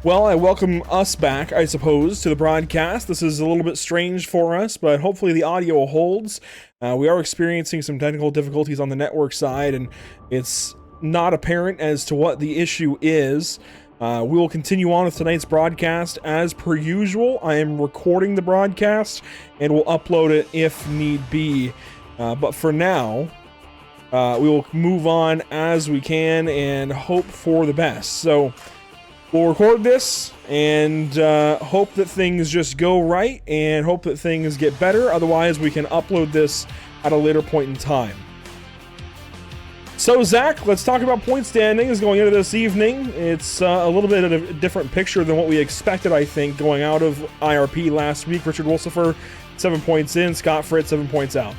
Well, I welcome us back, I suppose, to the broadcast. This is a little bit strange for us, but hopefully the audio holds. We are experiencing some technical difficulties on the network side, and it's not apparent as to what the issue is. We will continue on with tonight's broadcast as per usual. I am recording the broadcast, and we'll upload it if need be. But for now, we will move on as we can and hope for the best. So we'll record this and hope that things just go right and hope that things get better. Otherwise, we can upload this at a later point in time. So, Zach, let's talk about point standings going into this evening. It's a little bit of a different picture than what we expected, I think, going out of IRP last week. Richard Wolsifer, 7 points in. Scott Fritz, 7 points out.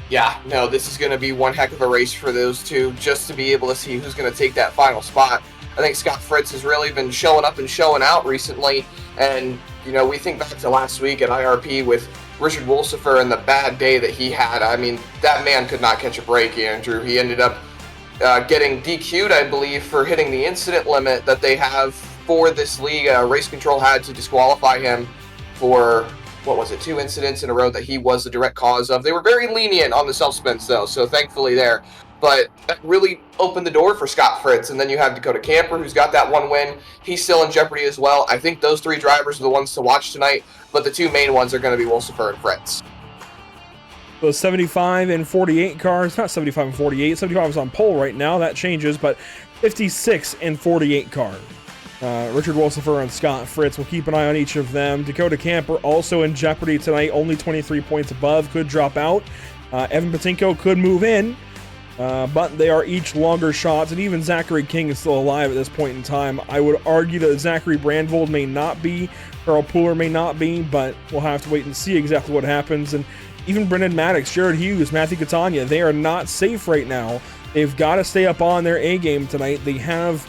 Yeah, no, this is going to be one heck of a race for those two, just to be able to see who's going to take that final spot. I think Scott Fritz has really been showing up and showing out recently, and, you know, we think back to last week at IRP with Richard Wolsifer and the bad day that he had. I mean, that man could not catch a break, Andrew. He ended up getting DQ'd, I believe, for hitting the incident limit that they have for this league. Race Control had to disqualify him for, what was it, 2 incidents in a row that he was the direct cause of. They were very lenient on the self-spins, though, so thankfully there. But that really opened the door for Scott Fritz. And then you have Dakota Camper, who's got that one win. He's still in jeopardy as well. I think those 3 drivers are the ones to watch tonight, but the 2 main ones are going to be Wolsifer and Fritz. So 75 and 48 cars, not 75 and 48. 75 is on pole right now. That changes, but 56 and 48 cars. Richard Wolsifer and Scott Fritz, we'll keep an eye on each of them. Dakota Camper also in jeopardy tonight, only 23 points above, could drop out. Evan Patinko could move in. But they are each longer shots, and even Zachary King is still alive at this point in time. I would argue that Zachary Brandvold may not be, Earl Pooler may not be, but we'll have to wait and see exactly what happens. And even Brendan Maddox, Jared Hughes, Matthew Catania, they are not safe right now. They've got to stay up on their A game tonight. They have,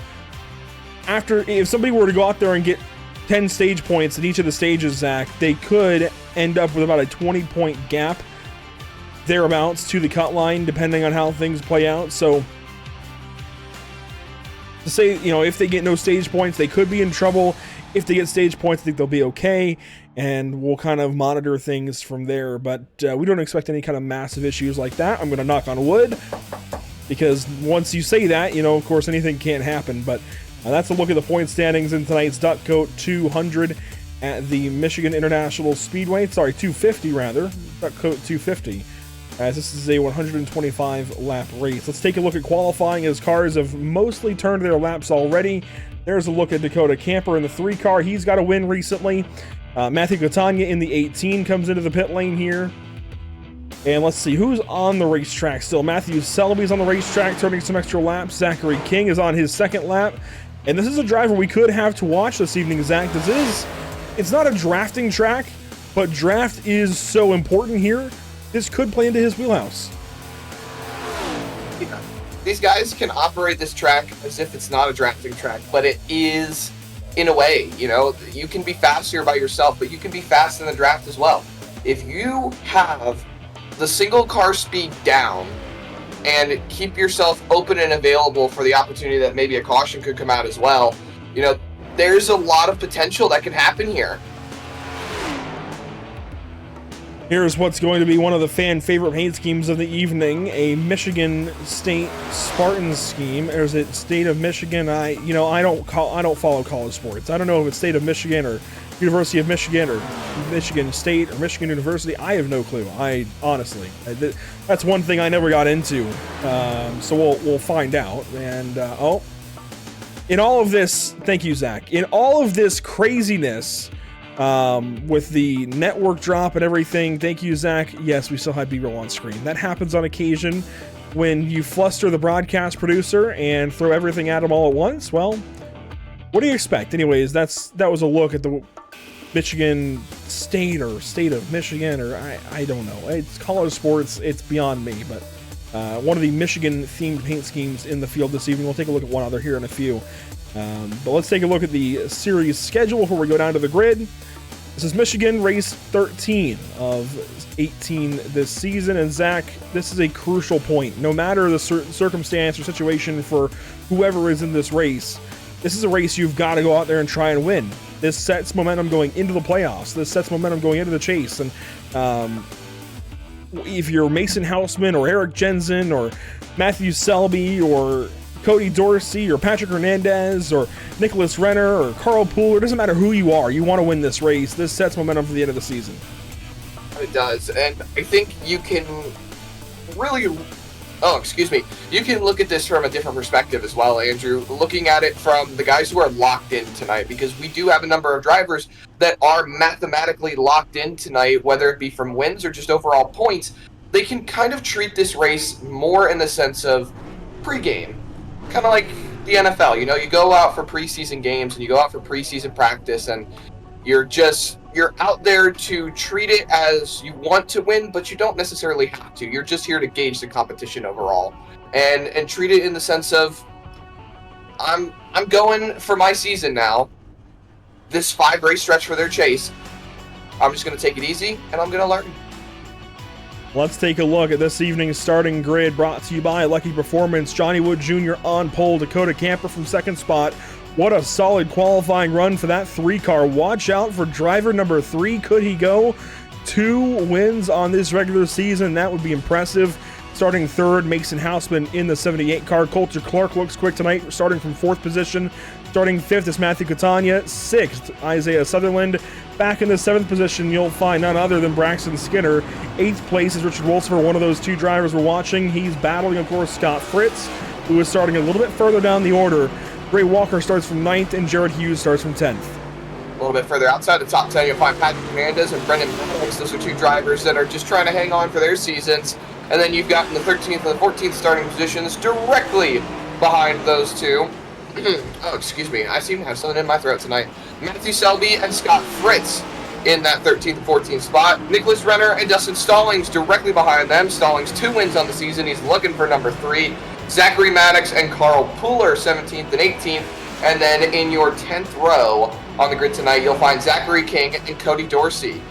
if somebody were to go out there and get 10 stage points in each of the stages, Zach, they could end up with about a 20-point gap thereabouts to the cut line, depending on how things play out. So to say, you know, if they get no stage points, they could be in trouble. If they get stage points, I think they'll be okay, and we'll kind of monitor things from there. But we don't expect any kind of massive issues like that. I'm going to knock on wood, because once you say that, you know, of course, anything can't happen. But that's a look at the point standings in tonight's Duck Coat 200 at the Michigan International Speedway. Sorry, 250 rather. Duck Coat 250. As this is a 125 lap race. Let's take a look at qualifying, as cars have mostly turned their laps already. There's a look at Dakota Camper in the 3 car. He's got a win recently. Matthew Catania in the 18 comes into the pit lane here. And let's see who's on the racetrack still. Matthew Selby's on the racetrack, turning some extra laps. Zachary King is on his 2nd lap. And this is a driver we could have to watch this evening, Zach. It's not a drafting track, but draft is so important here. This could play into his wheelhouse. Yeah. These guys can operate this track as if it's not a drafting track, but it is in a way. You know, you can be fast here by yourself, but you can be fast in the draft as well. If you have the single car speed down and keep yourself open and available for the opportunity that maybe a caution could come out as well, you know, there's a lot of potential that can happen here. Here's what's going to be one of the fan favorite paint schemes of the evening, a Michigan State Spartan scheme. Or is it State of Michigan? I don't follow college sports. I don't know if it's State of Michigan or University of Michigan or Michigan State or Michigan University. I have no clue. Honestly, that's one thing I never got into. So we'll find out. And in all of this, thank you, Zach. In all of this craziness, with the network drop and everything, thank you, Zach. Yes, we still had B-roll on screen. That happens on occasion when you fluster the broadcast producer and throw everything at him all at once. Well, what do you expect? Anyways, that was a look at the Michigan State or State of Michigan, or I don't know. It's college sports. It's beyond me, but one of the Michigan-themed paint schemes in the field this evening. We'll take a look at one other here in a few. But let's take a look at the series schedule before we go down to the grid. This is Michigan race 13 of 18 this season. And Zach, this is a crucial point. No matter the circumstance or situation for whoever is in this race, This is a race you've got to go out there and try and win. This sets momentum going into the playoffs. This sets momentum going into the chase. And if you're Mason Houseman or Eric Jensen or Matthew Selby or Cody Dorsey or Patrick Hernandez or Nicholas Renner or Carl Pooler, it doesn't matter who you are. You want to win this race. This sets momentum for the end of the season. It does. And I think you can really... you can look at this from a different perspective as well, Andrew, looking at it from the guys who are locked in tonight, because we do have a number of drivers that are mathematically locked in tonight, whether it be from wins or just overall points. They can kind of treat this race more in the sense of pregame, kind of like the NFL. You know, you go out for preseason games and you go out for preseason practice, and you're out there to treat it as you want to win, but you don't necessarily have to. You're just here to gauge the competition overall, and treat it in the sense of, I'm going for my season now. This 5-race stretch for their chase, I'm just going to take it easy, and I'm going to learn. Let's take a look at this evening's starting grid, brought to you by Lucky Performance. Johnny Wood Jr. on pole, Dakota Camper from second spot. What a solid qualifying run for that 3-car. Watch out for driver number 3. Could he go 2 wins on this regular season? That would be impressive. Starting third, Mason Houseman in the 78 car. Coulter Clark looks quick tonight, starting from 4th position. Starting 5th is Matthew Catania. 6th, Isaiah Sutherland. Back in the 7th position, you'll find none other than Braxton Skinner. 8th place is Richard Wolfsfer, one of those 2 drivers we're watching. He's battling, of course, Scott Fritz, who is starting a little bit further down the order. Gray Walker starts from 9th, and Jared Hughes starts from 10th. A little bit further outside the top 10, you'll find Patrick Hernandez and Brendan Maddox. Those are 2 drivers that are just trying to hang on for their seasons. And then you've got in the 13th and the 14th starting positions directly behind those 2. Oh, excuse me. I seem to have something in my throat tonight. Matthew Selby and Scott Fritz in that 13th and 14th spot. Nicholas Renner and Dustin Stallings directly behind them. Stallings 2 wins on the season. He's looking for number 3. Zachary Maddox and Carl Pooler, 17th and 18th. And then in your 10th row on the grid tonight, you'll find Zachary King and Cody Dorsey.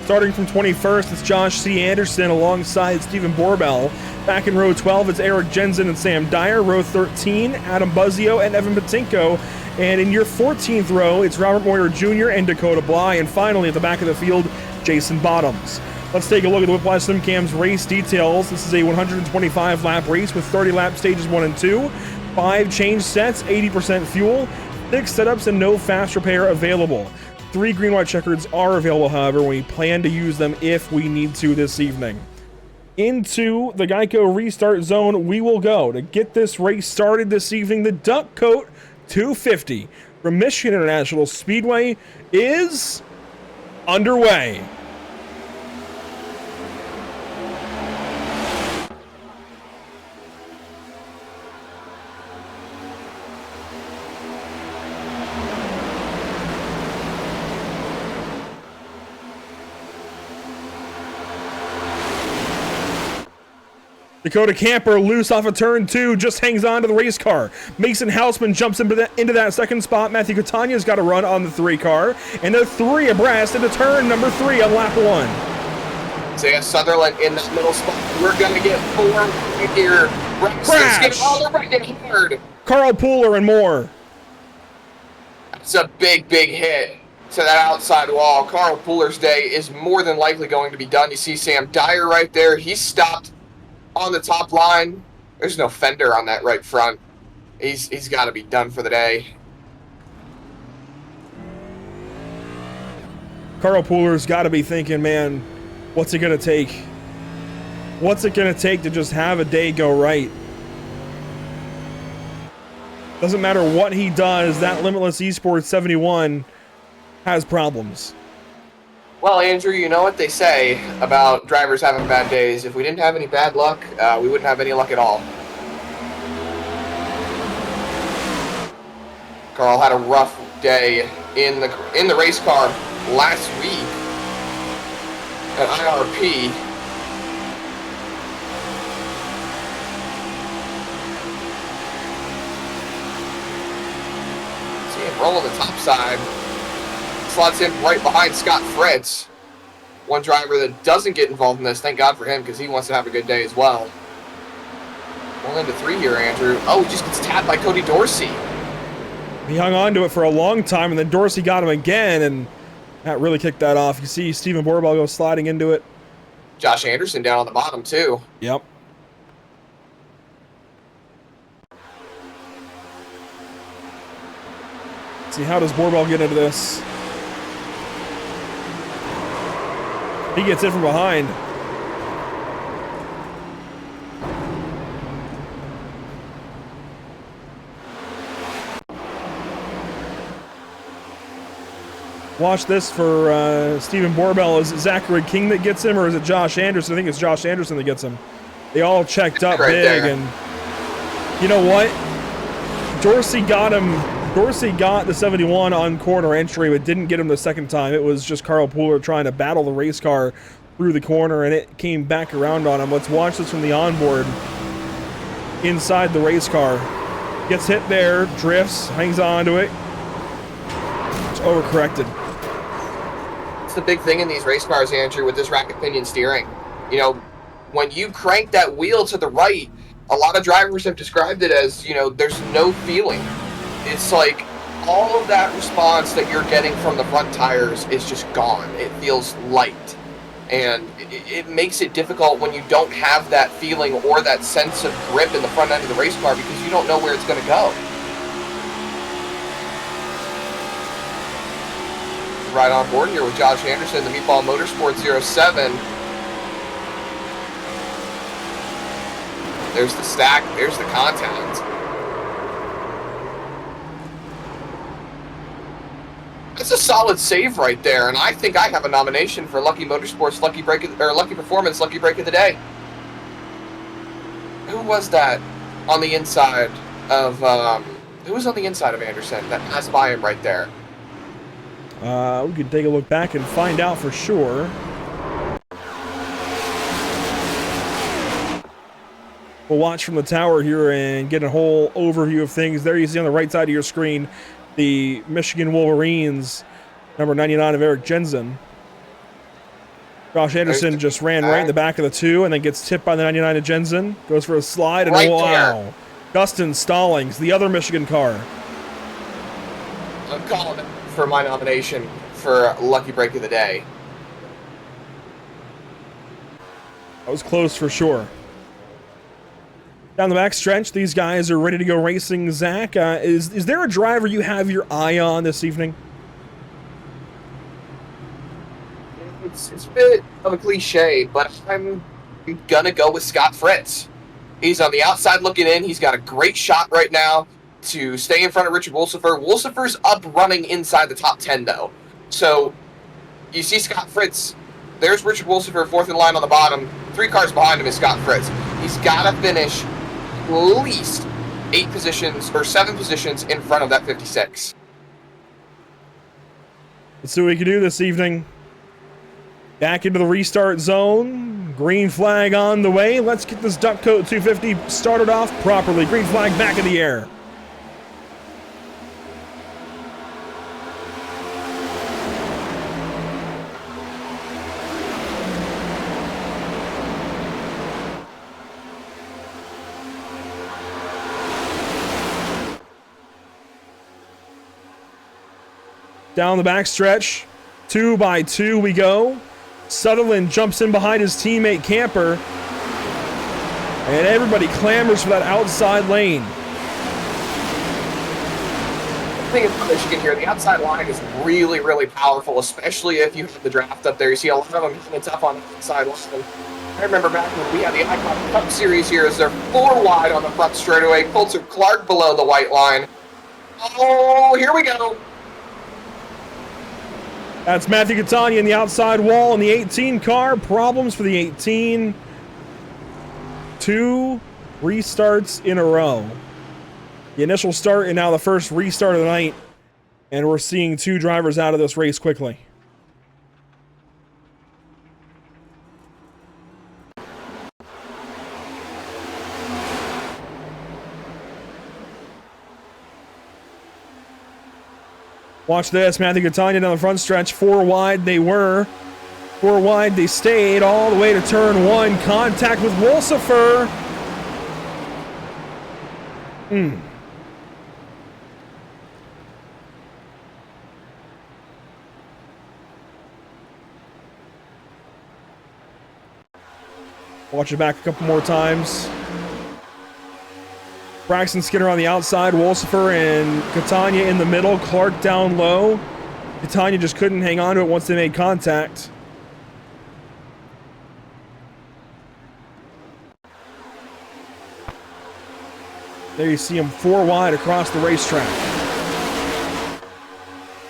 Starting from 21st, it's Josh C. Anderson alongside Stephen Borbell. Back in row 12, it's Eric Jensen and Sam Dyer. Row 13, Adam Buzzio and Evan Patinko. And in your 14th row, it's Robert Moyer Jr. and Dakota Bly. And finally, at the back of the field, Jason Bottoms. Let's take a look at the Whiplash SimCam's race details. This is a 125-lap race with 30 lap stages 1 and 2, 5 change sets, 80% fuel, 6 setups, and no fast repair available. 3 green-white checkers are available, however. We plan to use them if we need to this evening. Into the Geico restart zone we will go to get this race started this evening. The Duck Coat 250 from Michigan International Speedway is underway. Dakota Camper loose off of turn 2, just hangs on to the race car. Mason Houseman jumps into that second spot. Matthew Catania's got a run on the 3 car, and they're 3 abreast into turn number 3 on lap 1. Isaiah Sutherland in that middle spot. We're going to get 4 right here. Crash! Oh, they're right hard. Carl Pooler and more. That's a big, big hit to that outside wall. Carl Pooler's day is more than likely going to be done. You see Sam Dyer right there. He's stopped on the top line. There's no fender on that right front. He's got to be done for the day. Carl Pooler's got to be thinking, man, what's it going to take? What's it going to take to just have a day go right? Doesn't matter what he does, that Limitless Esports 71 has problems. Well, Andrew, you know what they say about drivers having bad days. If we didn't have any bad luck, we wouldn't have any luck at all. Carl had a rough day in the race car last week at IRP. See him roll on the top side. Slots in right behind Scott Fritz. One driver that doesn't get involved in this. Thank God for him, because he wants to have a good day as well. Well into 3 here, Andrew. Oh, he just gets tapped by Cody Dorsey. He hung on to it for a long time, and then Dorsey got him again, and that really kicked that off. You see Stephen Borbell go sliding into it. Josh Anderson down on the bottom, too. Yep. See, how does Borbell get into this? He gets in from behind. Watch this for Stephen Borbell. Is it Zachary King that gets him, or is it Josh Anderson? I think it's Josh Anderson that gets him. They all checked up right big, there. and you know what? Dorsey got him. Dorsey got the 71 on corner entry, but didn't get him the second time. It was just Carl Pooler trying to battle the race car through the corner, and it came back around on him. Let's watch this from the onboard. Inside the race car. Gets hit there, drifts, hangs on to it. It's overcorrected. It's the big thing in these race cars, Andrew, with this racket pinion steering. You know, when you crank that wheel to the right, a lot of drivers have described it as, you know, there's no feeling. It's like all of that response that you're getting from the front tires is just gone. It feels light. And it makes it difficult when you don't have that feeling or that sense of grip in the front end of the race car because you don't know where it's going to go. Right on board here with Josh Anderson, the Meatball Motorsports 07. There's the stack, there's the contact. It's a solid save right there, and I think I have a nomination for Lucky Motorsports Lucky Performance Lucky Break of the Day. Who was that on the inside of who was on the inside of Anderson that passed by him right there? We could take a look back and find out for sure. We'll watch from the tower here and get a whole overview of things. There you see on the right side of your screen the Michigan Wolverines, number 99 of Eric Jensen. Josh Anderson just ran right in the back of the 2 and then gets tipped by the 99 of Jensen. Goes for a slide, and right wow. There. Dustin Stallings, the other Michigan car. I'm calling it for my nomination for Lucky Break of the Day. That was close for sure. Down the back stretch, these guys are ready to go racing. Zach, is there a driver you have your eye on this evening? It's a bit of a cliche, but I'm gonna go with Scott Fritz. He's on the outside looking in. He's got a great shot right now to stay in front of Richard Wolsifer. Wolsifer's up running inside the top 10, though. So you see Scott Fritz. There's Richard Wolsifer, fourth in line on the bottom. 3 cars behind him is Scott Fritz. He's got to finish at least 8 positions or 7 positions in front of that 56. Let's see what we can do this evening. Back into the restart zone. Green flag on the way. Let's get this Duck Coat 250 started off properly. Green flag back in the air. Down the backstretch, 2 by 2 we go. Sutherland jumps in behind his teammate Camper, and everybody clamors for that outside lane. The thing about Michigan here, the outside line is really, really powerful, especially if you have the draft up there. You see a lot of them coming tough on the outside line. I remember back when we had the Icon Cup Series here, as they're 4 wide on the front straightaway. Coulter Clark below the white line. Oh, here we go. That's Matthew Catania in the outside wall in the 18 car. Problems for the 18. 2 restarts in a row. The initial start and now the first restart of the night. And we're seeing 2 drivers out of this race quickly. Watch this, Matthew Catania down the front stretch, 4 wide they were. 4 wide they stayed all the way to turn 1. Contact with Wolsifer. Watch it back a couple more times. Braxton Skinner on the outside, Wolsifer and Catania in the middle, Clark down low. Catania just couldn't hang on to it once they made contact. There you see him 4 wide across the racetrack.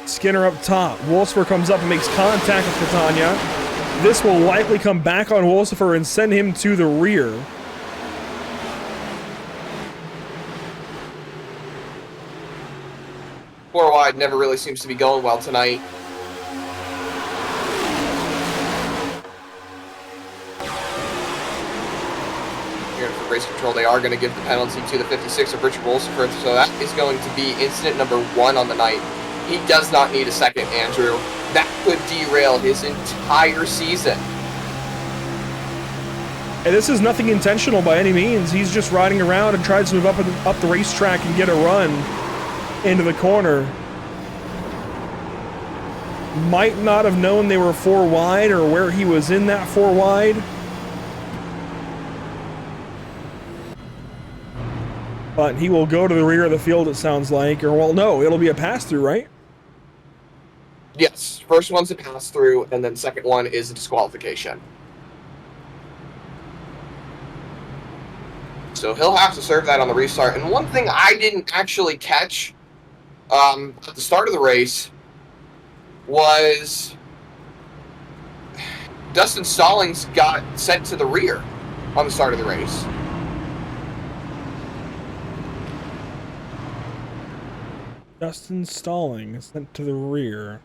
Skinner up top. Wolsifer comes up and makes contact with Catania. This will likely come back on Wolsifer and send him to the rear. Four wide never really seems to be going well tonight. Here for race control, they are going to give the penalty to the 56 of Richard Wolsifer, so that is going to be incident number 1 on the night. He does not need a second, Andrew. That could derail his entire season. And this is nothing intentional by any means. He's just riding around and tries to move up the racetrack and get a run into the corner. Might not have known they were 4 wide or where he was in that 4 wide. But he will go to the rear of the field, it sounds like. Or, well, no, it'll be a pass-through, right? Yes, first one's a pass-through, and then second one is a disqualification. So he'll have to serve that on the restart. And one thing I didn't actually catch at the start of the race was Dustin Stallings got sent to the rear on the start of the race. Dustin Stallings sent to the rear.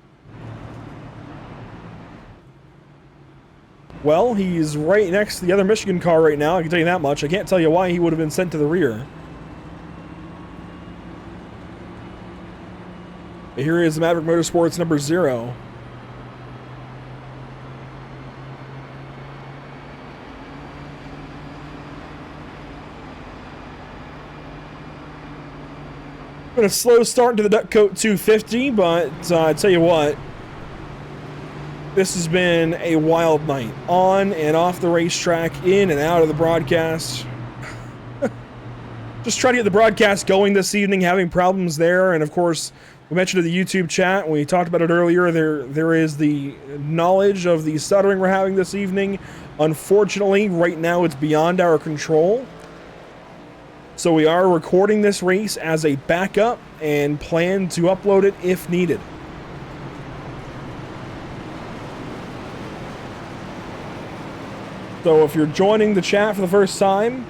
Well, he's right next to the other Michigan car right now, I can tell you that much. I can't tell you why he would have been sent to the rear. But here is Maverick Motorsports number 0. Been a slow start to the Duck Coat 250, but I tell you what, this has been a wild night. On and off the racetrack, in and out of the broadcast. Just trying to get the broadcast going this evening, having problems there. And of course, we mentioned in the YouTube chat, we talked about it earlier, there is the knowledge of the stuttering we're having this evening. Unfortunately, right now it's beyond our control. So we are recording this race as a backup and plan to upload it if needed. So if you're joining the chat for the first time,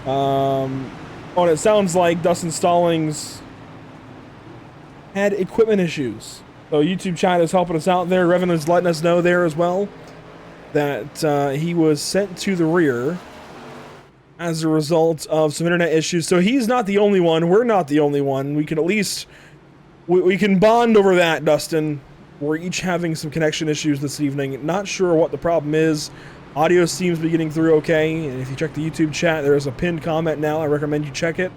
and it sounds like Dustin Stallings had equipment issues. So YouTube chat is helping us out there. Revan is letting us know there as well that he was sent to the rear as a result of some internet issues. So he's not the only one. We're not the only one. We can at least, we can bond over that, Dustin. We're each having some connection issues this evening. Not sure what the problem is. Audio seems to be getting through okay. And if you check the YouTube chat, there is a pinned comment now. I recommend you check it.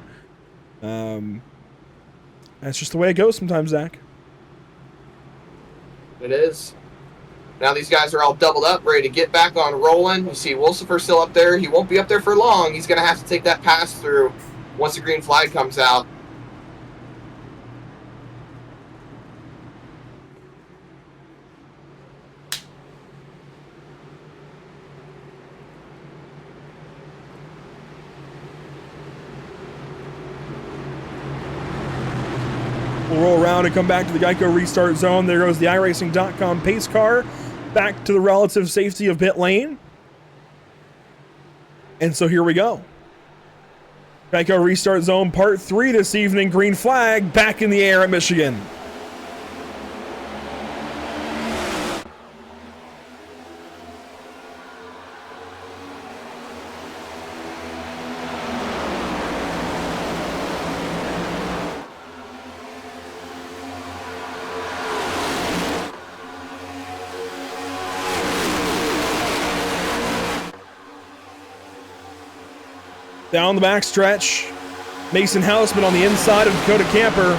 That's just the way it goes sometimes, Zach. It is. Now these guys are all doubled up, ready to get back on rolling. You see Wolsifer still up there. He won't be up there for long. He's going to have to take that pass through once the green flag comes out. We'll roll around and come back to the Geico restart zone. There goes the iRacing.com pace car back to the relative safety of pit lane. And so here we go. Geico restart zone part 3 this evening. Green flag back in the air at Michigan. Down the backstretch, Mason Houseman on the inside of Dakota Camper.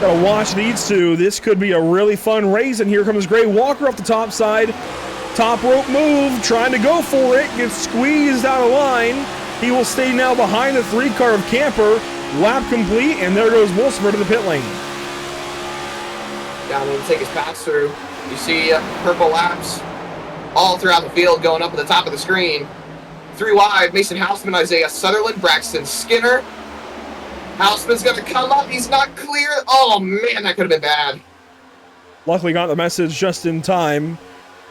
Gotta watch these two. This could be a really fun race. And here comes Gray Walker off the top side. Top rope move, trying to go for it, gets squeezed out of line. He will stay now behind the 3-car of Camper. Lap complete, and there goes Wolfsburg to the pit lane. Down to take his pass through. You see purple laps all throughout the field going up at the top of the screen. 3 wide, Mason Houseman, Isaiah Sutherland, Braxton Skinner. Houseman's going to come up. He's not clear. Oh, man, that could have been bad. Luckily got the message just in time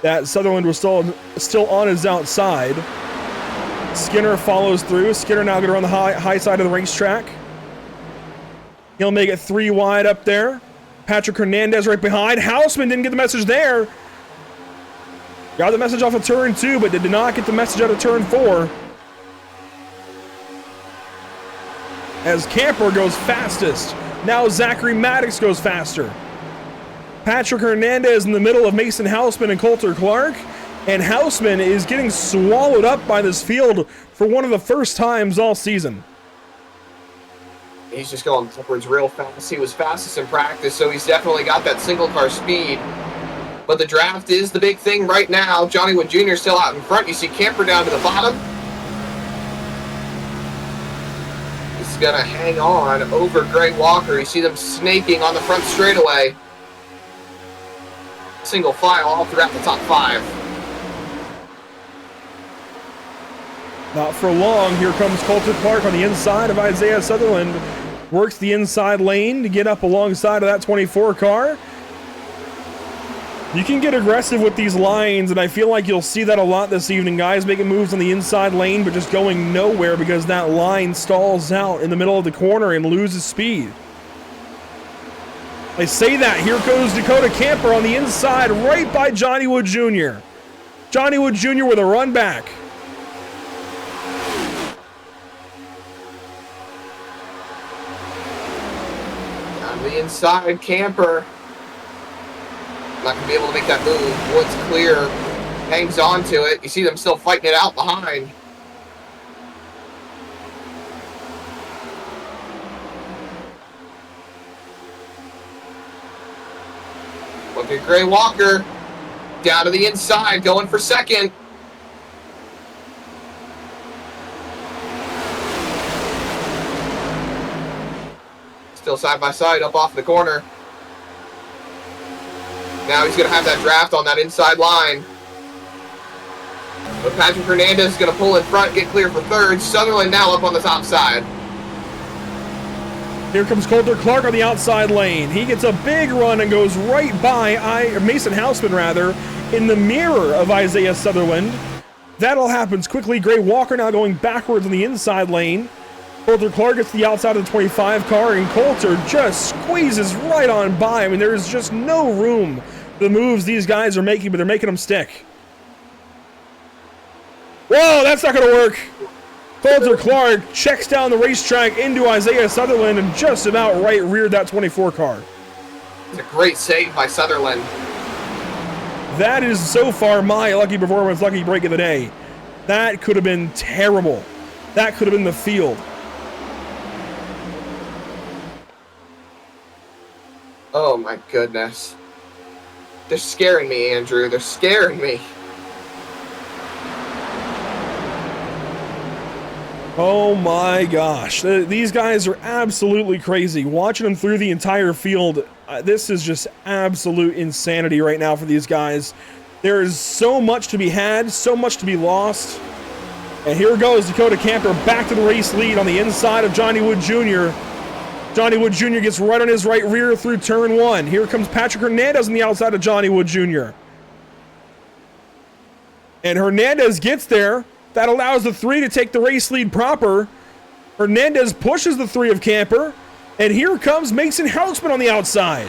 that Sutherland was still on his outside. Skinner follows through. Skinner now going to run the high side of the racetrack. He'll make it 3 wide up there. Patrick Hernandez right behind. Houseman didn't get the message there. Got the message off of turn 2, but did not get the message out of turn 4. As Camper goes fastest. Now Zachary Maddox goes faster. Patrick Hernandez in the middle of Mason Houseman and Coulter Clark. And Houseman is getting swallowed up by this field for one of the first times all season. He's just going upwards real fast. He was fastest in practice, so he's definitely got that single car speed. But the draft is the big thing right now. Johnny Wood Jr. still out in front. You see Camper down to the bottom. He's going to hang on over Gray Walker. You see them snaking on the front straightaway. Single file all throughout the top 5. Not for long. Here comes Coulter Clark on the inside of Isaiah Sutherland. Works the inside lane to get up alongside of that 24 car. You can get aggressive with these lines, and I feel like you'll see that a lot this evening. Guys making moves on the inside lane, but just going nowhere because that line stalls out in the middle of the corner and loses speed. I say that. Here goes Dakota Camper on the inside, right by Johnny Wood Jr. Johnny Wood Jr. with a run back. On the inside, Camper. Not going to be able to make that move. Wood's clear. Hangs on to it. You see them still fighting it out behind. Look at Gray Walker. Down to the inside, going for second. Still side by side up off the corner. Now he's going to have that draft on that inside line. But Patrick Hernandez is going to pull in front, get clear for third. Sutherland now up on the top side. Here comes Coulter Clark on the outside lane. He gets a big run and goes right by Mason Houseman, rather, in the mirror of Isaiah Sutherland. That all happens quickly. Gray Walker now going backwards on the inside lane. Coulter Clark gets to the outside of the 25 car, and Coulter just squeezes right on by. I mean, there is just no room for the moves these guys are making, but they're making them stick. Whoa, that's not going to work. Coulter Clark checks down the racetrack into Isaiah Sutherland and just about right reared that 24 car. It's a great save by Sutherland. That is so far my lucky performance, lucky break of the day. That could have been terrible. That could have been the field. Oh my goodness. They're scaring me, Andrew. They're scaring me. Oh my gosh. These guys are absolutely crazy. Watching them through the entire field, this is just absolute insanity right now for these guys. There is so much to be had, so much to be lost. And here goes Dakota Camper back to the race lead on the inside of Johnny Wood Jr. Johnny Wood Jr. gets right on his right rear through turn 1. Here comes Patrick Hernandez on the outside of Johnny Wood Jr. And Hernandez gets there. That allows the 3 to take the race lead proper. Hernandez pushes the 3 of Camper. And here comes Mason Houseman on the outside.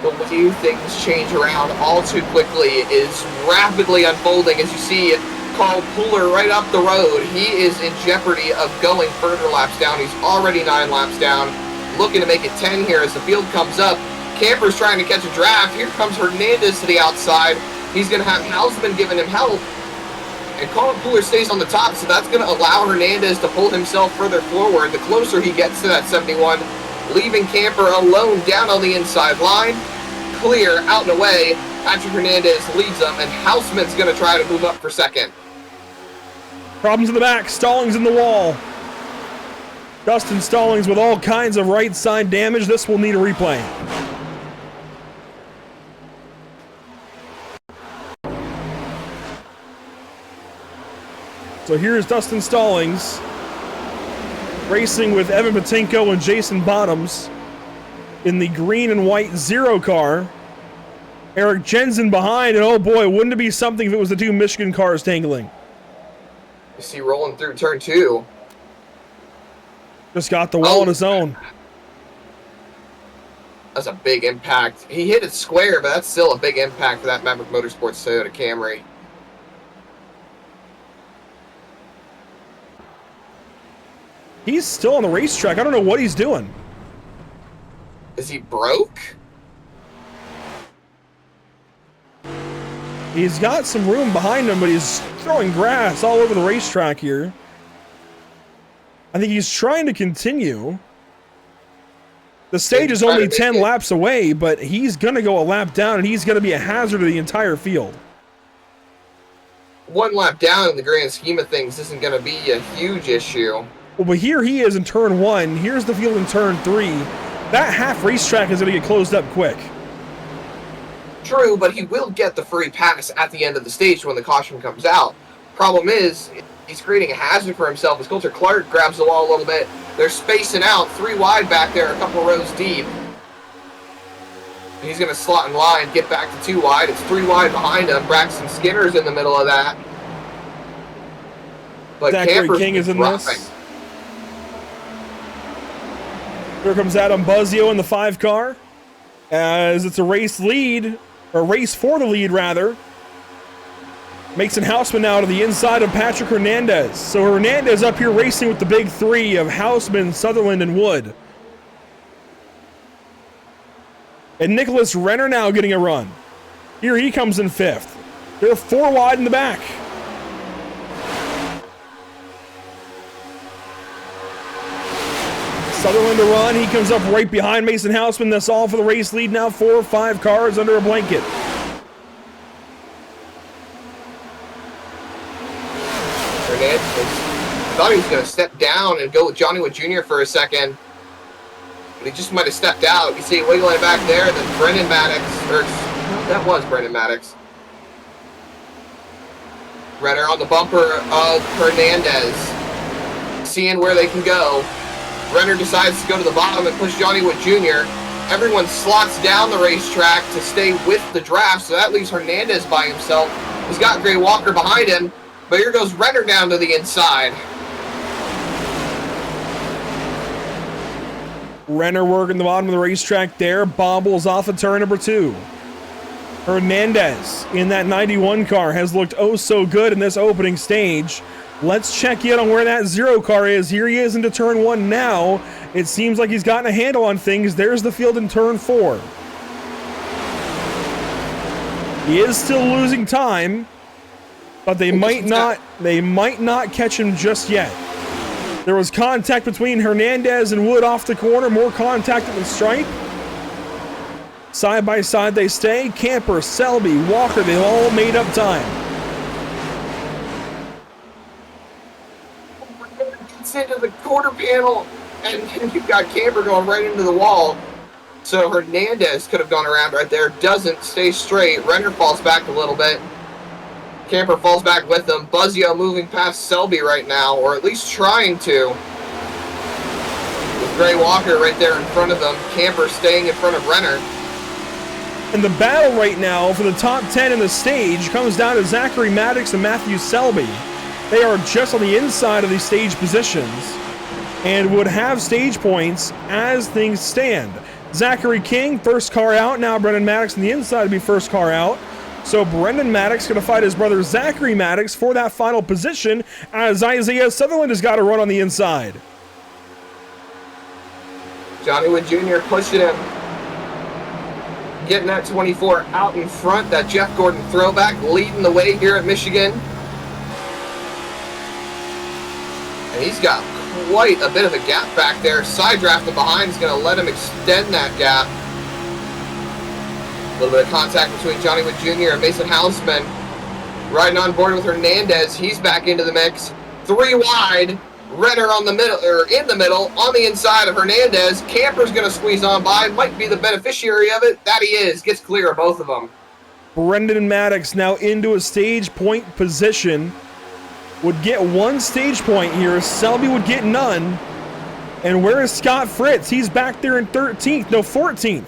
The way things change around all too quickly is rapidly unfolding as you see Carl Pooler right up the road. He is in jeopardy of going further laps down. He's already 9 laps down, looking to make it 10 here as the field comes up. Camper's trying to catch a draft. Here comes Hernandez to the outside. He's going to have Houseman giving him help. And Carl Pooler stays on the top, so that's going to allow Hernandez to pull himself further forward the closer he gets to that 71, leaving Camper alone down on the inside line. Clear, out and away. Patrick Hernandez leads them, and Houseman's going to try to move up for second. Problems in the back. Stallings in the wall. Dustin Stallings with all kinds of right side damage. This will need a replay. So here's Dustin Stallings racing with Evan Patinko and Jason Bottoms in the green and white 0 car. Eric Jensen behind, and oh boy, wouldn't it be something if it was the 2 Michigan cars tangling. You see rolling through turn 2. Just got the wall on his own. That's a big impact. He hit it square, but that's still a big impact for that Maverick Motorsports Toyota Camry. He's still on the racetrack. I don't know what he's doing. Is he broke? He's got some room behind him, but he's throwing grass all over the racetrack here. I think he's trying to continue. The stage is only 10 laps away, but he's going to go a lap down, and he's going to be a hazard to the entire field. 1 lap down in the grand scheme of things isn't going to be a huge issue. Well, but here he is in turn 1. Here's the field in turn 3. That half racetrack is going to get closed up quick. True, but he will get the free pass at the end of the stage when the caution comes out. Problem is, he's creating a hazard for himself as Coulter Clark grabs the wall a little bit. They're spacing out 3 wide back there, a couple rows deep. He's going to slot in line, get back to 2 wide. It's 3 wide behind him. Braxton Skinner's in the middle of that. But Zachary King is in this. Here comes Adam Buzzio in the 5 car. As it's a race lead, or race for the lead rather. Mason Houseman now to the inside of Patrick Hernandez. So Hernandez up here racing with the big 3 of Houseman, Sutherland, and Wood. And Nicholas Renner now getting a run. Here he comes in 5th. They're 4 wide in the back. Sutherland to run. He comes up right behind Mason Houseman. That's all for the race lead now. 4 or 5 cars under a blanket. Hernandez thought he was going to step down and go with Johnny Wood Jr. for a second. But he just might have stepped out. You see it wiggling back there. And then Brendan Maddox. That was Brendan Maddox. Renner on the bumper of Hernandez. Seeing where they can go. Renner decides to go to the bottom and push Johnny Wood Jr. Everyone slots down the racetrack to stay with the draft, so that leaves Hernandez by himself. He's got Gray Walker behind him, but here goes Renner down to the inside. Renner working the bottom of the racetrack there, bobbles off of turn number 2. Hernandez in that 91 car has looked oh so good in this opening stage. Let's check in on where that 0 car is. Here he is into turn 1 now. It seems like he's gotten a handle on things. There's the field in turn 4. He is still losing time, but they might not catch him just yet. There was contact between Hernandez and Wood off the corner, more contact at the stripe. Side by side they stay. Camper, Selby, Walker, they all made up time. Into the quarter panel, and you've got Camper going right into the wall. So Hernandez could have gone around right there. Doesn't, stay straight. Renner falls back a little bit. Camper falls back with him. Buzzio moving past Selby right now, or at least trying to. With Gray Walker right there in front of them. Camper staying in front of Renner. And the battle right now for the top 10 in the stage comes down to Zachary Maddox and Matthew Selby. They are just on the inside of these stage positions and would have stage points as things stand. Zachary King, first car out. Now Brendan Maddox on the inside to be first car out. So Brendan Maddox going to fight his brother Zachary Maddox for that final position as Isaiah Sutherland has got to run on the inside. Johnny Wood Jr. pushing him. Getting that 24 out in front. That Jeff Gordon throwback leading the way here at Michigan. And he's got quite a bit of a gap back there. Side drafting behind is going to let him extend that gap. A little bit of contact between Johnny Wood Jr. and Mason Hausman. Riding on board with Hernandez. He's back into the mix. 3 wide. Renner on the middle, or in the middle, on the inside of Hernandez. Camper's going to squeeze on by. Might be the beneficiary of it. That he is. Gets clear of both of them. Brendan Maddox now into a stage point position. Would get 1 stage point here. Selby would get none. And where is Scott Fritz? He's back there in 13th. No, 14th.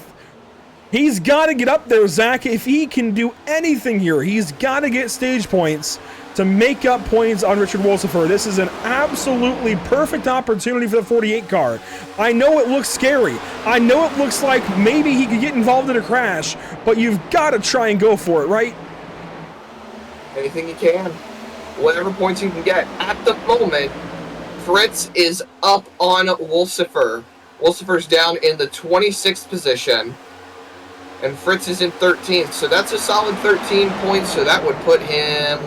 He's got to get up there, Zach. If he can do anything here, he's got to get stage points to make up points on Richard Wolsifer. This is an absolutely perfect opportunity for the 48 car. I know it looks scary. I know it looks like maybe he could get involved in a crash, but you've got to try and go for it, right? Anything you can. Whatever points you can get. At the moment, Fritz is up on Wolsifer. Wolsifer's down in the 26th position. And Fritz is in 13th. So that's a solid 13 points. So that would put him...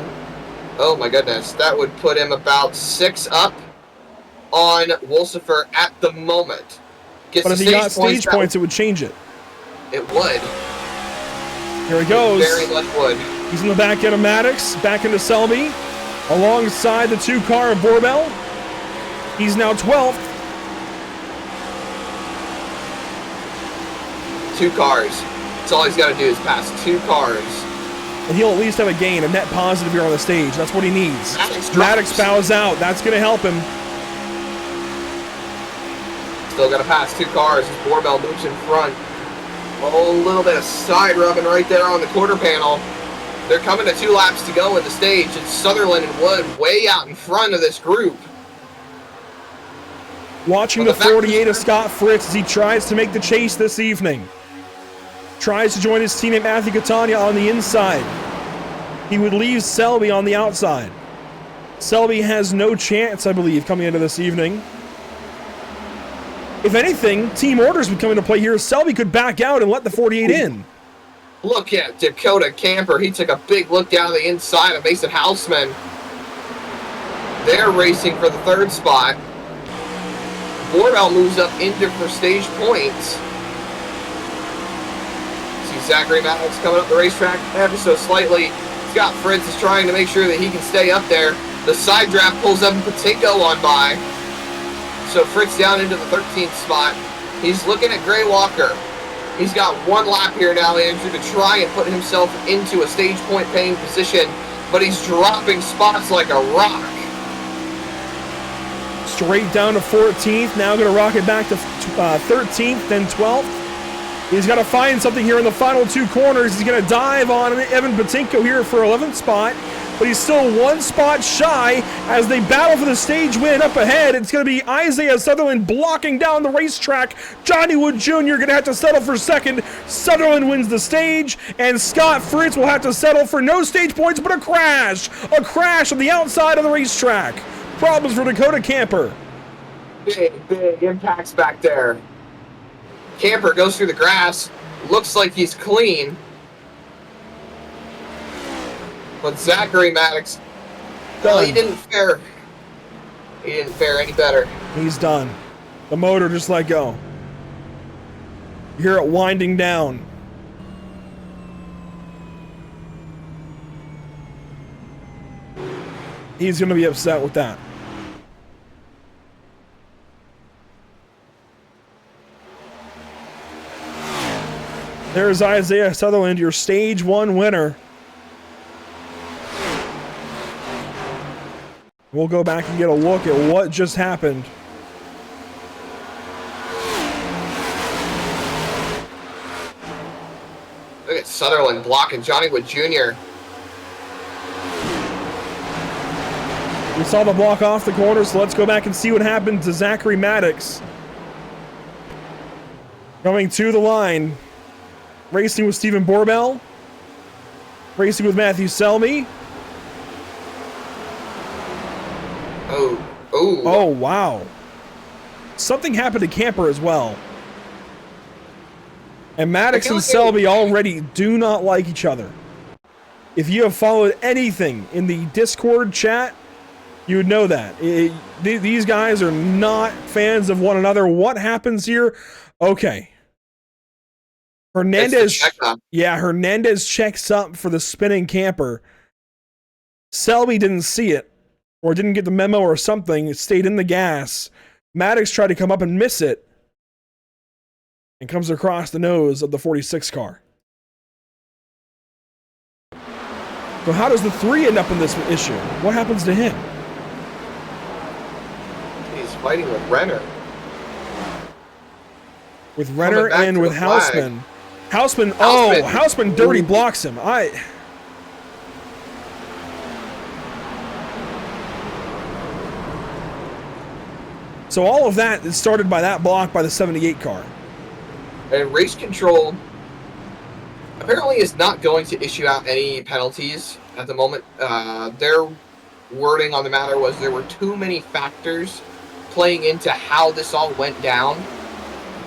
Oh my goodness, that would put him about 6 up on Wolsifer at the moment. But if he got stage points, it would change it. It would. Here he goes. Very much would. He's in the back end of Maddox, back into Selby, alongside the 2-car of Borbell. He's now 12th. 2 cars. That's all he's got to do is pass 2 cars. And he'll at least have a gain, a net positive here on the stage. That's what he needs. Maddox bows out. That's going to help him. Still got to pass 2 cars as Borbell moves in front. A little bit of side rubbing right there on the quarter panel. They're coming to 2 laps to go at the stage. It's Sutherland and Wood way out in front of this group. Watching the 48 of Scott Fritz as he tries to make the chase this evening. Tries to join his teammate Matthew Catania on the inside. He would leave Selby on the outside. Selby has no chance, I believe, coming into this evening. If anything, team orders would come into play here. Selby could back out and let the 48 in. Look at Dakota Camper. He took a big look down the inside of Mason Hausman. They're racing for the 3rd spot. Borbell moves up into for stage points. Zachary Maddox coming up the racetrack ever so slightly. Scott Fritz is trying to make sure that he can stay up there. The side draft pulls Evan Patinko on by. So Fritz down into the 13th spot. He's looking at Gray Walker. He's got 1 lap here now, Andrew, to try and put himself into a stage point paying position, but he's dropping spots like a rock. Straight down to 14th. Now going to rocket back to 13th, then 12th. He's got to find something here in the final 2 corners. He's going to dive on Evan Patinko here for 11th spot, but he's still 1 spot shy as they battle for the stage win up ahead. It's going to be Isaiah Sutherland blocking down the racetrack. Johnny Wood Jr. going to have to settle for 2nd. Sutherland wins the stage, and Scott Fritz will have to settle for no stage points, but a crash. A crash on the outside of the racetrack. Problems for Dakota Camper. Big impacts back there. Camper goes through the grass. Looks like he's clean. But Zachary Maddox, well, he didn't fare any better. He's done. The motor just let go. You hear it winding down. He's going to be upset with that. There's Isaiah Sutherland, your stage 1 winner. We'll go back and get a look at what just happened. Look at Sutherland blocking Johnny Wood Jr. We saw the block off the corner, so let's go back and see what happened to Zachary Maddox. Coming to the line. Racing with Stephen Borbell. Racing with Matthew Selby. Oh, wow. Something happened to Camper as well. And Maddox and Selby already do not like each other. If you have followed anything in the Discord chat, you would know that. These guys are not fans of one another. What happens here? Okay. Hernandez, Hernandez checks up for the spinning camper. Selby didn't see it, or didn't get the memo or something. It stayed in the gas. Maddox tried to come up and miss it, and comes across the nose of the 46 car. So how does the 3 end up in this issue? What happens to him? He's fighting with Renner. With Renner and with Houseman. Houseman dirty blocks him. So all of that is started by that block by the 78 car. And race control apparently is not going to issue out any penalties at the moment. Their wording on the matter was there were too many factors playing into how this all went down.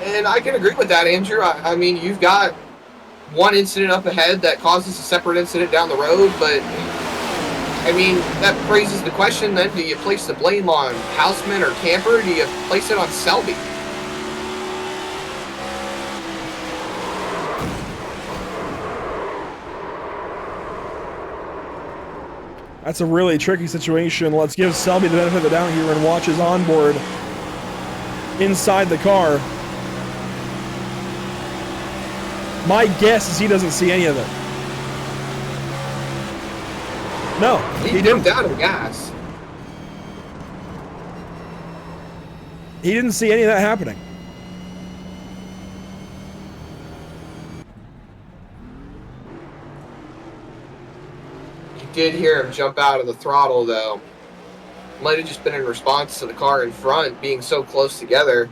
And I can agree with that, Andrew. I mean, you've got one incident up ahead that causes a separate incident down the road, but I mean, that raises the question then, do you place the blame on Houseman or Camper, or do you place it on Selby? That's a really tricky situation. Let's give Selby the benefit of the doubt here and watch his onboard inside the car. My guess is he doesn't see any of it. No, he didn't. Out of gas. He didn't see any of that happening. You did hear him jump out of the throttle, though. Might have just been in response to the car in front being so close together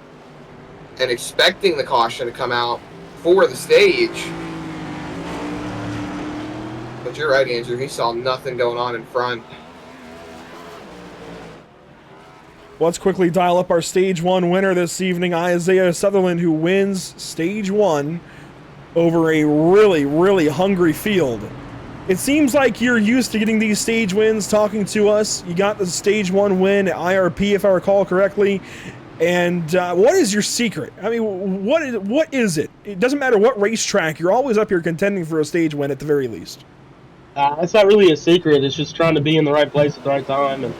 and expecting the caution to come out for the stage. But you're right, Andrew. He saw nothing going on in front. Let's quickly dial up our Stage 1 winner this evening, Isaiah Sutherland, who wins Stage 1 over a really, really hungry field. It seems like you're used to getting these stage wins talking to us. You got the Stage 1 win at IRP, if I recall correctly. And what is your secret? I mean, what is it? It doesn't matter what racetrack. You're always up here contending for a stage win at the very least. It's not really a secret. It's just trying to be in the right place at the right time. And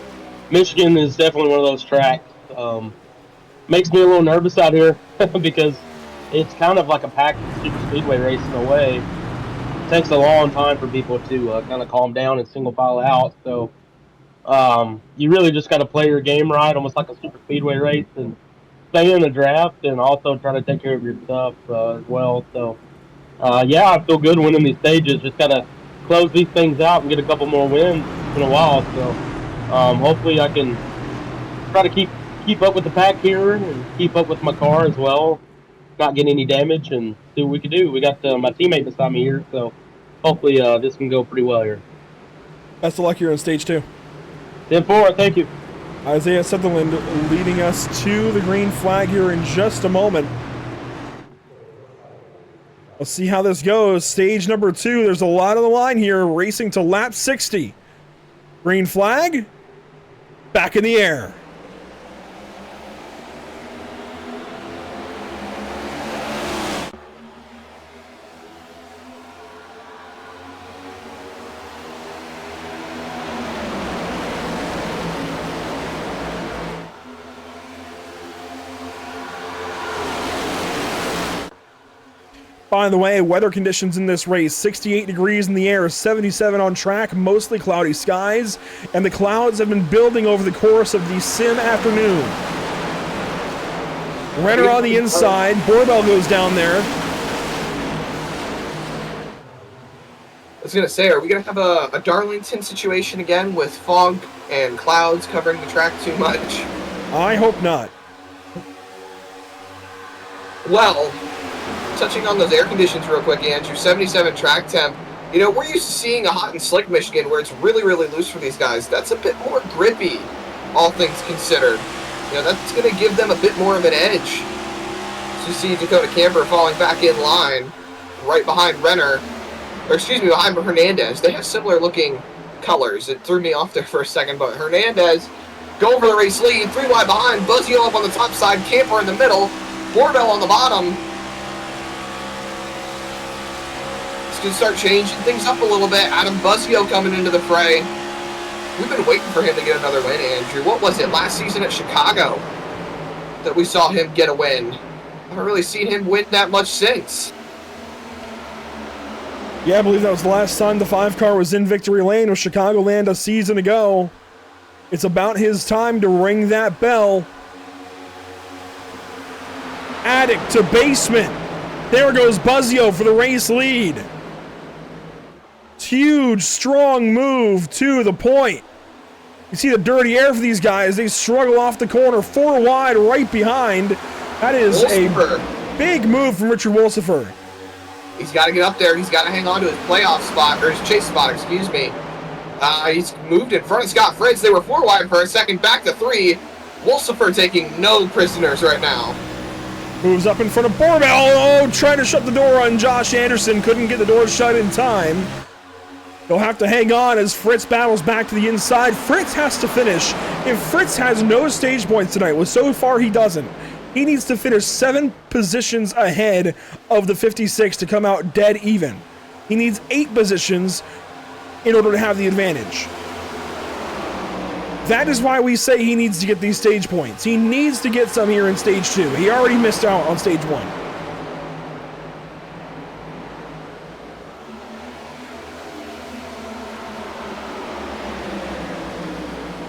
Michigan is definitely one of those tracks. Makes me a little nervous out here because it's kind of like a packed super speedway race in a way. It takes a long time for people to kind of calm down and single file out. So you really just got to play your game right, almost like a super speedway race, and stay in the draft and also try to take care of your stuff as well. So, yeah, I feel good winning these stages. Just got to close these things out and get a couple more wins in a while. So hopefully I can try to keep up with the pack here and keep up with my car as well, not get any damage, and see what we can do. We got my teammate beside me here, so hopefully this can go pretty well here. Best of luck here in Stage 2. 10-4, thank you. Isaiah Sutherland leading us to the green flag here in just a moment. Let's see how this goes. Stage number 2, there's a lot on the line here, racing to lap 60. Green flag, back in the air. By the way, weather conditions in this race, 68 degrees in the air, 77 on track, mostly cloudy skies, and the clouds have been building over the course of the sim afternoon. Renner on the inside, Borbell goes down there. I was going to say, are we going to have a Darlington situation again with fog and clouds covering the track too much? I hope not. Well, touching on those air conditions real quick, Andrew, 77 track temp. You know, we're used to seeing a hot and slick Michigan where it's really, really loose for these guys. That's a bit more grippy, all things considered. You know, that's going to give them a bit more of an edge. So you see Dakota Camper falling back in line right behind Renner, or excuse me, behind Hernandez. They have similar looking colors. It threw me off there for a second, but Hernandez going for the race lead, 3 wide behind, Buzzy up on the top side, Camper in the middle, Borbell on the bottom. it's going to start changing things up a little bit. Adam Buzzio coming into the fray. We've been waiting for him to get another win, Andrew. What was it, last season at Chicago that we saw him get a win? I haven't really seen him win that much since. Yeah, I believe that was the last time the 5-car was in victory lane with Chicagoland a season ago. It's about his time to ring that bell. Attic to basement. There goes Buzzio for the race lead. Huge, strong move to the point. You see the dirty air for these guys. They struggle off the corner, 4 wide, right behind. That is a big move from Richard Wolsifer. He's got to get up there. He's got to hang on to his playoff spot, or his chase spot, excuse me. He's moved in front of Scott Fritz. They were 4 wide for a second, back to 3. Wolsifer taking no prisoners right now. Moves up in front of Borbell. Oh, trying to shut the door on Josh Anderson. Couldn't get the door shut in time. They'll have to hang on as Fritz battles back to the inside. Fritz has to finish. If Fritz has no stage points tonight, well, so far he doesn't, he needs to finish 7 positions ahead of the 56 to come out dead even. He needs 8 positions in order to have the advantage. That is why we say he needs to get these stage points. He needs to get some here in stage 2. He already missed out on stage 1.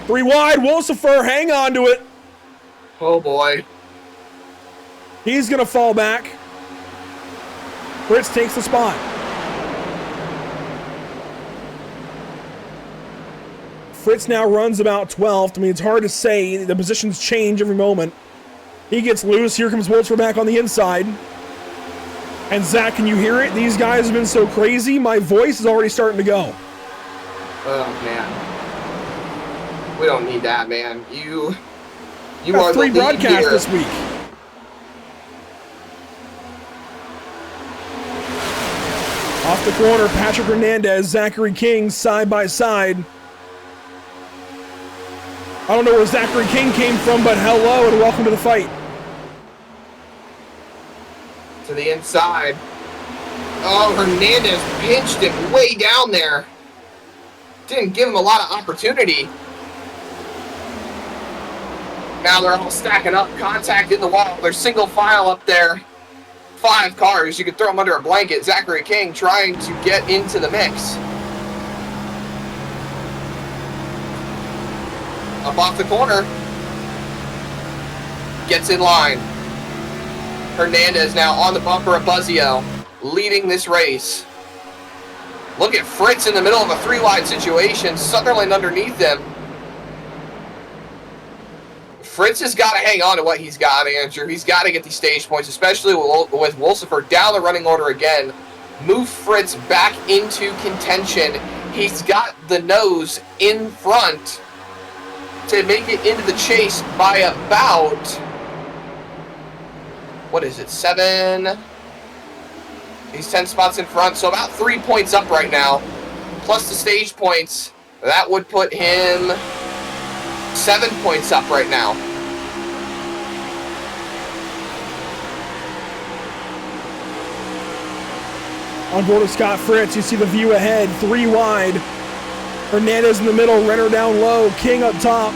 Three wide, Wolsifer, hang on to it. Oh boy. He's gonna fall back. Fritz takes the spot. Fritz now runs about 12th. I mean, it's hard to say. The positions change every moment. He gets loose. Here comes Wolsifer back on the inside. And Zach, can you hear it? These guys have been so crazy. My voice is already starting to go. Oh, man. We don't need that, man. You are 3 broadcasts this week. Off the corner, Patrick Hernandez, Zachary King, side by side. I don't know where Zachary King came from, but hello and welcome to the fight. To the inside. Oh, Hernandez pinched him way down there. Didn't give him a lot of opportunity. Now they're all stacking up, contact in the wall. There's single file up there. 5 cars. You could throw them under a blanket. Zachary King trying to get into the mix. Up off the corner. Gets in line. Hernandez now on the bumper of Buzzio, leading this race. Look at Fritz in the middle of a 3-wide situation. Sutherland underneath him. Fritz has got to hang on to what he's got, Andrew. He's got to get these stage points, especially with Wolsifer down the running order again. Move Fritz back into contention. He's got the nose in front to make it into the chase by about, what is it, 7? He's 10 spots in front, so about 3 points up right now. Plus the stage points, that would put him 7 points up right now. On board of Scott Fritz, you see the view ahead, 3 wide. Hernandez in the middle, Renner down low, King up top.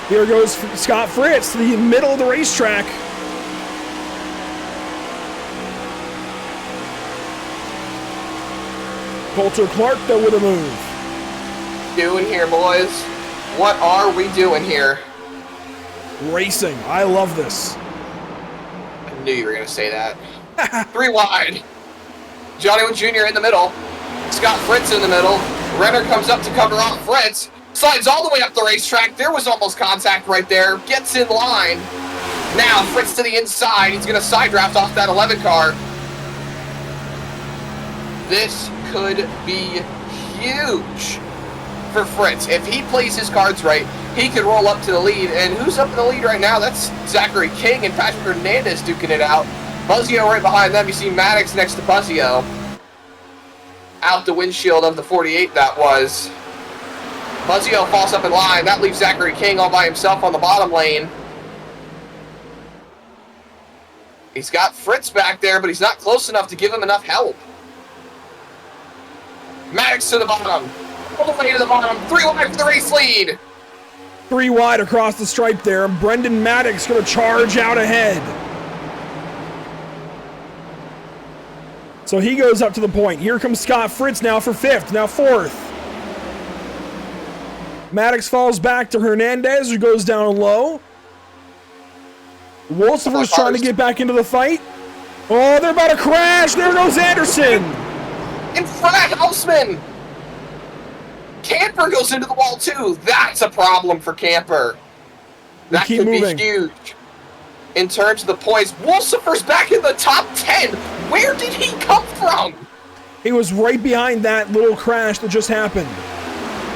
Here goes Scott Fritz to the middle of the racetrack. Coulter Clark, though, with a move. Doing here, boys? What are we doing here? Racing. I love this. I knew you were going to say that. 3 wide. Johnny Wood Jr. in the middle. Scott Fritz in the middle. Renner comes up to cover off Fritz. Slides all the way up the racetrack. There was almost contact right there. Gets in line. Now Fritz to the inside. He's going to side draft off that 11 car. This could be huge for Fritz. If he plays his cards right, he could roll up to the lead. And who's up in the lead right now? That's Zachary King and Patrick Hernandez duking it out. Buzzio right behind them. You see Maddox next to Buzzio. Out the windshield of the 48 that was. Buzzio falls up in line. That leaves Zachary King all by himself on the bottom lane. He's got Fritz back there, but he's not close enough to give him enough help. Maddox to the bottom. All the way to the bottom. 3 wide for the race lead. 3 wide across the stripe there. Brendan Maddox going to charge out ahead. So he goes up to the point. Here comes Scott Fritz now for 5th, now 4th. Maddox falls back to Hernandez, who goes down low. Wolsifer's trying to get back into the fight. Oh, they're about to crash. There goes Anderson. In front of Houseman. Camper goes into the wall too. That's a problem for Camper. That could be huge. In terms of the points, Wolsifer's back in the top 10. Where did he come from? He was right behind that little crash that just happened.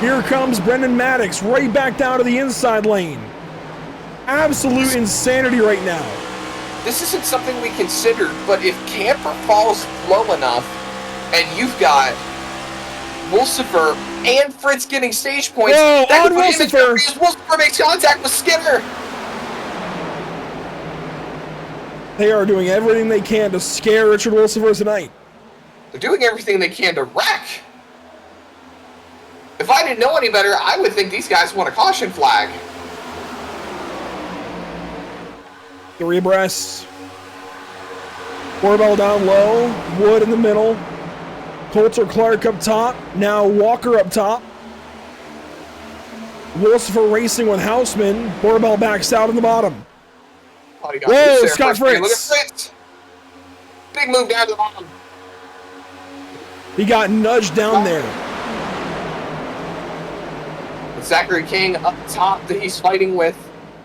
Here comes Brendan Maddox right back down to the inside lane. Absolute insanity right now. This isn't something we considered, but if Camper falls low enough and you've got Wolsifer and Fritz getting stage points, whoa, that on Wolsifer. Wolsifer makes contact with Skinner. They are doing everything they can to scare Richard Wolsifer tonight. They're doing everything they can to wreck. If I didn't know any better, I would think these guys want a caution flag. 3 abreast. Corbell down low. Wood in the middle. Coulter Clark up top. Now Walker up top. Wolsifer racing with Houseman. Corbell backs out in the bottom. Whoa, Scott Fritz. Look at Fritz. Big move down to the bottom. He got nudged down there. Zachary King up top that he's fighting with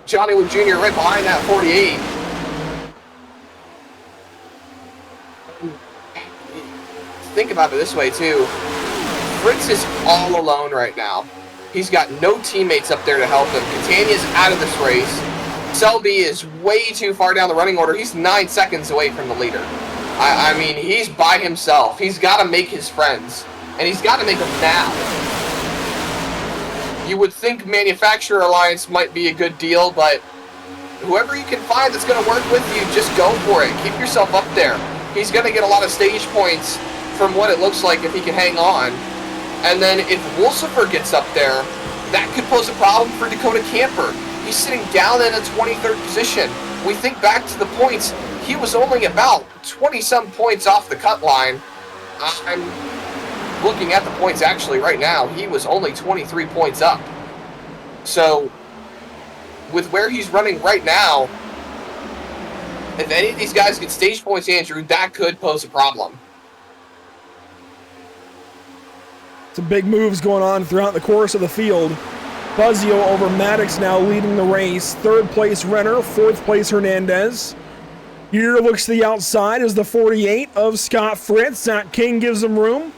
Johnny Wood Jr. right behind that 48. Think about it this way too. Fritz is all alone right now. He's got no teammates up there to help him. Catania's out of this race. Selby is way too far down the running order. He's 9 seconds away from the leader. I mean, he's by himself. He's got to make his friends, and he's got to make them now. You would think Manufacturer Alliance might be a good deal, but whoever you can find that's going to work with you, just go for it. Keep yourself up there. He's going to get a lot of stage points from what it looks like if he can hang on. And then if Wolsifer gets up there, that could pose a problem for Dakota Camper. He's sitting down in a 23rd position. We think back to the points, he was only about 20-some points off the cut line. I'm looking at the points actually right now. He was only 23 points up. So, with where he's running right now, if any of these guys get stage points, Andrew, that could pose a problem. Some big moves going on throughout the course of the field. Buzzio over Maddox now leading the race. 3rd place Renner, 4th place Hernandez. Here looks to the outside is the 48 of Scott Fritz. Zach King gives him room.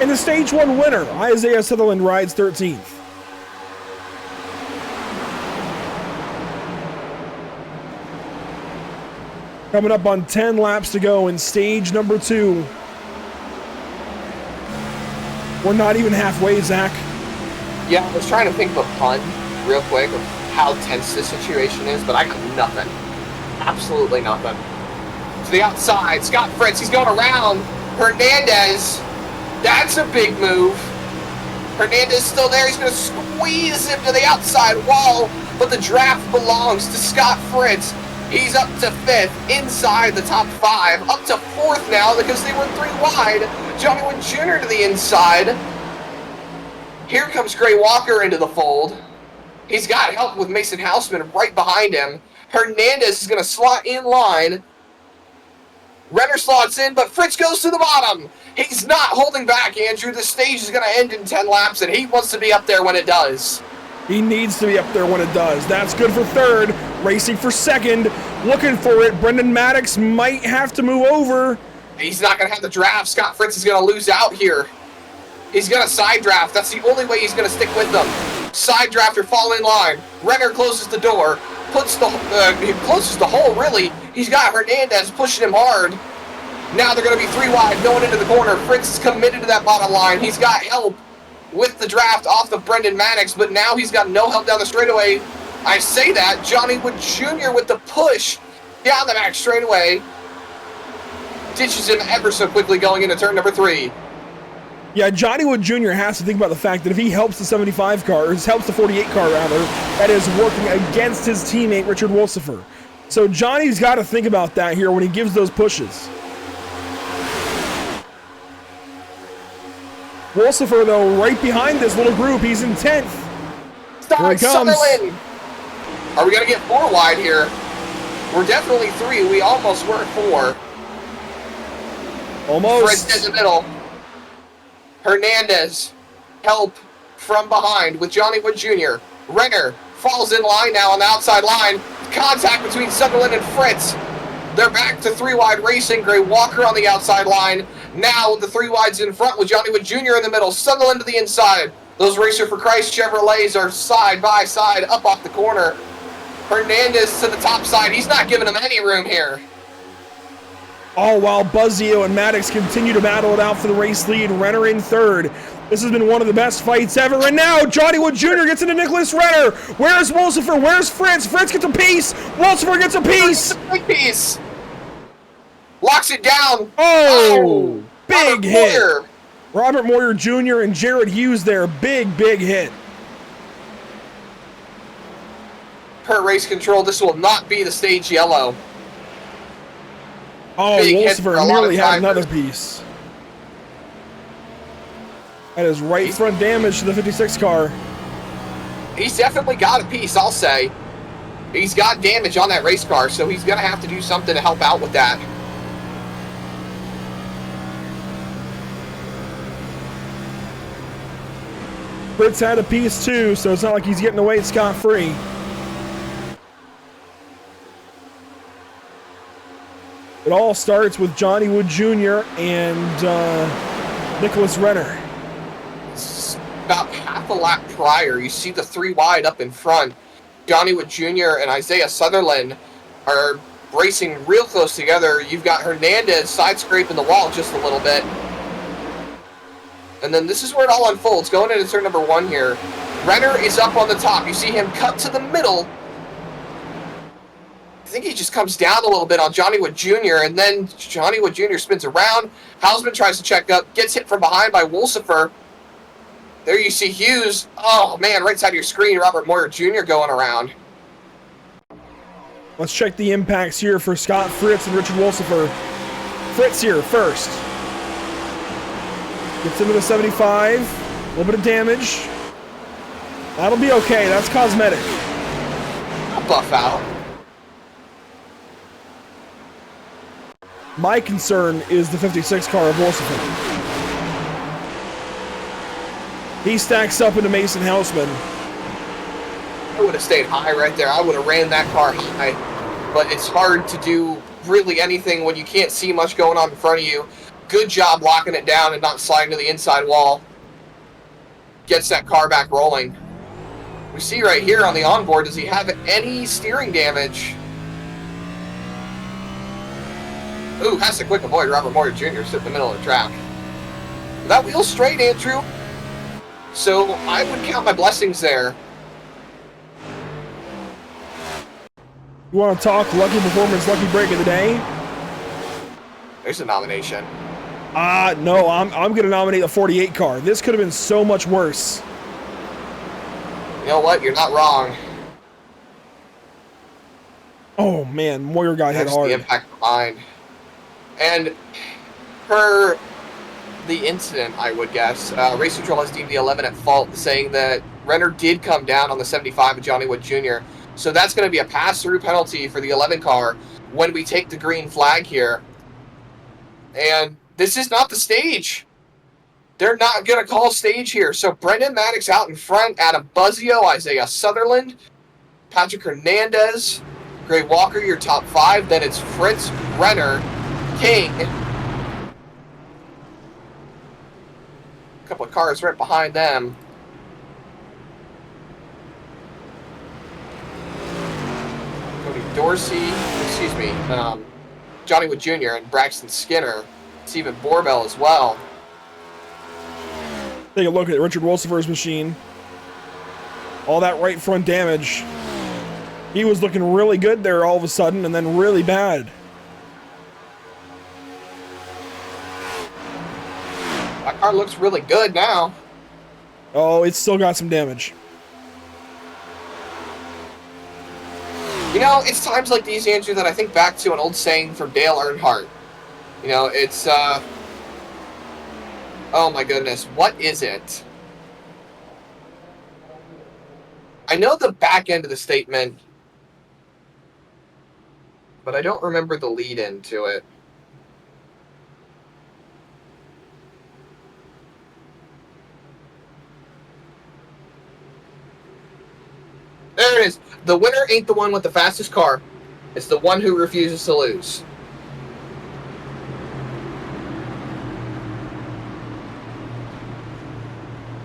And the stage 1 winner, Isaiah Sutherland, rides 13th. Coming up on 10 laps to go in stage number 2. We're not even halfway, Zach. Yeah, I was trying to think of a pun real quick of how tense this situation is, but I got nothing. Absolutely nothing. To the outside, Scott Fritz, he's going around Hernandez. That's a big move. Hernandez still there. He's going to squeeze him to the outside wall, but the draft belongs to Scott Fritz. He's up to 5th, inside the top 5, up to 4th now because they were 3 wide. Johnny Wood Jr. to the inside. Here comes Gray Walker into the fold. He's got help with Mason Houseman right behind him. Hernandez is going to slot in line. Renner slots in, but Fritz goes to the bottom. He's not holding back, Andrew. The stage is going to end in 10 laps, and he wants to be up there when it does. He needs to be up there when it does. That's good for 3rd. Racing for 2nd. Looking for it. Brendan Maddox might have to move over. He's not going to have the draft. Scott Fritz is going to lose out here. He's going to side draft. That's the only way he's going to stick with them. Side draft or fall in line. Renner closes the door. He closes the hole, really. He's got Hernandez pushing him hard. Now they're going to be 3 wide going into the corner. Fritz is committed to that bottom line. He's got help with the draft off of Brendan Maddox, but now he's got no help down the straightaway. I say that. Johnny Wood Jr. with the push down the back straightaway. Ditches him ever so quickly going into turn number 3. Yeah, Johnny Wood Jr. has to think about the fact that if he helps the 75 car, or helps the 48 car rather, that is working against his teammate Richard Wolsifer. So Johnny's got to think about that here when he gives those pushes. Wolsifer, though, right behind this little group. He's in 10th. Here he comes. Sutherland. Are we going to get 4 wide here? We're definitely 3. We almost were 4. Almost. Fritz in the middle. Hernandez, help from behind with Johnny Wood Jr. Renner falls in line now on the outside line. Contact between Sutherland and Fritz. They're back to 3 wide racing. Gray Walker on the outside line. Now with the 3 wides in front with Johnny Wood Jr. in the middle. Sutherland to the inside. Those Racer for Christ Chevrolets are side by side up off the corner. Hernandez to the top side. He's not giving him any room here. All while Buzzio and Maddox continue to battle it out for the race lead. Renner in 3rd. This has been one of the best fights ever. And now Johnny Wood Jr. gets into Nicholas Renner. Where's Wolsifer? Where's Fritz? Fritz gets a piece. Wolsifer gets a piece. Big piece. Locks it down. Oh, big hit. Moyer. Robert Moyer Jr. and Jared Hughes there. Big hit. Per race control, this will not be the stage yellow. Oh, Big hit for a Wolsifer lot nearly of had timers. another piece. That is right front damage to the 56 car. He's definitely got a piece, I'll say. He's got damage on that race car, so he's going to have to do something to help out with that. Fritz had a piece too, so it's not like he's getting away scot-free. It all starts with Johnny Wood Jr. and Nicholas Renner. About half a lap prior, you see the 3 wide up in front. Johnny Wood Jr. and Isaiah Sutherland are racing real close together. You've got Hernandez side scraping the wall just a little bit. And then this is where it all unfolds. Going into turn number 1 here. Renner is up on the top. You see him cut to the middle. I think he just comes down a little bit on Johnny Wood Jr. and then Johnny Wood Jr. spins around. Hausman tries to check up, gets hit from behind by Wolsifer. There you see Hughes. Oh, man, right side of your screen, Robert Moyer Jr. going around. Let's check the impacts here for Scott Fritz and Richard Wolsifer. Fritz here first. Gets into the 75. A little bit of damage. That'll be okay. That's cosmetic. A buff out. My concern is the 56 car of Wolsifer. He stacks up into Mason Hausman. I would have stayed high right there. I would have ran that car high. But it's hard to do really anything when you can't see much going on in front of you. Good job locking it down and not sliding to the inside wall. Gets that car back rolling. We see right here on the onboard, does he have any steering damage? Ooh, has to quick avoid Robert Moyer Jr. sit in the middle of the track. That wheel's straight, Andrew. So I would count my blessings there. You want to talk lucky performance, lucky break of the day? There's a nomination. No, I'm going to nominate the 48 car. This could have been so much worse. You know what? You're not wrong. Oh, man, Moyer got hit There's hard. the impact behind. And per the incident, I would guess, Race Control has deemed the 11 at fault, saying that Renner did come down on the 75 of Johnny Wood Jr. So that's going to be a pass-through penalty for the 11 car when we take the green flag here. And this is not the stage. They're not going to call stage here. So Brendan Maddox out in front, Adam Buzzio, Isaiah Sutherland, Patrick Hernandez, Gray Walker, your top 5. Then it's Fritz, Renner, King. A couple of cars right behind them. Cody Dorsey, excuse me, Johnny Wood Jr. and Braxton Skinner, Stephen Borbell as well. Take a look at Richard Wolsifer's machine. All that right front damage. He was looking really good there all of a sudden, and then really bad. My car looks really good now. Oh, it's still got some damage. You know, it's times like these, Andrew, that I think back to an old saying from Dale Earnhardt. You know, it's, oh my goodness, what is it? I know the back end of the statement, but I don't remember the lead into it. There it is. The winner ain't the one with the fastest car. It's the one who refuses to lose.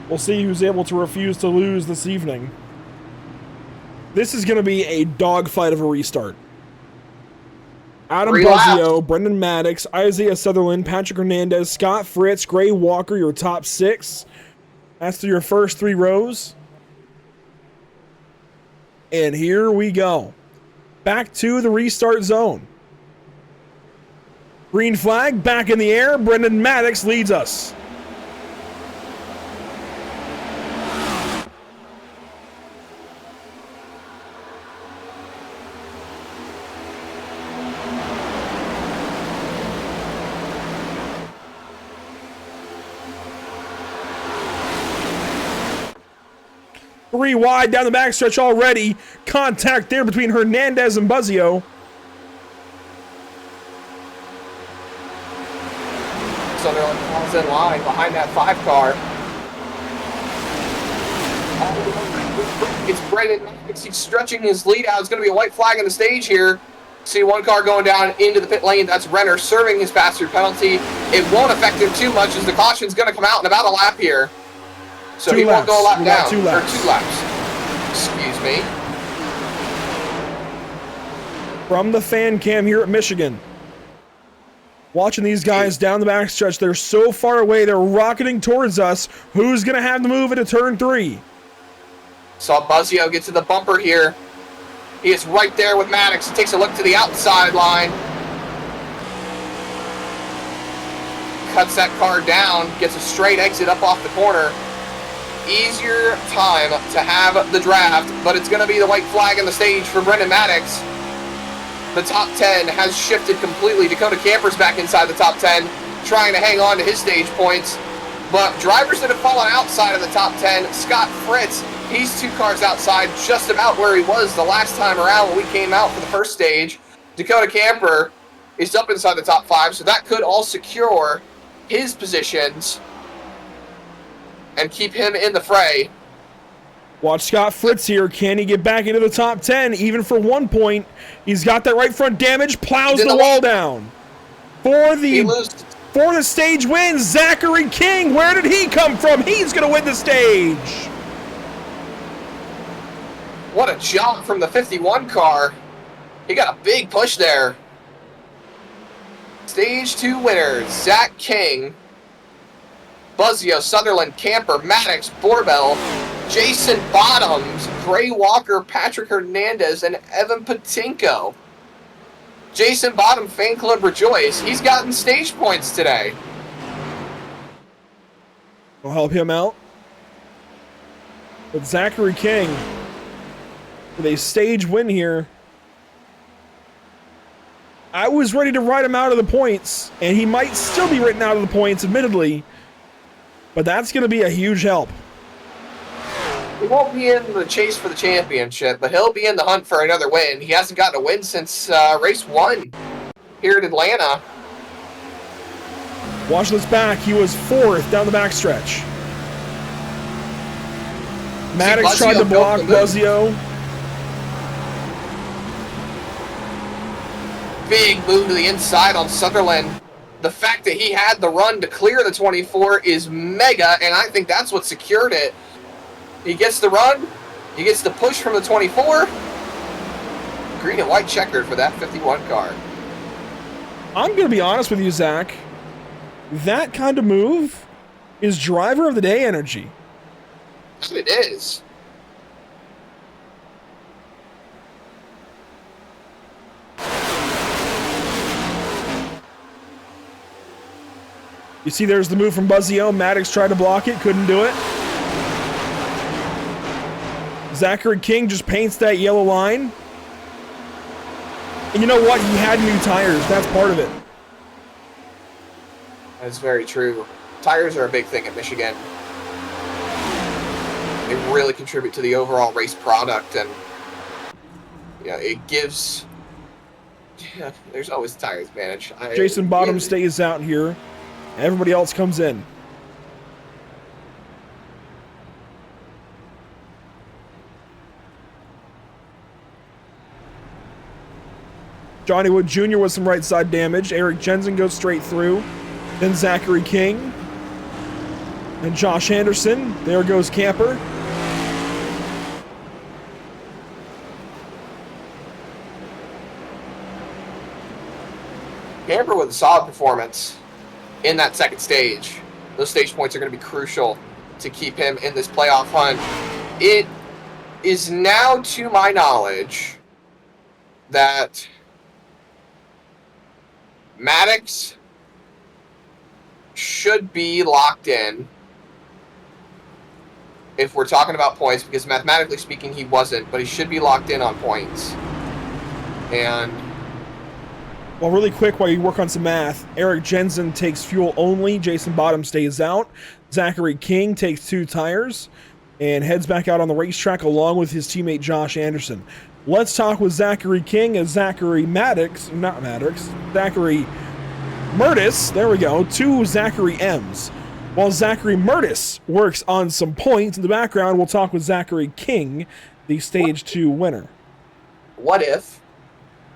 We'll see who's able to refuse to lose this evening. This is going to be a dogfight of a restart. Adam Buzzio, Brendan Maddox, Isaiah Sutherland, Patrick Hernandez, Scott Fritz, Gray Walker, your top 6. That's to your first 3 rows. And here we go. Back to the restart zone. Green flag back in the air. Brendan Maddox leads us. Three wide down the backstretch already. Contact there between Hernandez and Buzzio. Sutherland falls in line behind that 5 car. It's Brendan Maddox. He's stretching his lead out. It's going to be a white flag on the stage here. See one car going down into the pit lane. That's Renner serving his pass-through penalty. It won't affect him too much as the caution's going to come out in about a lap here. So he won't go a lap down. 2 laps. Or 2 laps. Excuse me. From the fan cam here at Michigan. Watching these guys down the backstretch. They're so far away. They're rocketing towards us. Who's going to have the move into turn 3? Saw Buzzio get to the bumper here. He is right there with Maddox. He takes a look to the outside line. Cuts that car down. Gets a straight exit up off the corner. Easier time to have the draft, but it's going to be the white flag on the stage for Brendan Maddox. The top 10 has shifted completely. Dakota Camper's back inside the top 10, trying to hang on to his stage points. But drivers that have fallen outside of the top 10, Scott Fritz, he's 2 cars outside, just about where he was the last time around when we came out for the first stage. Dakota Camper is up inside the top 5, so that could all secure his positions and keep him in the fray. Watch Scott Fritz here. Can he get back into the top 10, even for 1 point? He's got that right front damage, plows the wall down. For the stage win, Zachary King. Where did he come from? He's going to win the stage. What a jump from the 51 car. He got a big push there. Stage 2 winners, Zach King, Buzzio, Sutherland, Camper, Maddox, Borbell, Jason Bottoms, Gray Walker, Patrick Hernandez, and Evan Patinko. Jason Bottom, Fan Club Rejoice. He's gotten stage points today. We'll help him out. But Zachary King with a stage win here. I was ready to write him out of the points, and he might still be written out of the points, admittedly. But that's going to be a huge help. He won't be in the chase for the championship, but he'll be in the hunt for another win. He hasn't gotten a win since race 1 here at Atlanta. Watch this back. He was 4th down the backstretch. Maddox tried to block Buzzio. Big move to the inside on Sutherland. The fact that he had the run to clear the 24 is mega, and I think that's what secured it. He gets the run. He gets the push from the 24. Green and white checkered for that 51 car. I'm going to be honest with you, Zach. That kind of move is driver of the day energy. It is. You see there's the move from Buzzio. Maddox tried to block it, couldn't do it. Zachary King just paints that yellow line. And you know what? He had new tires. That's part of it. That's very true. Tires are a big thing at Michigan. They really contribute to the overall race product, and it gives. Yeah, there's always tire advantage. Jason Bottom stays out here. Everybody else comes in. Johnny Wood Jr. with some right side damage. Eric Jensen goes straight through. Then Zachary King. And Josh Anderson. There goes Camper. Camper with a solid performance in that second stage. Those stage points are going to be crucial to keep him in this playoff hunt. It is now, to my knowledge, that Maddox should be locked in if we're talking about points, because mathematically speaking he wasn't, but he should be locked in on points. And well, really quick while you work on some math, Eric Jensen takes fuel only. Jason Bottom stays out. Zachary King takes 2 tires and heads back out on the racetrack along with his teammate Josh Anderson. Let's talk with Zachary King and Zachary Zachary Murtis. There we go. 2 Zachary M's. While Zachary Murtis works on some points in the background, we'll talk with Zachary King, the Stage 2 winner. What if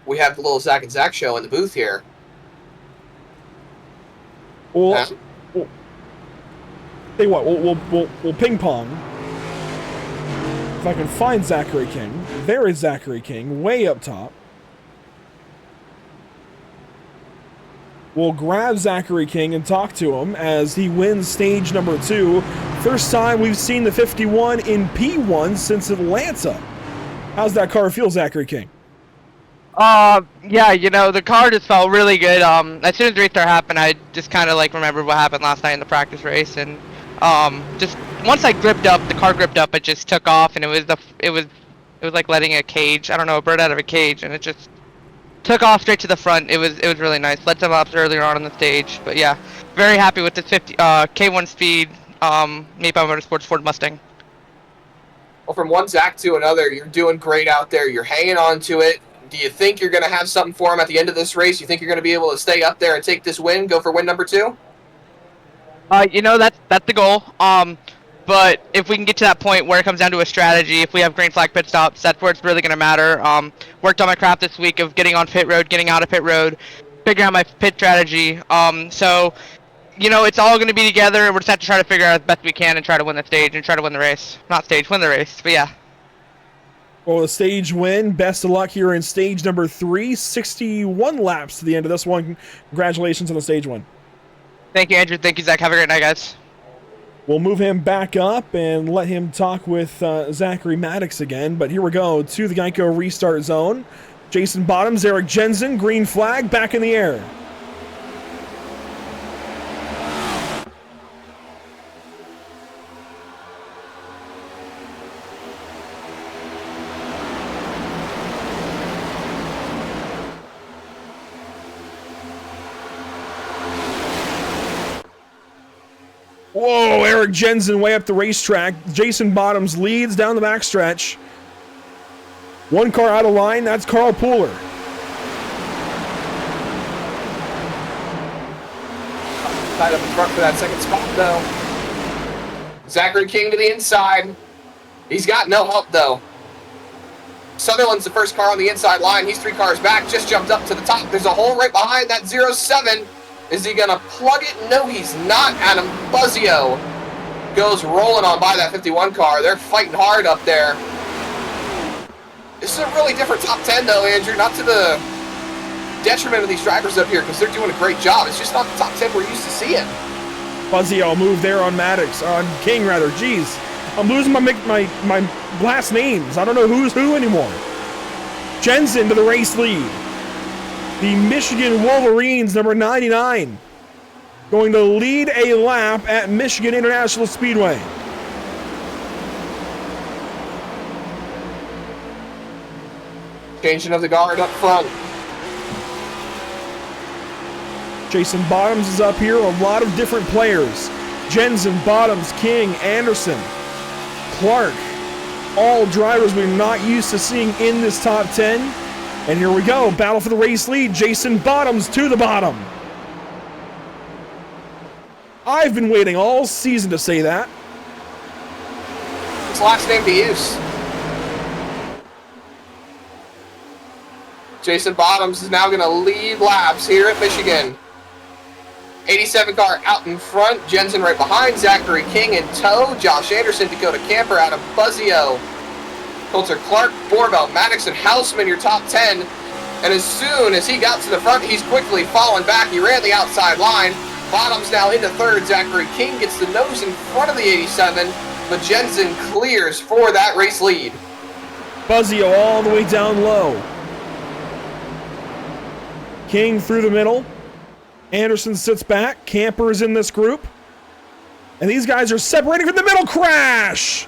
we have the little Zach and Zach show in the booth here? Well, say what? We'll ping pong. If I can find Zachary King, there is Zachary King, way up top. We'll grab Zachary King and talk to him as he wins stage number 2. First time we've seen the 51 in P1 since Atlanta. How's that car feel, Zachary King? Yeah, the car just felt really good. As soon as the race start happened, I just kind of remembered what happened last night in the practice race, and just once I gripped up, the car gripped up, it just took off, and it was like letting a bird out of a cage, and it just took off straight to the front. It was really nice. Led some laps earlier on in the stage, but yeah, very happy with this K1 speed made by Motorsports Ford Mustang. Well, from one Zach to another, you're doing great out there. You're hanging on to it. Do you think you're going to have something for him at the end of this race? You think you're going to be able to stay up there and take this win, go for win number 2? That's the goal. But if we can get to that point where it comes down to a strategy, if we have green flag pit stops, that's where it's really going to matter. Worked on my craft this week of getting on pit road, getting out of pit road, figuring out my pit strategy. So, it's all going to be together, and we'll just have to try to figure out as best we can and try to win the stage and try to win the race. Not stage, win the race, but yeah. Well, a stage win. Best of luck here in stage number 3. 61 laps to the end of this one. Congratulations on the stage win. Thank you, Andrew. Thank you, Zach. Have a great night, guys. We'll move him back up and let him talk with Zachary Maddox again. But here we go to the Geico restart zone. Jason Bottoms, Eric Jensen, green flag, back in the air. Whoa, Eric Jensen way up the racetrack. Jason Bottoms leads down the backstretch. One car out of line, that's Carl Pooler. Tied up in front for that second spot, though. Zachary King to the inside. He's got no help, though. Sutherland's the first car on the inside line. He's 3 cars back, just jumped up to the top. There's a hole right behind that 07. Is he going to plug it? No, he's not. Adam Buzzio goes rolling on by that 51 car. They're fighting hard up there. This is a really different top 10, though, Andrew. Not to the detriment of these drivers up here because they're doing a great job. It's just not the top 10 we're used to seeing. Fuzzy, I'll move there on Maddox, on King rather. Jeez, I'm losing my last names. I don't know who's who anymore. Jensen to the race lead. The Michigan Wolverines, number 99, going to lead a lap at Michigan International Speedway. Changing of the guard up front. Jason Bottoms is up here. A lot of different players. Jensen, Bottoms, King, Anderson, Clark. All drivers we're not used to seeing in this top 10. And here we go. Battle for the race lead. Jason Bottoms to the bottom. I've been waiting all season to say that. His last name to use. Jason Bottoms is now going to lead laps here at Michigan. 87 car out in front. Jensen right behind. Zachary King in tow. Josh Anderson, Dakota Camper out of Buzzio. Coulter Clark, Borvell, Maddox, and Houseman, your top 10. And as soon as he got to the front, he's quickly fallen back. He ran the outside line. Bottoms now into third. Zachary King gets the nose in front of the 87, but Jensen clears for that race lead. Buzzio all the way down low. King through the middle. Anderson sits back. Camper is in this group. And these guys are separating from the middle. Crash!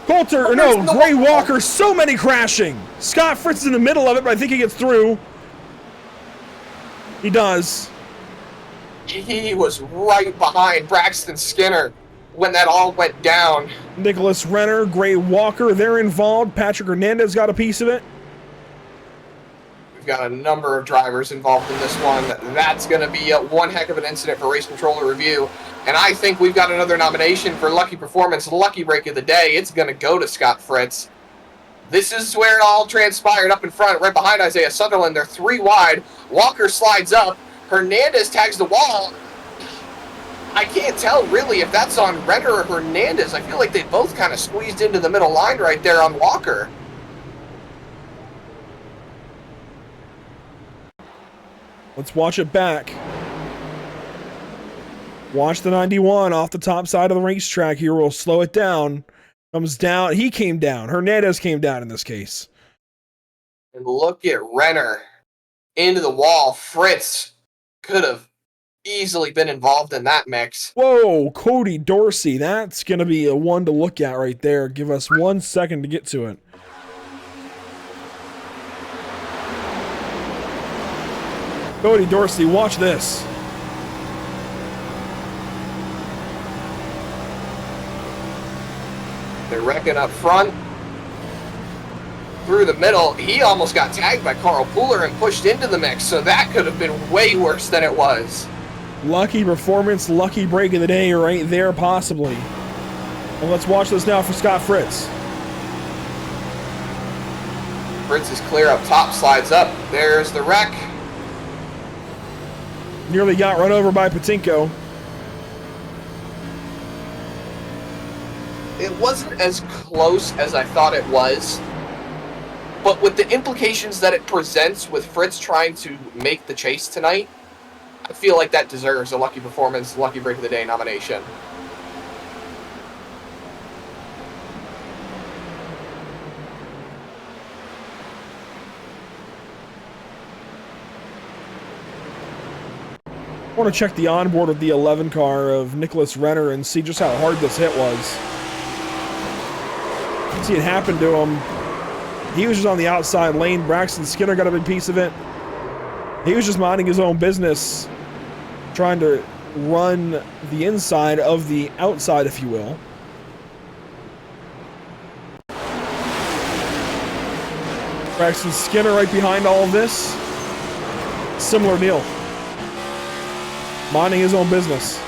Coulter, or no, Gray Walker, so many crashing. Scott Fritz is in the middle of it, but I think he gets through. He does. He was right behind Braxton Skinner when that all went down. Nicholas Renner, Gray Walker, they're involved. Patrick Hernandez got a piece of it. We've got a number of drivers involved in this one. That's going to be one heck of an incident for Race Controller Review. And I think we've got another nomination for Lucky Performance, Lucky Break of the Day. It's going to go to Scott Fritz. This is where it all transpired up in front, right behind Isaiah Sutherland. They're 3 wide. Walker slides up. Hernandez tags the wall. I can't tell really if that's on Renner or Hernandez. I feel like they both kind of squeezed into the middle line right there on Walker. Let's watch it back. Watch the 91 off the top side of the racetrack here. We'll slow it down. Comes down. He came down. Hernandez came down in this case. And look at Renner into the wall. Fritz could have easily been involved in that mix. Whoa, Cody Dorsey. That's going to be a one to look at right there. Give us 1 second to get to it. Cody Dorsey, watch this. They're wrecking up front. Through the middle. He almost got tagged by Carl Pooler and pushed into the mix, so that could have been way worse than it was. Lucky performance, lucky break of the day right there, possibly. And let's watch this now for Scott Fritz. Fritz is clear up top, slides up. There's the wreck. Nearly got run over by Patinko. It wasn't as close as I thought it was, but with the implications that it presents with Fritz trying to make the chase tonight, I feel like that deserves a Lucky Performance, Lucky Break of the Day nomination. I want to check the onboard of the 11 car of Nicholas Renner and see just how hard this hit was. See it happen to him. He was just on the outside lane. Braxton Skinner got a big piece of it. He was just minding his own business, trying to run the inside of the outside, if you will. Braxton Skinner right behind all of this. Similar deal. Minding his own business.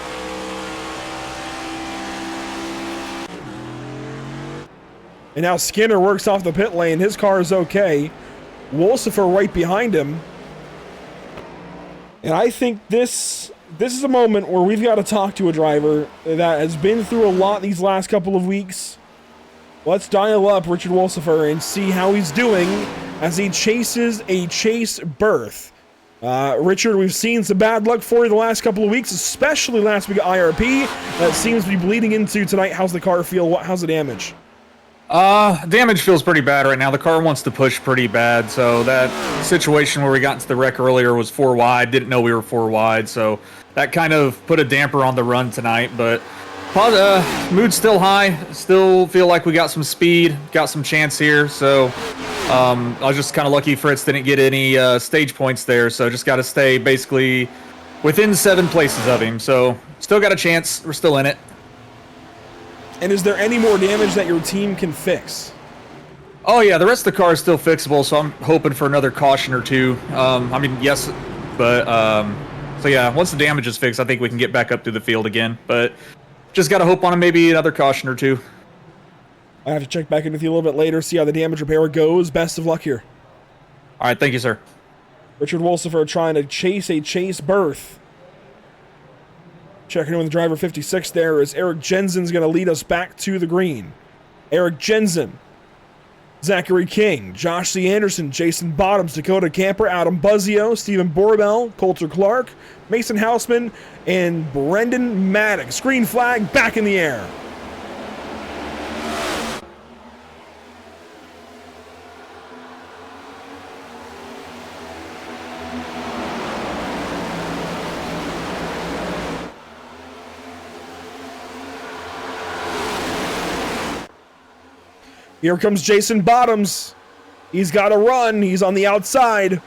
And now Skinner works off the pit lane. His car is okay. Wolsifer right behind him. And I think this is a moment where we've got to talk to a driver that has been through a lot these last couple of weeks. Let's dial up Richard Wolsifer and see how he's doing as he chases a chase berth. Richard, we've seen some bad luck for you the last couple of weeks, especially last week at IRP. That seems to be bleeding into tonight. How's the car feel? How's the damage? Damage feels pretty bad right now. The car wants to push pretty bad, so that situation where we got into the wreck earlier was 4 wide. Didn't know we were 4 wide, so that kind of put a damper on the run tonight, but mood's still high. Still feel like we got some speed, got some chance here, so I was just kind of lucky Fritz didn't get any stage points there, so just got to stay basically within 7 places of him, so still got a chance. We're still in it. And is there any more damage that your team can fix? Oh yeah, the rest of the car is still fixable, so I'm hoping for another caution or 2. I mean, yes, but so yeah, once the damage is fixed, I think we can get back up through the field again, but just got to hope on maybe another caution or 2. I have to check back in with you a little bit later, see how the damage repair goes. Best of luck here. All right, thank you, sir. Richard Wolsifer trying to chase a chase berth. Checking in with driver 56 there is Eric Jensen's going to lead us back to the green. Eric Jensen, Zachary King, Josh C. Anderson, Jason Bottoms, Dakota Camper, Adam Buzzio, Stephen Borbell, Coulter Clark, Mason Houseman, and Brendan Maddox. Green flag back in the air. Here comes Jason Bottoms. He's got to run. He's on the outside.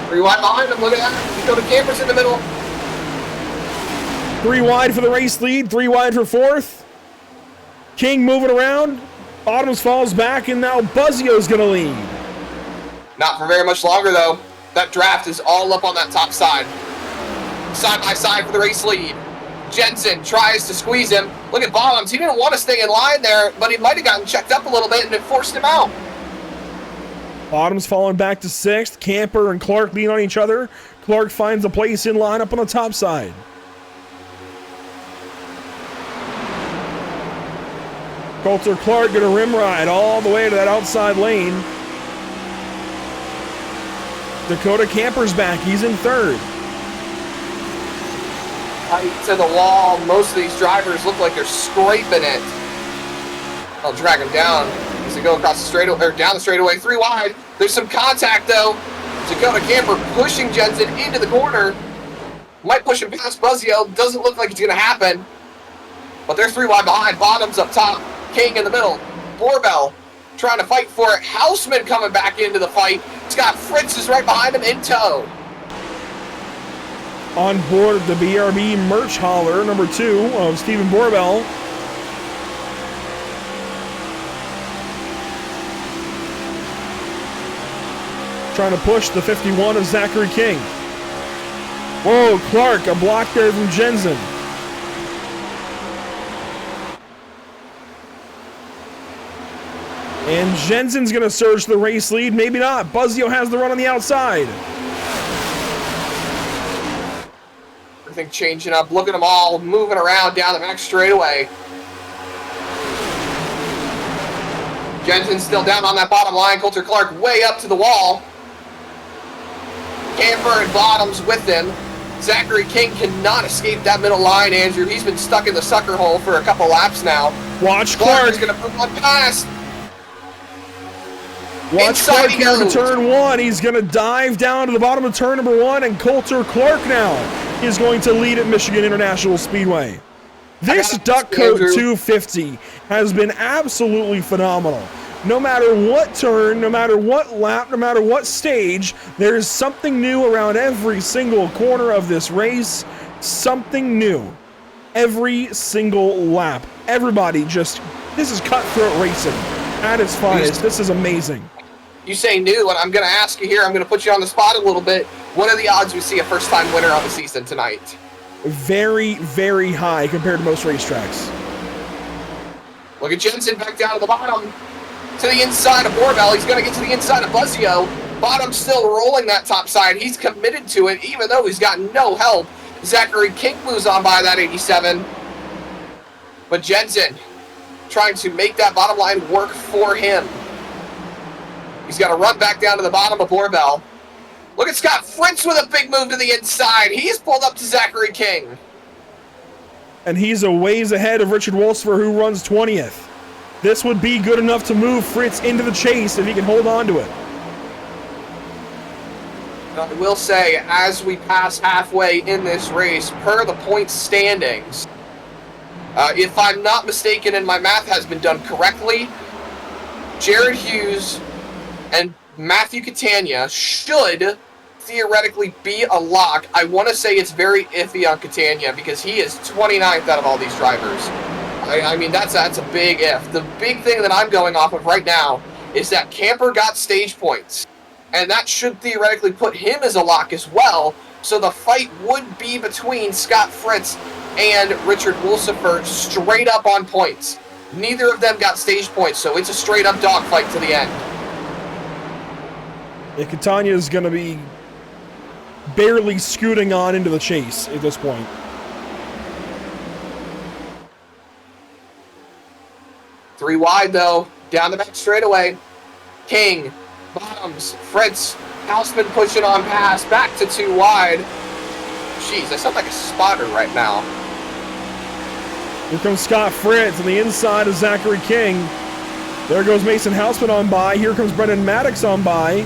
Three wide behind him. Look at that. Dakota Camper's in the middle. 3 wide for the race lead. 3 wide for 4th. King moving around. Bottoms falls back, and now Buzzio's going to lead. Not for very much longer, though. That draft is all up on that top side. Side by side for the race lead. Jensen tries to squeeze him. Look at Bottoms. He didn't want to stay in line there, but he might have gotten checked up a little bit and it forced him out. Bottoms falling back to 6th. Camper and Clark lean on each other. Clark finds a place in line up on the top side. Coulter Clark gonna rim ride all the way to that outside lane. Dakota Camper's back. He's in 3rd. Tight to the wall. Most of these drivers look like they're scraping it. I'll drag him down as they go across the straightaway, or down the straightaway. 3 wide. There's some contact though. Dakota Camper pushing Jensen into the corner. Might push him past Buzzio. Doesn't look like it's gonna happen. But they're 3 wide behind. Bottoms up top. King in the middle. Borbell trying to fight for it. Houseman coming back into the fight. Scott Fritz is right behind him in tow. On board the BRB merch hauler, number 2 of Stephen Borbell. Trying to push the 51 of Zachary King. Whoa, Clark, a block there from Jensen. And Jensen's going to surge the race lead. Maybe not. Buzzio has the run on the outside. Everything changing up. Look at them all moving around down the back straightaway. Jensen's still down on that bottom line. Coulter Clark way up to the wall. Camper and Bottoms with him. Zachary King cannot escape that middle line, Andrew. He's been stuck in the sucker hole for a couple laps now. Watch Clark. Clark is going to put one past. Watch Clark here to turn 1. He's going to dive down to the bottom of turn number 1, and Coulter Clark now is going to lead at Michigan International Speedway. This Duck Coat 250 has been absolutely phenomenal. No matter what turn, no matter what lap, no matter what stage, there's something new around every single corner of this race. Something new. Every single lap. Everybody just, this is cutthroat racing at its finest. This is amazing. You say new, and I'm going to ask you here, I'm going to put you on the spot a little bit. What are the odds we see a first-time winner on the season tonight? Very, very high compared to most racetracks. Look at Jensen back down to the bottom. To the inside of Borbell. He's going to get to the inside of Buzzio. Bottom still rolling that top side. He's committed to it, even though he's got no help. Zachary King moves on by that 87. But Jensen trying to make that bottom line work for him. He's got to run back down to the bottom of Borbell. Look at Scott Fritz with a big move to the inside. He's pulled up to Zachary King. And he's a ways ahead of Richard Wolsifer, who runs 20th. This would be good enough to move Fritz into the chase if he can hold on to it. I will say, as we pass halfway in this race, per the point standings, if I'm not mistaken and my math has been done correctly, Jared Hughes and Matthew Catania should theoretically be a lock. I want to say it's very iffy on Catania because he is 29th out of all these drivers. I mean, that's a big if. The big thing that I'm going off of right now is that Camper got stage points, and that should theoretically put him as a lock as well. So the fight would be between Scott Fritz and Richard Wolsifer straight up on points. Neither of them got stage points, so it's a straight up dogfight to the end. Yeah, Catania is going to be barely scooting on into the chase at this point. Three wide, though. Down the back straightaway. King, Bottoms, Fritz, Houseman pushing on past. Back to two wide. Jeez, I sound like a spotter right now. Here comes Scott Fritz on the inside of Zachary King. There goes Mason Houseman on by. Here comes Brendan Maddox on by.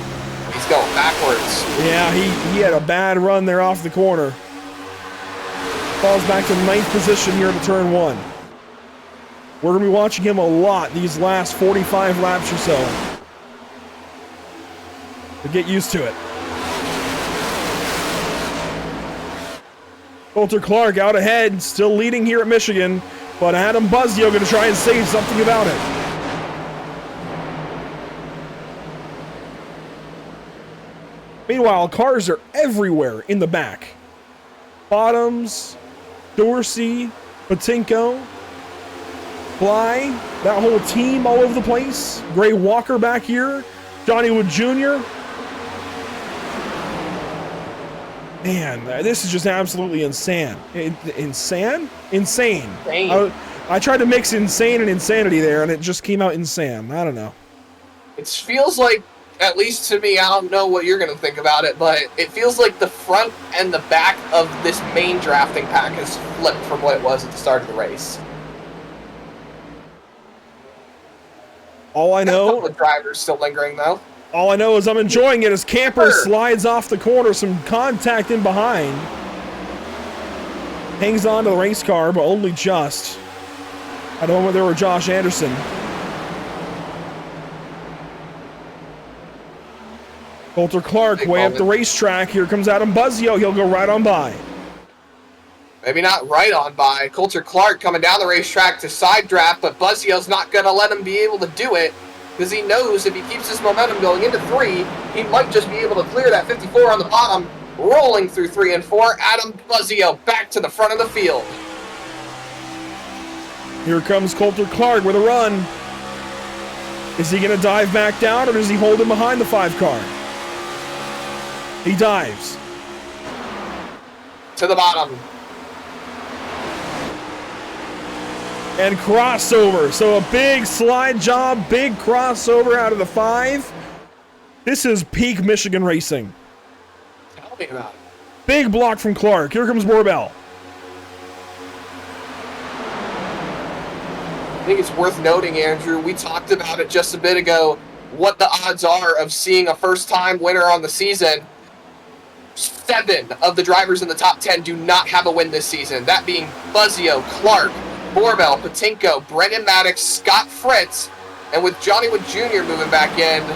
He's going backwards. Yeah, he had a bad run there off the corner. Falls back to 9th position here at the turn one. We're going to be watching him a lot these last 45 laps or so. To get used to it. Coulter Clark out ahead, still leading here at Michigan, but Adam Buzzio going to try and say something about it. Meanwhile, cars are everywhere in the back. Bottoms, Dorsey, Patinko, Bly, that whole team all over the place. Gray Walker back here, Johnny Wood Jr. Man, this is just absolutely insane. Insane? Insane. I tried to mix insane and insanity there, and it just came out insane. I don't know. It feels like, at least to me, I don't know what you're going to think about it, but it feels like the front and the back of this main drafting pack has flipped from what it was at the start of the race. All I know... A couple of drivers still lingering, though. All I know is I'm enjoying it as Camper slides off the corner, some contact in behind. Hangs on to the race car, but only just. I don't know whether there were Josh Anderson. Coulter Clark way up the racetrack. Here comes Adam Buzzio. He'll go right on by. Maybe not right on by. Coulter Clark coming down the racetrack to side draft, but Buzzio's not going to let him be able to do it because he knows if he keeps his momentum going into 3, he might just be able to clear that 54 on the bottom, rolling through 3 and 4. Adam Buzzio back to the front of the field. Here comes Coulter Clark with a run. Is he going to dive back down, or does he hold him behind the 5 car? He dives. To the bottom. And crossover. So a big slide job, big crossover out of the 5. This is peak Michigan racing. Tell me about it. Big block from Clark. Here comes Borbell. I think it's worth noting, Andrew, we talked about it just a bit ago, what the odds are of seeing a first-time winner on the season. 7 of the drivers in the top 10 do not have a win this season. That being Buzzio, Clark, Borbell, Patinko, Brendan Maddox, Scott Fritz, and with Johnny Wood Jr. moving back in,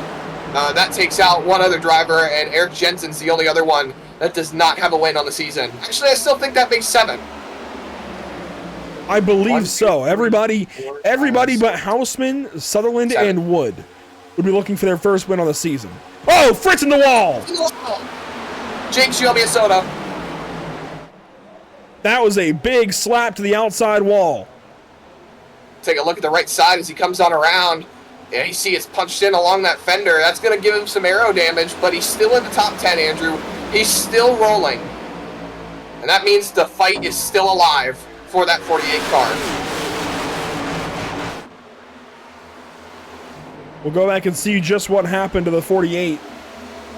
that takes out one other driver, and Eric Jensen's the only other one that does not have a win on the season. Actually, I still think that makes 7. I believe so. Everybody but Houseman, Sutherland, 7. and Wood would be looking for their first win on the season. Oh, Fritz in the wall! Jake, you owe me a soda. That was a big slap to the outside wall. Take a look at the right side as he comes on around. Yeah, you see it's punched in along that fender. That's going to give him some aero damage, but he's still in the top 10, Andrew. He's still rolling. And that means the fight is still alive for that 48 car. We'll go back and see just what happened to the 48.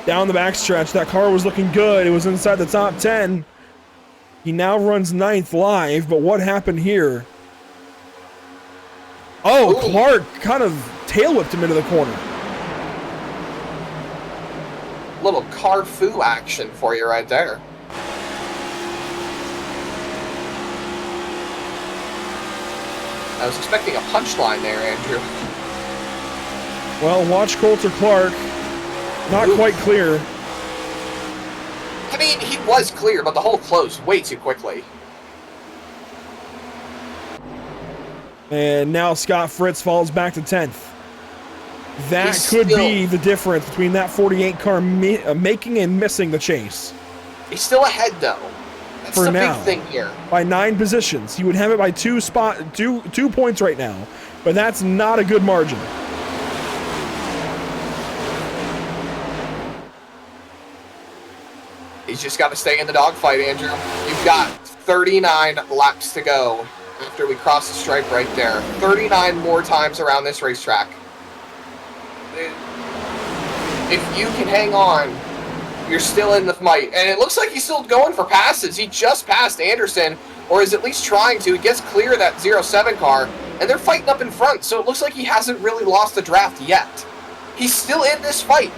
Down the backstretch, that car was looking good. It was inside the top 10. He now runs 9th live, but what happened here? Oh, Ooh. Clark kind of tail whipped him into the corner. Little car foo action for you right there. I was expecting a punchline there, Andrew. Well, watch Coulter Clark. Not Ooh. quite clear. I mean, he was clear, but the hole closed way too quickly. And now Scott Fritz falls back to 10th. That He's could still- be the difference between that 48 car making and missing the chase. He's still ahead, though. That's For the now. big thing here. By 9 positions. He would have it by 2 points right now. But that's not a good margin. He's just got to stay in the dogfight, Andrew. You've got 39 laps to go after we cross the stripe right there. 39 more times around this racetrack. If you can hang on, you're still in the fight. And it looks like he's still going for passes. He just passed Anderson, or is at least trying to. He gets clear of that 07 car, and they're fighting up in front. So it looks like he hasn't really lost the draft yet. He's still in this fight.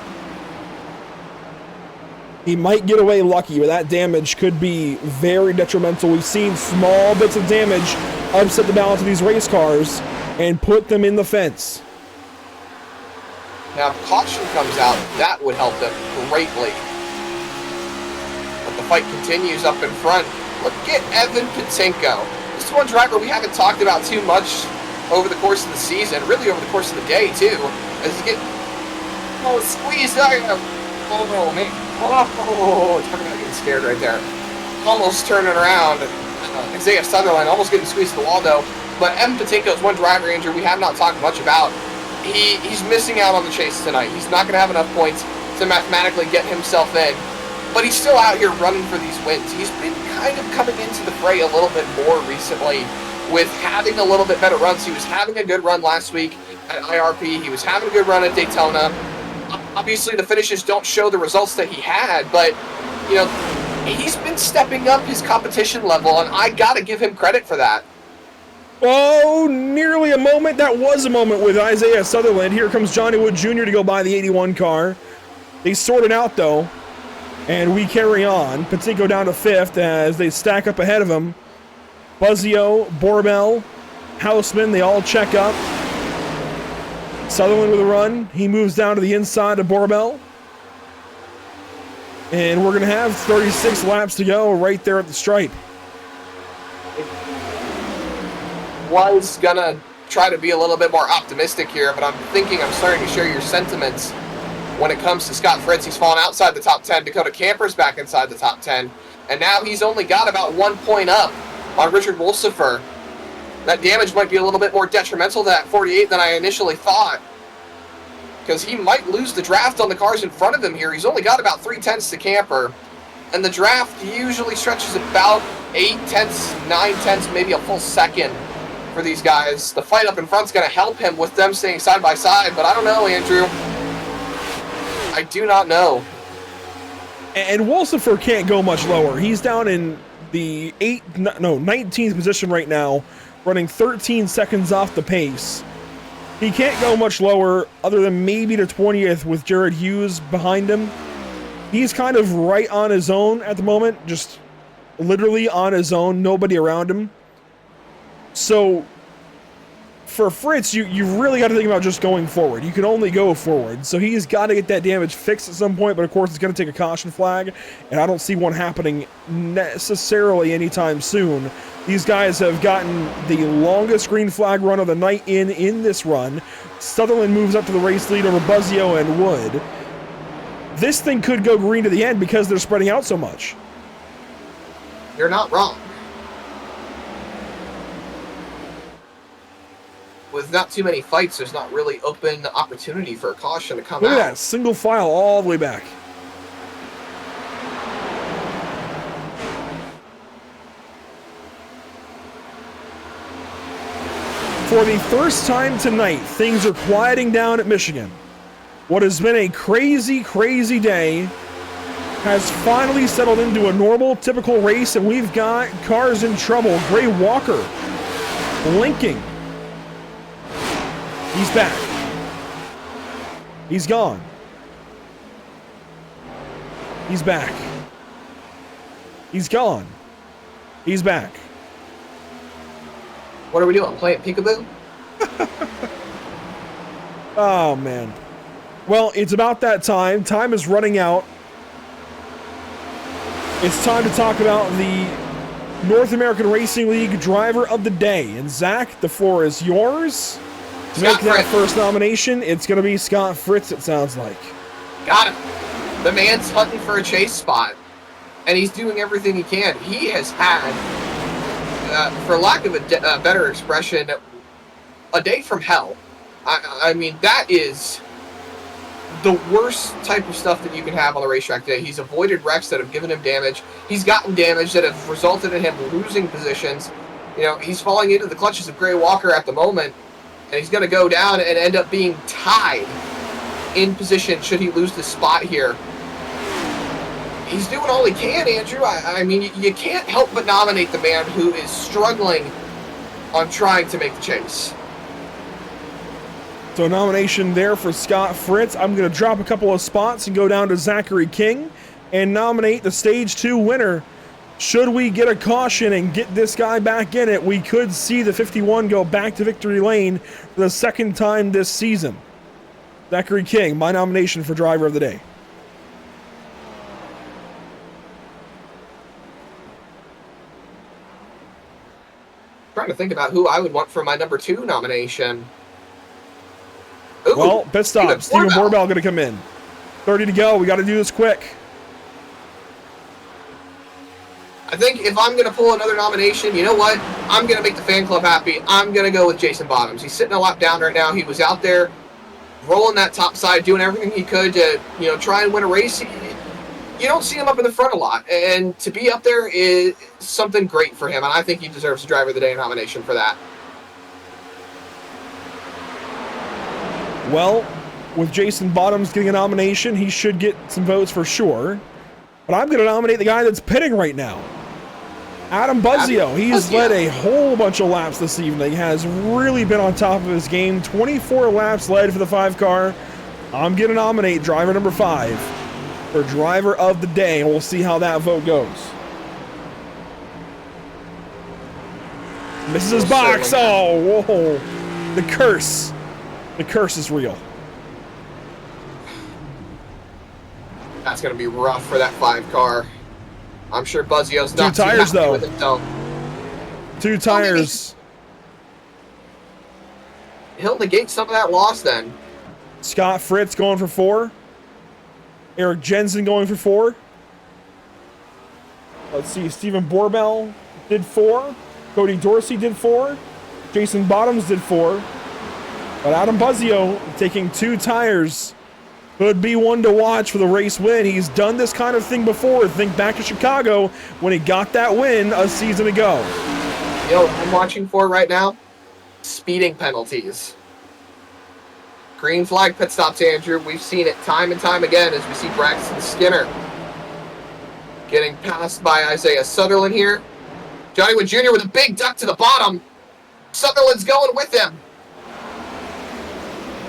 He might get away lucky, but that damage could be very detrimental. We've seen small bits of damage upset the balance of these race cars and put them in the fence. Now, if caution comes out, that would help them greatly. But the fight continues up in front. Look at Evan Patinko. This is one driver we haven't talked about too much over the course of the season, really over the course of the day, too. As he gets squeezed out. Oh, man. Oh, talking about getting scared right there. Almost turning around. Isaiah Sutherland almost getting squeezed to the wall, though. But Evan Patinko is one driver, Andrew, we have not talked much about. He's missing out on the chase tonight. He's not going to have enough points to mathematically get himself in. But he's still out here running for these wins. He's been kind of coming into the fray a little bit more recently with having a little bit better runs. He was having a good run last week at IRP. He was having a good run at Daytona. Obviously, the finishes don't show the results that he had, but, you know, he's been stepping up his competition level, and I got to give him credit for that. Oh, nearly a moment. That was a moment with Isaiah Sutherland. Here comes Johnny Wood Jr. to go by the 81 car. They sort it out, though, and we carry on. Patinko down to 5th as they stack up ahead of him. Buzzio, Borbell, Houseman, they all check up. Sutherland with a run. He moves down to the inside of Borbell. And we're going to have 36 laps to go right there at the stripe. Was gonna try to be a little bit more optimistic here, but I'm starting to share your sentiments when it comes to Scott Fritz. He's fallen outside the top 10. Dakota Camper's back inside the top 10. And now he's only got about 1 point up on Richard Wolsifer. That damage might be a little bit more detrimental to that 48 than I initially thought, because he might lose the draft on the cars in front of him here. He's only got about 3/10 to Camper, and the draft usually stretches about 8/10, 9/10, maybe a full second for these guys. The fight up in front's going to help him with them staying side by side, but I don't know, Andrew. I do not know. And Wolsifer can't go much lower. He's down in the 19th position right now, running 13 seconds off the pace. He can't go much lower other than maybe to 20th with Jared Hughes behind him. He's kind of right on his own at the moment, just literally on his own, nobody around him. So for Fritz, you really got to think about just going forward. You can only go forward. So he's got to get that damage fixed at some point, but of course it's going to take a caution flag, and I don't see one happening necessarily anytime soon. These guys have gotten the longest green flag run of the night in this run. Sutherland moves up to the race lead over Buzzio and Wood. This thing could go green to the end because they're spreading out so much. You're not wrong. With not too many fights, there's not really open opportunity for a caution to come Look out. at that, single file all the way back. For the first time tonight, things are quieting down at Michigan. What has been a crazy, crazy day has finally settled into a normal, typical race, and we've got cars in trouble. Gray Walker blinking. He's back. He's gone. He's back. He's gone. He's back. What are we doing? Playing peekaboo? Oh, man. Well, it's about that time. Time is running out. It's time to talk about the North American Racing League Driver of the Day. And Zach, the floor is yours. To make that first nomination, it's going to be Scott Fritz, it sounds like. Got him. The man's hunting for a chase spot, and he's doing everything he can. He has had, for lack of a better expression, a day from hell. I mean, that is the worst type of stuff that you can have on the racetrack today. He's avoided wrecks that have given him damage. He's gotten damage that have resulted in him losing positions. You know, he's falling into the clutches of Gray Walker at the moment, and he's going to go down and end up being tied in position should he lose this spot here. He's doing all he can, Andrew. I mean, you can't help but nominate the man who is struggling on trying to make the chase. So a nomination there for Scott Fritz. I'm going to drop a couple of spots and go down to Zachary King and nominate the Stage 2 winner. Should we get a caution and get this guy back in it, we could see the 51 go back to victory lane for the second time this season. Zachary King, my nomination for Driver of the Day. Trying to think about who I would want for my number 2 nomination. Ooh, well, pit stop. Steven Borbell going to come in. 30 to go. We got to do this quick. I think if I'm going to pull another nomination, you know what? I'm going to make the fan club happy. I'm going to go with Jason Bottoms. He's sitting a lap down right now. He was out there rolling that top side, doing everything he could to, you know, try and win a race. You don't see him up in the front a lot, and to be up there is something great for him, and I think he deserves a Driver of the Day nomination for that. Well, with Jason Bottoms getting a nomination, he should get some votes for sure. But I'm going to nominate the guy that's pitting right now. Adam Buzzio. He's led a whole bunch of laps this evening, has really been on top of his game. 24 laps led for the 5-car. I'm going to nominate driver number 5 for Driver of the Day, and we'll see how that vote goes. Misses his box. Oh, whoa. The curse. The curse is real. That's going to be rough for that 5-car. I'm sure Buzzio's not 2 tires, too happy though. with himself. 2 tires. He'll negate some of that loss then. Scott Fritz going for 4. Eric Jensen going for 4. Let's see. Stephen Borbell did 4. Cody Dorsey did 4. Jason Bottoms did 4. But Adam Buzzio taking 2 tires could be one to watch for the race win. He's done this kind of thing before. Think back to Chicago when he got that win a season ago. You know what I'm watching for right now? Speeding penalties. Green flag pit stops, Andrew. We've seen it time and time again as we see Braxton Skinner getting passed by Isaiah Sutherland here. Johnny Wood Jr. with a big duck to the bottom. Sutherland's going with him.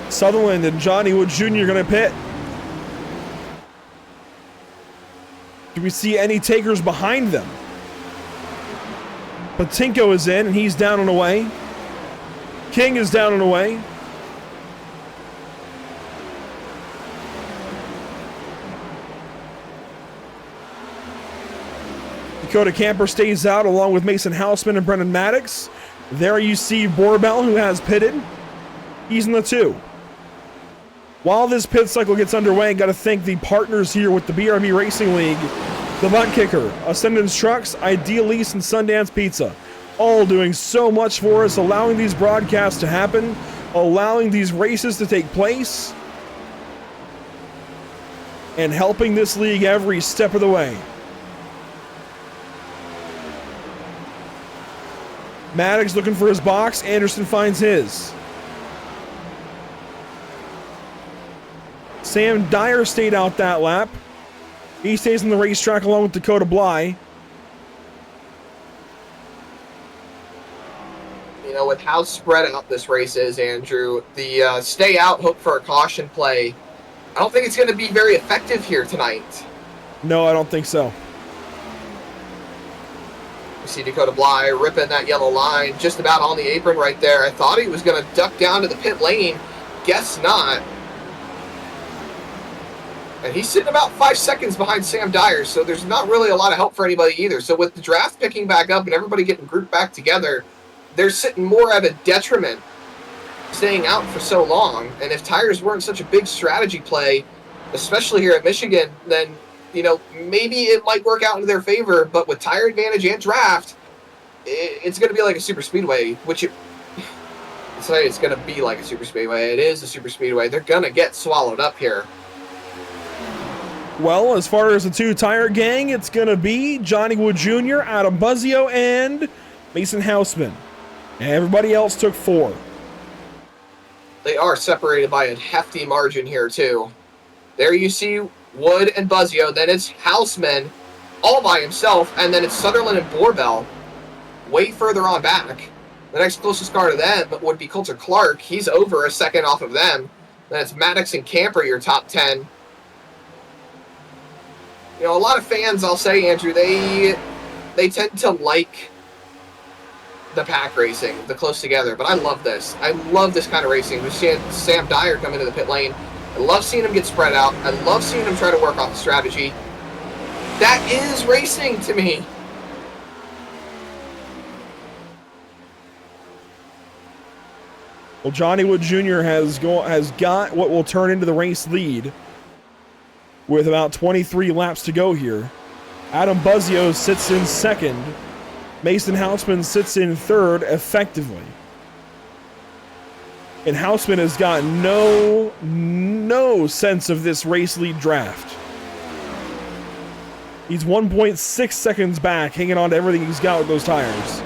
Sutherland and Johnny Wood Jr. going to pit. Do we see any takers behind them? Patinko is in, and he's down and away. King is down and away. Dakota Camper stays out along with Mason Houseman and Brendan Maddox. There you see Borbell, who has pitted. He's in the 2. While this pit cycle gets underway, got to thank the partners here with the BRB Racing League, the Buttkicker, Ascendance Trucks, Ideal Lease, and Sundance Pizza. All doing so much for us, allowing these broadcasts to happen, allowing these races to take place, and helping this league every step of the way. Maddox looking for his box. Anderson finds his. Sam Dyer stayed out that lap. He stays on the racetrack along with Dakota Bly. You know, with how spread out this race is, Andrew, the stay out, hope for a caution play, I don't think it's going to be very effective here tonight. No, I don't think so. You see Dakota Bly ripping that yellow line just about on the apron right there. I thought he was going to duck down to the pit lane. Guess not. And he's sitting about 5 seconds behind Sam Dyer, so there's not really a lot of help for anybody either. So with the draft picking back up and everybody getting grouped back together, they're sitting more at a detriment staying out for so long. And if tires weren't such a big strategy play, especially here at Michigan, then, you know, maybe it might work out into their favor. But with tire advantage and draft, it's going to be like a super speedway, which it's going to be like a super speedway. It is a super speedway. They're going to get swallowed up here. Well, as far as the two tire gang, it's going to be Johnny Wood Jr., Adam Buzzio, and Mason Houseman. And everybody else took 4. They are separated by a hefty margin here, too. There you see Wood and Buzzio. Then it's Houseman all by himself. And then it's Sutherland and Borbell way further on back. The next closest car to them would be Coulter Clark. He's over a second off of them. Then it's Maddox and Camper, your top 10. You know, a lot of fans, I'll say, Andrew, they tend to like the pack racing, the close together. But I love this. I love this kind of racing. We've seen Sam Dyer come into the pit lane. I love seeing him get spread out. I love seeing him try to work off the strategy. That is racing to me. Well, Johnny Wood Jr. has got what will turn into the race lead with about 23 laps to go here. Adam Buzzio sits in second. Mason Houseman sits in third effectively. And Houseman has got no sense of this race lead draft. He's 1.6 seconds back, hanging on to everything he's got with those tires.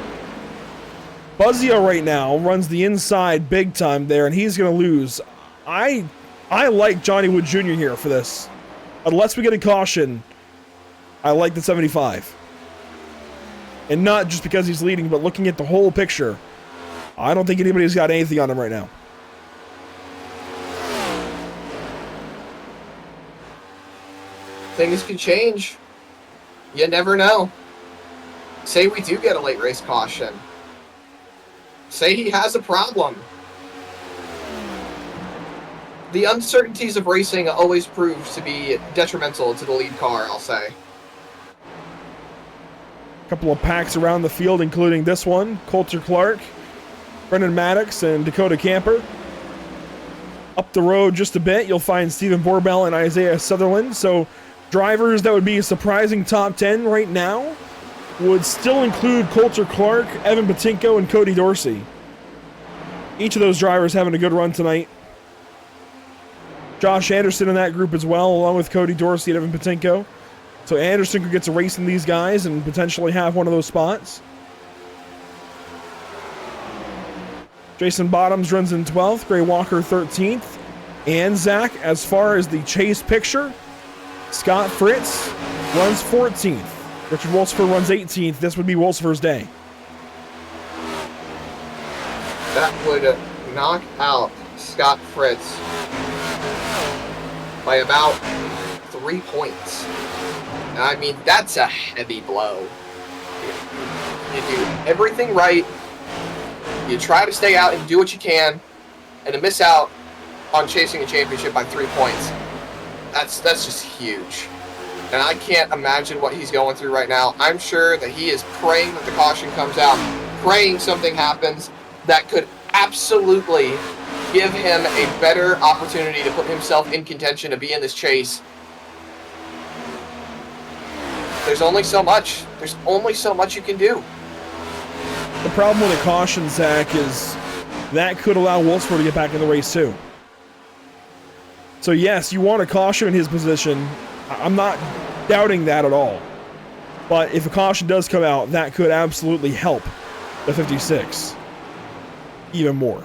Buzzio right now runs the inside big time there, and he's going to lose. I like Johnny Wood Jr. here for this. Unless we get a caution, I like the 75. And not just because he's leading, but looking at the whole picture, I don't think anybody's got anything on him right now. Things can change. You never know. Say we do get a late race caution. Say he has a problem. The uncertainties of racing always prove to be detrimental to the lead car, I'll say. A couple of packs around the field, including this one, Coulter Clark, Brendan Maddox, and Dakota Camper. Up the road just a bit, you'll find Stephen Borbell and Isaiah Sutherland. So drivers that would be a surprising top 10 right now would still include Coulter Clark, Evan Patinko, and Cody Dorsey. Each of those drivers having a good run tonight. Josh Anderson in that group as well, along with Cody Dorsey and Evan Patinko. So Anderson could get to racing these guys and potentially have one of those spots. Jason Bottoms runs in 12th, Gray Walker 13th. And Zach, as far as the chase picture, Scott Fritz runs 14th. Richard Wolfsfer runs 18th. This would be Wolfsfer's day. That would knock out Scott Fritz by about 3 points. I mean, that's a heavy blow. You do everything right. You try to stay out and do what you can, and to miss out on chasing a championship by 3 points, that's just huge. And I can't imagine what he's going through right now. I'm sure that he is praying that the caution comes out, praying something happens that could absolutely give him a better opportunity to put himself in contention to be in this chase. There's only so much. There's only so much you can do. The problem with a caution, Zach, is that could allow Wolfsburg to get back in the race too. So yes, you want a caution in his position. I'm not doubting that at all. But if a caution does come out, that could absolutely help the 56 even more.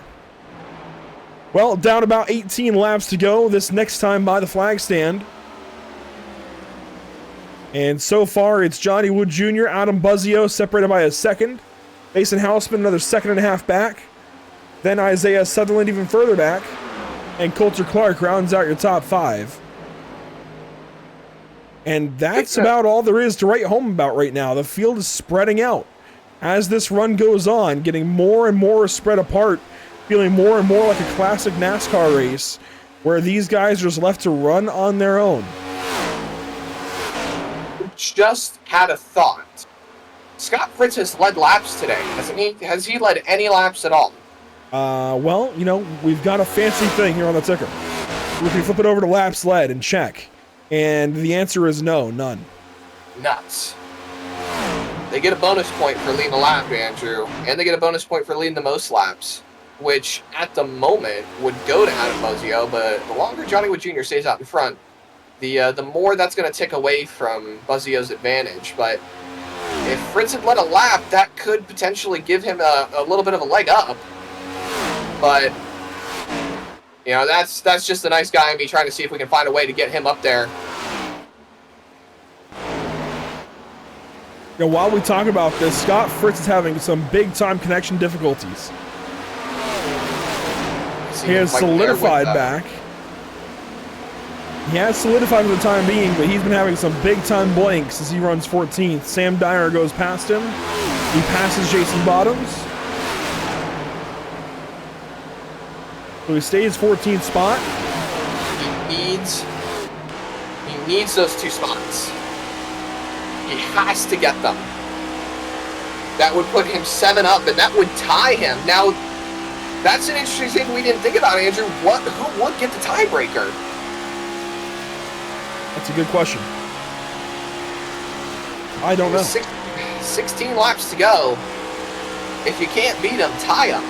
Well, down about 18 laps to go this next time by the flag stand. And so far, it's Johnny Wood Jr., Adam Buzzio separated by a second. Mason Houseman another second and a half back. Then Isaiah Sutherland even further back. And Coulter Clark rounds out your top 5. And that's about all there is to write home about right now. The field is spreading out. As this run goes on, getting more and more spread apart, feeling more and more like a classic NASCAR race where these guys are just left to run on their own. Just had a thought. Scott Fritz has led laps today, hasn't he? Has he led any laps at all? Well, you know, we've got a fancy thing here on the ticker. We can flip it over to laps led and check. And the answer is no, none. Nuts. They get a bonus point for leading a lap, Andrew, and they get a bonus point for leading the most laps, which at the moment would go to Adam Buzzio, but the longer Johnny Wood Jr. stays out in front, the more that's going to tick away from Buzzio's advantage. But if Fritz had led a lap, that could potentially give him a little bit of a leg up. But, you know, that's just the nice guy in me trying to see if we can find a way to get him up there. You know, while we talk about this, Scott Fritz is having some big-time connection difficulties. He has solidified back. He has solidified for the time being, but he's been having some big-time blanks as he runs 14th. Sam Dyer goes past him. He passes Jason Bottoms. So he stays 14th spot. He needs those 2 spots. He has to get them. That would put him 7 up, and that would tie him. Now, that's an interesting thing we didn't think about, Andrew. Who would get the tiebreaker? That's a good question. I don't know. 16 laps to go. If you can't beat him, tie him.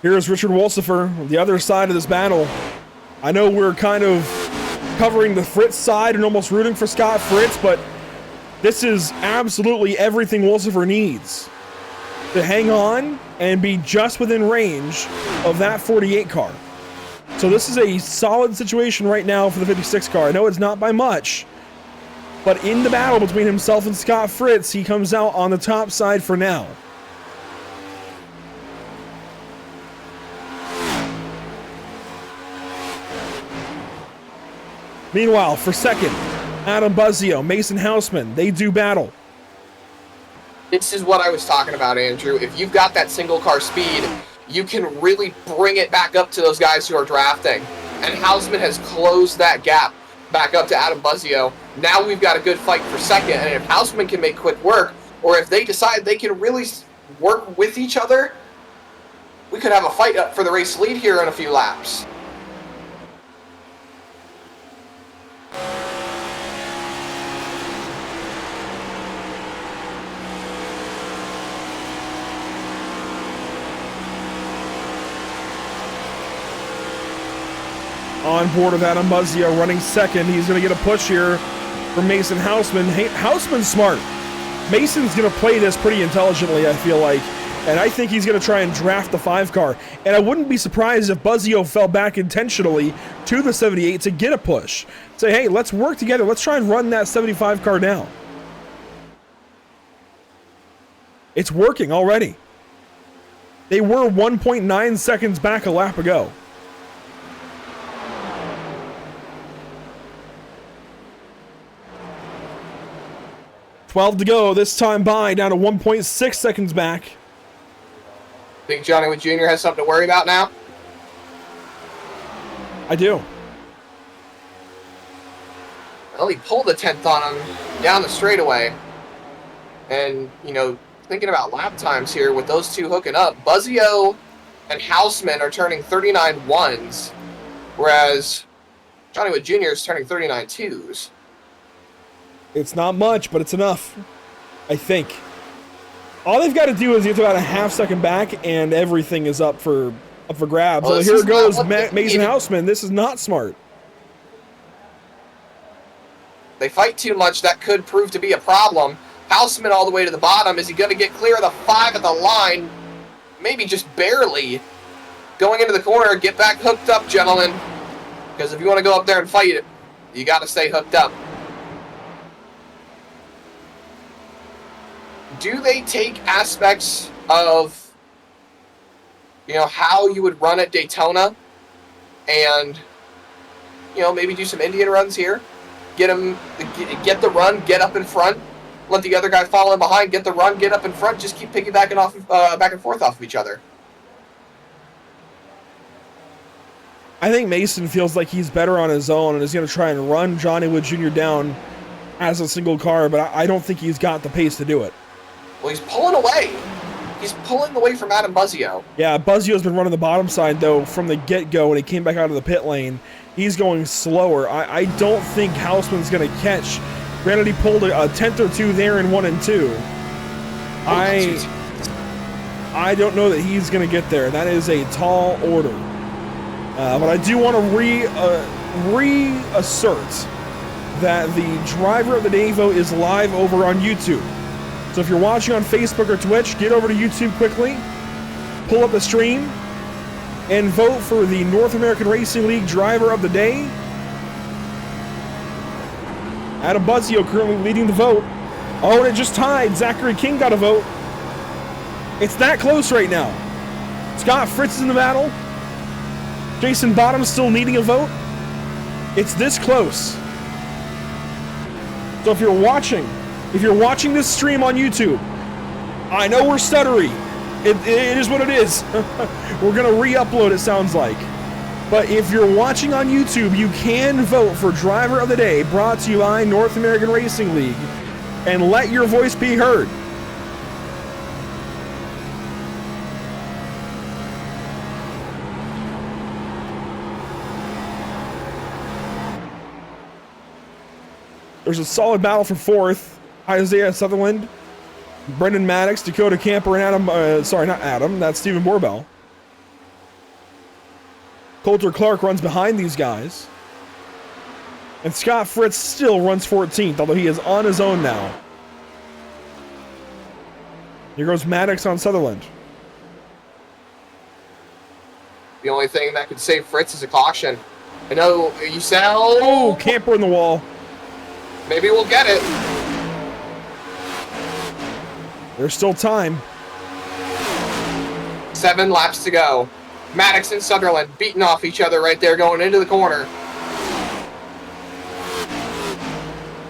Here's Richard Wolsifer, the other side of this battle. I know we're kind of covering the Fritz side and almost rooting for Scott Fritz, but this is absolutely everything Wolsifer needs to hang on and be just within range of that 48 car. So this is a solid situation right now for the 56 car. I know it's not by much, but in the battle between himself and Scott Fritz, he comes out on the top side for now. Meanwhile, for second, Adam Buzzio, Mason Houseman, they do battle. This is what I was talking about, Andrew. If you've got that single car speed, you can really bring it back up to those guys who are drafting. And Houseman has closed that gap back up to Adam Buzzio. Now we've got a good fight for second, and if Houseman can make quick work, or if they decide they can really work with each other, we could have a fight up for the race lead here in a few laps. On board with Adam Buzzio running second. He's going to get a push here from Mason Houseman. Hey, Houseman's smart. Mason's going to play this pretty intelligently, I feel like. And I think he's going to try and draft the 5 car. And I wouldn't be surprised if Buzzio fell back intentionally to the 78 to get a push. Say, hey, let's work together. Let's try and run that 75 car down. It's working already. They were 1.9 seconds back a lap ago. $12 to go, this time by, down to 1.6 seconds back. Think Johnny Wood Jr. has something to worry about now? I do. Well, he pulled a 10th on him down the straightaway. And, you know, thinking about lap times here with those two hooking up, Buzzio and Houseman are turning 39 ones, whereas Johnny Wood Jr. is turning 39 twos. It's not much, but it's enough, I think. All they've got to do is get to about a half second back, and everything is up for up for grabs. Well, So this here is not goes what they Mason needed. Houseman. This is not smart. They fight too much. That could prove to be a problem. Houseman all the way to the bottom. Is he going to get clear of the 5 at the line? Maybe just barely. Going into the corner. Get back hooked up, gentlemen. Because if you want to go up there and fight it, you got to stay hooked up. Do they take aspects of, you know, how you would run at Daytona and, you know, maybe do some Indian runs here? Get the run, get up in front, let the other guy follow in behind, get the run, get up in front, just keep piggybacking off, back and forth off of each other. I think Mason feels like he's better on his own and is going to try and run Johnny Wood Jr. down as a single car, but I don't think he's got the pace to do it. Well, he's pulling away. He's pulling away from Adam Buzzio. Yeah, Buzzio's been running the bottom side, though, from the get-go when he came back out of the pit lane. He's going slower. I don't think Houseman's going to catch. Granted, he pulled a tenth or two there in 1 and 2. I don't know that he's going to get there. That is a tall order. But I do want to reassert that the driver of the day vote is live over on YouTube. So if you're watching on Facebook or Twitch, get over to YouTube quickly, pull up the stream, and vote for the North American Racing League driver of the day. Adam Buzzio currently leading the vote. Oh, and it just tied. Zachary King got a vote. It's that close right now. Scott Fritz is in the battle. Jason Bottom still needing a vote. It's this close. So if you're watching this stream on YouTube, I know we're stuttery. It is what it is. We're going to re-upload, it sounds like. But if you're watching on YouTube, you can vote for Driver of the Day, brought to you by North American Racing League, and let your voice be heard. There's a solid battle for 4th. Isaiah Sutherland, Brendan Maddox, Dakota Camper, and Adam, sorry, not Adam, that's Stephen Borbell. Coulter Clark runs behind these guys. And Scott Fritz still runs 14th, although he is on his own now. Here goes Maddox on Sutherland. The only thing that could save Fritz is a caution. I know you sell. Oh, Camper in the wall. Maybe we'll get it. There's still time. 7 laps to go. Maddox and Sutherland beating off each other right there going into the corner.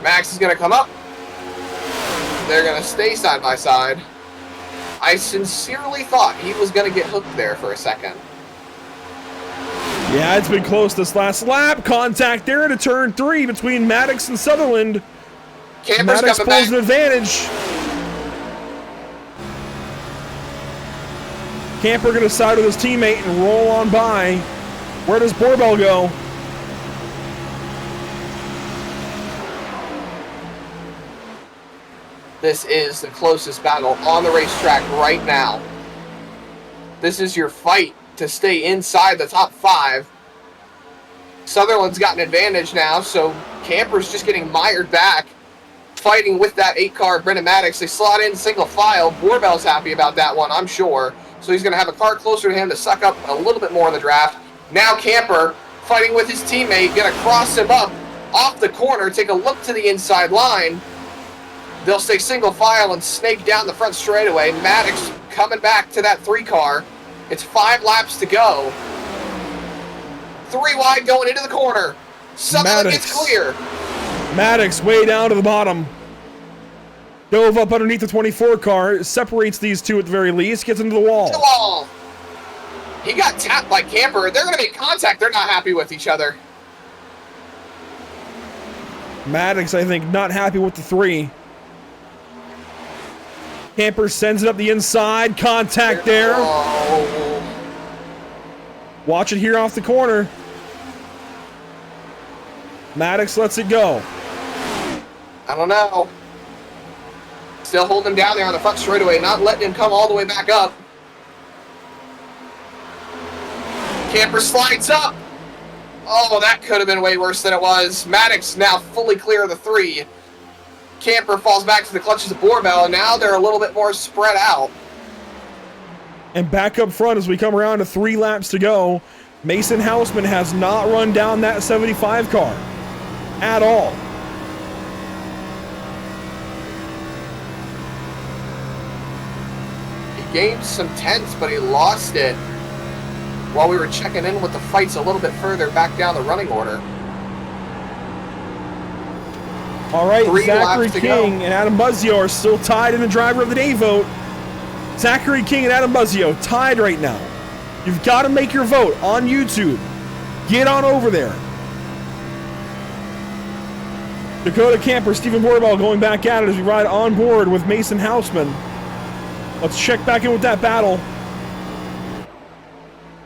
Max is going to come up. They're going to stay side by side. I sincerely thought he was going to get hooked there for a second. Yeah, it's been close this last lap. Contact there into turn 3 between Maddox and Sutherland. Camper's Maddox coming pulls back. an advantage. Camper going to side with his teammate and roll on by. Where does Borbell go? This is the closest battle on the racetrack right now. This is your fight to stay inside the top 5. Sutherland's got an advantage now, so Camper's just getting mired back, fighting with that 8-car Brendan Maddox. They slot in single file. Borbell's happy about that one, I'm sure. So he's going to have a car closer to him to suck up a little bit more in the draft. Now Camper, fighting with his teammate, going to cross him up off the corner, take a look to the inside line. They'll stay single file and snake down the front straightaway. Maddox coming back to that 3-car. It's 5 laps to go. 3 wide going into the corner. Sutherland gets clear. Maddox way down to the bottom. Dove up underneath the 24 car. Separates these two at the very least. Gets into the wall. The wall. He got tapped by Camper. They're going to make contact. They're not happy with each other. Maddox, I think, not happy with the 3. Camper sends it up the inside. Contact there. Oh. Watch it here off the corner. Maddox lets it go. I don't know. Still holding him down there on the front straightaway, not letting him come all the way back up. Camper slides up. Oh, that could have been way worse than it was. Maddox now fully clear of the 3. Camper falls back to the clutches of Boorbell, and now they're a little bit more spread out. And back up front as we come around to 3 laps to go, Mason Houseman has not run down that 75 car at all. He gained some tenths, but he lost it while we were checking in with the fights a little bit further back down the running order. All right, 3 Zachary laps to King go. and Adam Buzzio are still tied in the driver of the day vote. Zachary King and Adam Buzzio tied right now. You've got to make your vote on YouTube. Get on over there. Dakota Camper, Stephen Borbell going back at it as we ride on board with Mason Houseman. Let's check back in with that battle.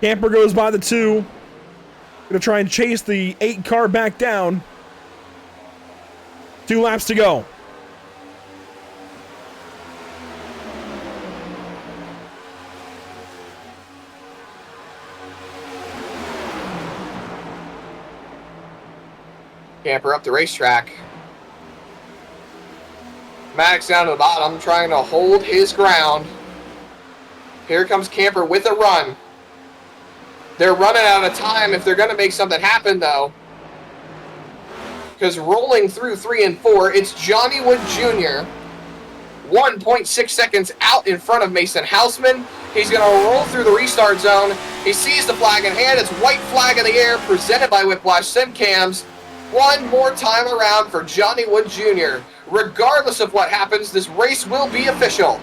Camper goes by the 2. Gonna try and chase the 8 car back down. 2 laps to go. Camper up the racetrack. Maddox down to the bottom, trying to hold his ground. Here comes Camper with a run. They're running out of time if they're going to make something happen, though. Because rolling through 3 and 4, it's Johnny Wood Jr. 1.6 seconds out in front of Mason Houseman. He's going to roll through the restart zone. He sees the flag in hand. It's white flag in the air, presented by Whiplash Sim Cams. One more time around for Johnny Wood Jr. Regardless of what happens, this race will be official.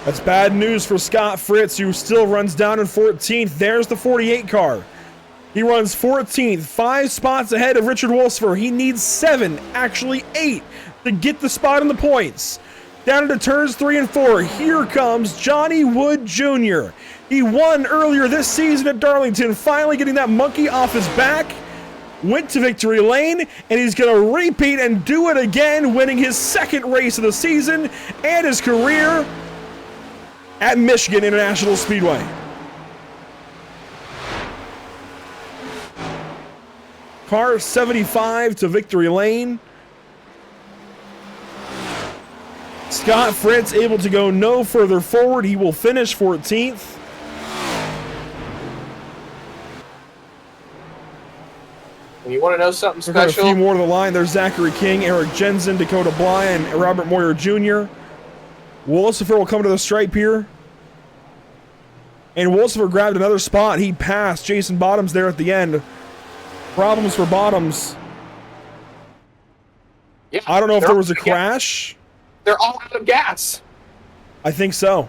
That's bad news for Scott Fritz, who still runs down in 14th. There's the 48 car. He runs 14th, 5 spots ahead of Richard Wolfsfer. He needs 7, actually 8, to get the spot in the points. Down into turns 3 and 4, here comes Johnny Wood Jr. He won earlier this season at Darlington, finally getting that monkey off his back. Went to victory lane, and he's going to repeat and do it again, winning his 2nd race of the season and his career at Michigan International Speedway. Car 75 to victory lane. Scott Fritz able to go no further forward. He will finish 14th. And you want to know something We've got a special? few more to the line. There's Zachary King, Eric Jensen, Dakota Bly, and Robert Moyer Jr. Wolfsfer will come to the stripe here. And Wolfsfer grabbed another spot. He passed Jason Bottoms there at the end. Problems for Bottoms. Yeah, I don't know if they're there was a all- crash. They're all out of gas. I think so.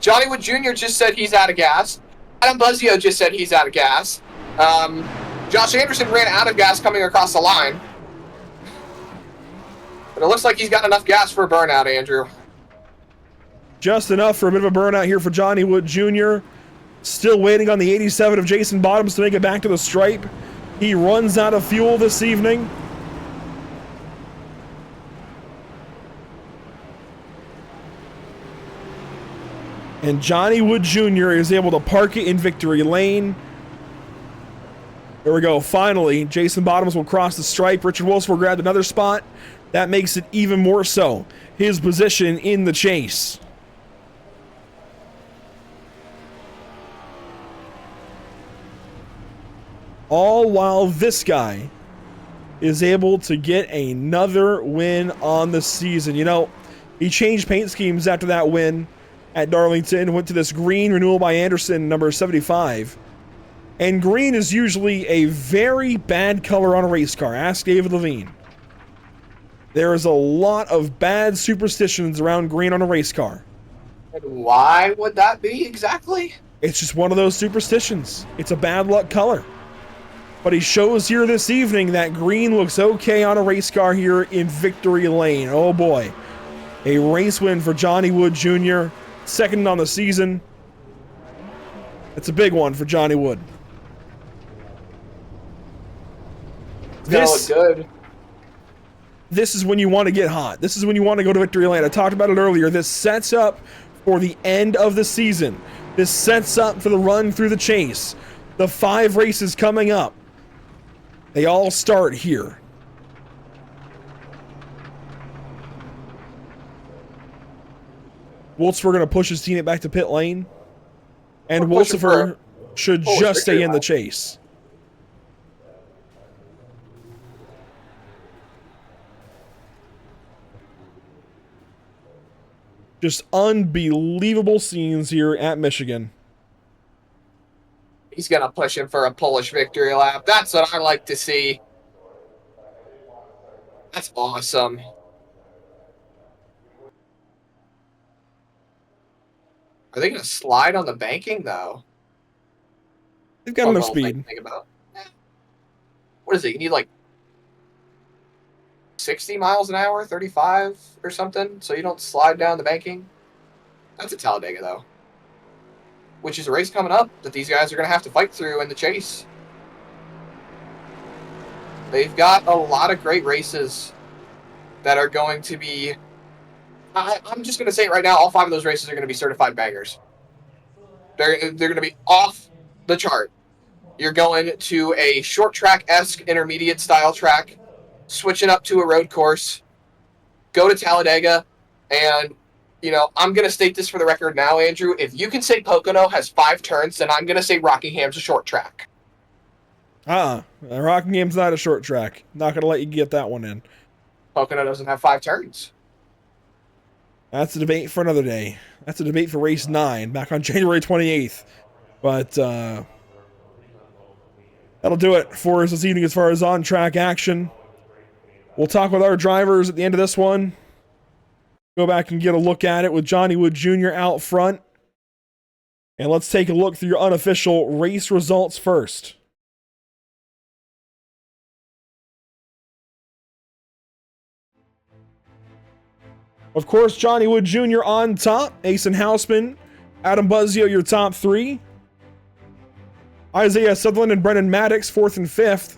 Johnny Wood Jr. just said he's out of gas. Adam Buzzio just said he's out of gas. Josh Anderson ran out of gas coming across the line. But it looks like he's got enough gas for a burnout, Andrew. Just enough for a bit of a burnout here for Johnny Wood Jr. Still waiting on the 87 of Jason Bottoms to make it back to the stripe. He runs out of fuel this evening. And Johnny Wood Jr. is able to park it in victory lane. There we go. Finally, Jason Bottoms will cross the stripe. Richard Wolfsburg grabbed another spot. That makes it even more so his position in the chase. All while this guy is able to get another win on the season. You know, he changed paint schemes after that win at Darlington, went to this green renewal by Anderson, number 75. And green is usually a very bad color on a race car. Ask David Levine. There is a lot of bad superstitions around green on a race car. And why would that be exactly? It's just one of those superstitions. It's a bad luck color. But he shows here this evening that green looks okay on a race car here in victory lane. Oh boy. A race win for Johnny Wood Jr., second on the season. It's a big one for Johnny Wood. It's gonna look good. This is when you want to get hot. This is when you want to go to victory lane. I talked about it earlier. This sets up for the end of the season. This sets up for the run through the chase. The 5 races coming up. They all start here. Wolfsburg going to push his teammate back to pit lane. And Wolfsburg should just stay in the chase. Just unbelievable scenes here at Michigan. He's going to push him for a Polish victory lap. That's what I like to see. That's awesome. Are they going to slide on the banking, though? They've got enough speed. Think about. What is it? You need like 60 miles an hour, 35 or something, so you don't slide down the banking? That's at Talladega, though. Which is a race coming up that these guys are going to have to fight through in the chase. They've got a lot of great races that are going to be... I'm just going to say it right now, all 5 of those races are going to be certified bangers. They're going to be off the chart. You're going to a short track-esque intermediate style track, switching up to a road course, go to Talladega, and, you know, I'm going to state this for the record now, Andrew. If you can say Pocono has 5 turns, then I'm going to say Rockingham's a short track. Rockingham's not a short track. Not going to let you get that one in. Pocono doesn't have 5 turns. That's a debate for another day. That's a debate for race 9 back on January 28th. But that'll do it for us this evening as far as on-track action. We'll talk with our drivers at the end of this one. Go back and get a look at it with Johnny Wood Jr. out front. And let's take a look through your unofficial race results first. Of course, Johnny Wood Jr. on top. Asen Houseman, Adam Buzzio, your top 3. Isaiah Sutherland and Brendan Maddox, 4th and 5th.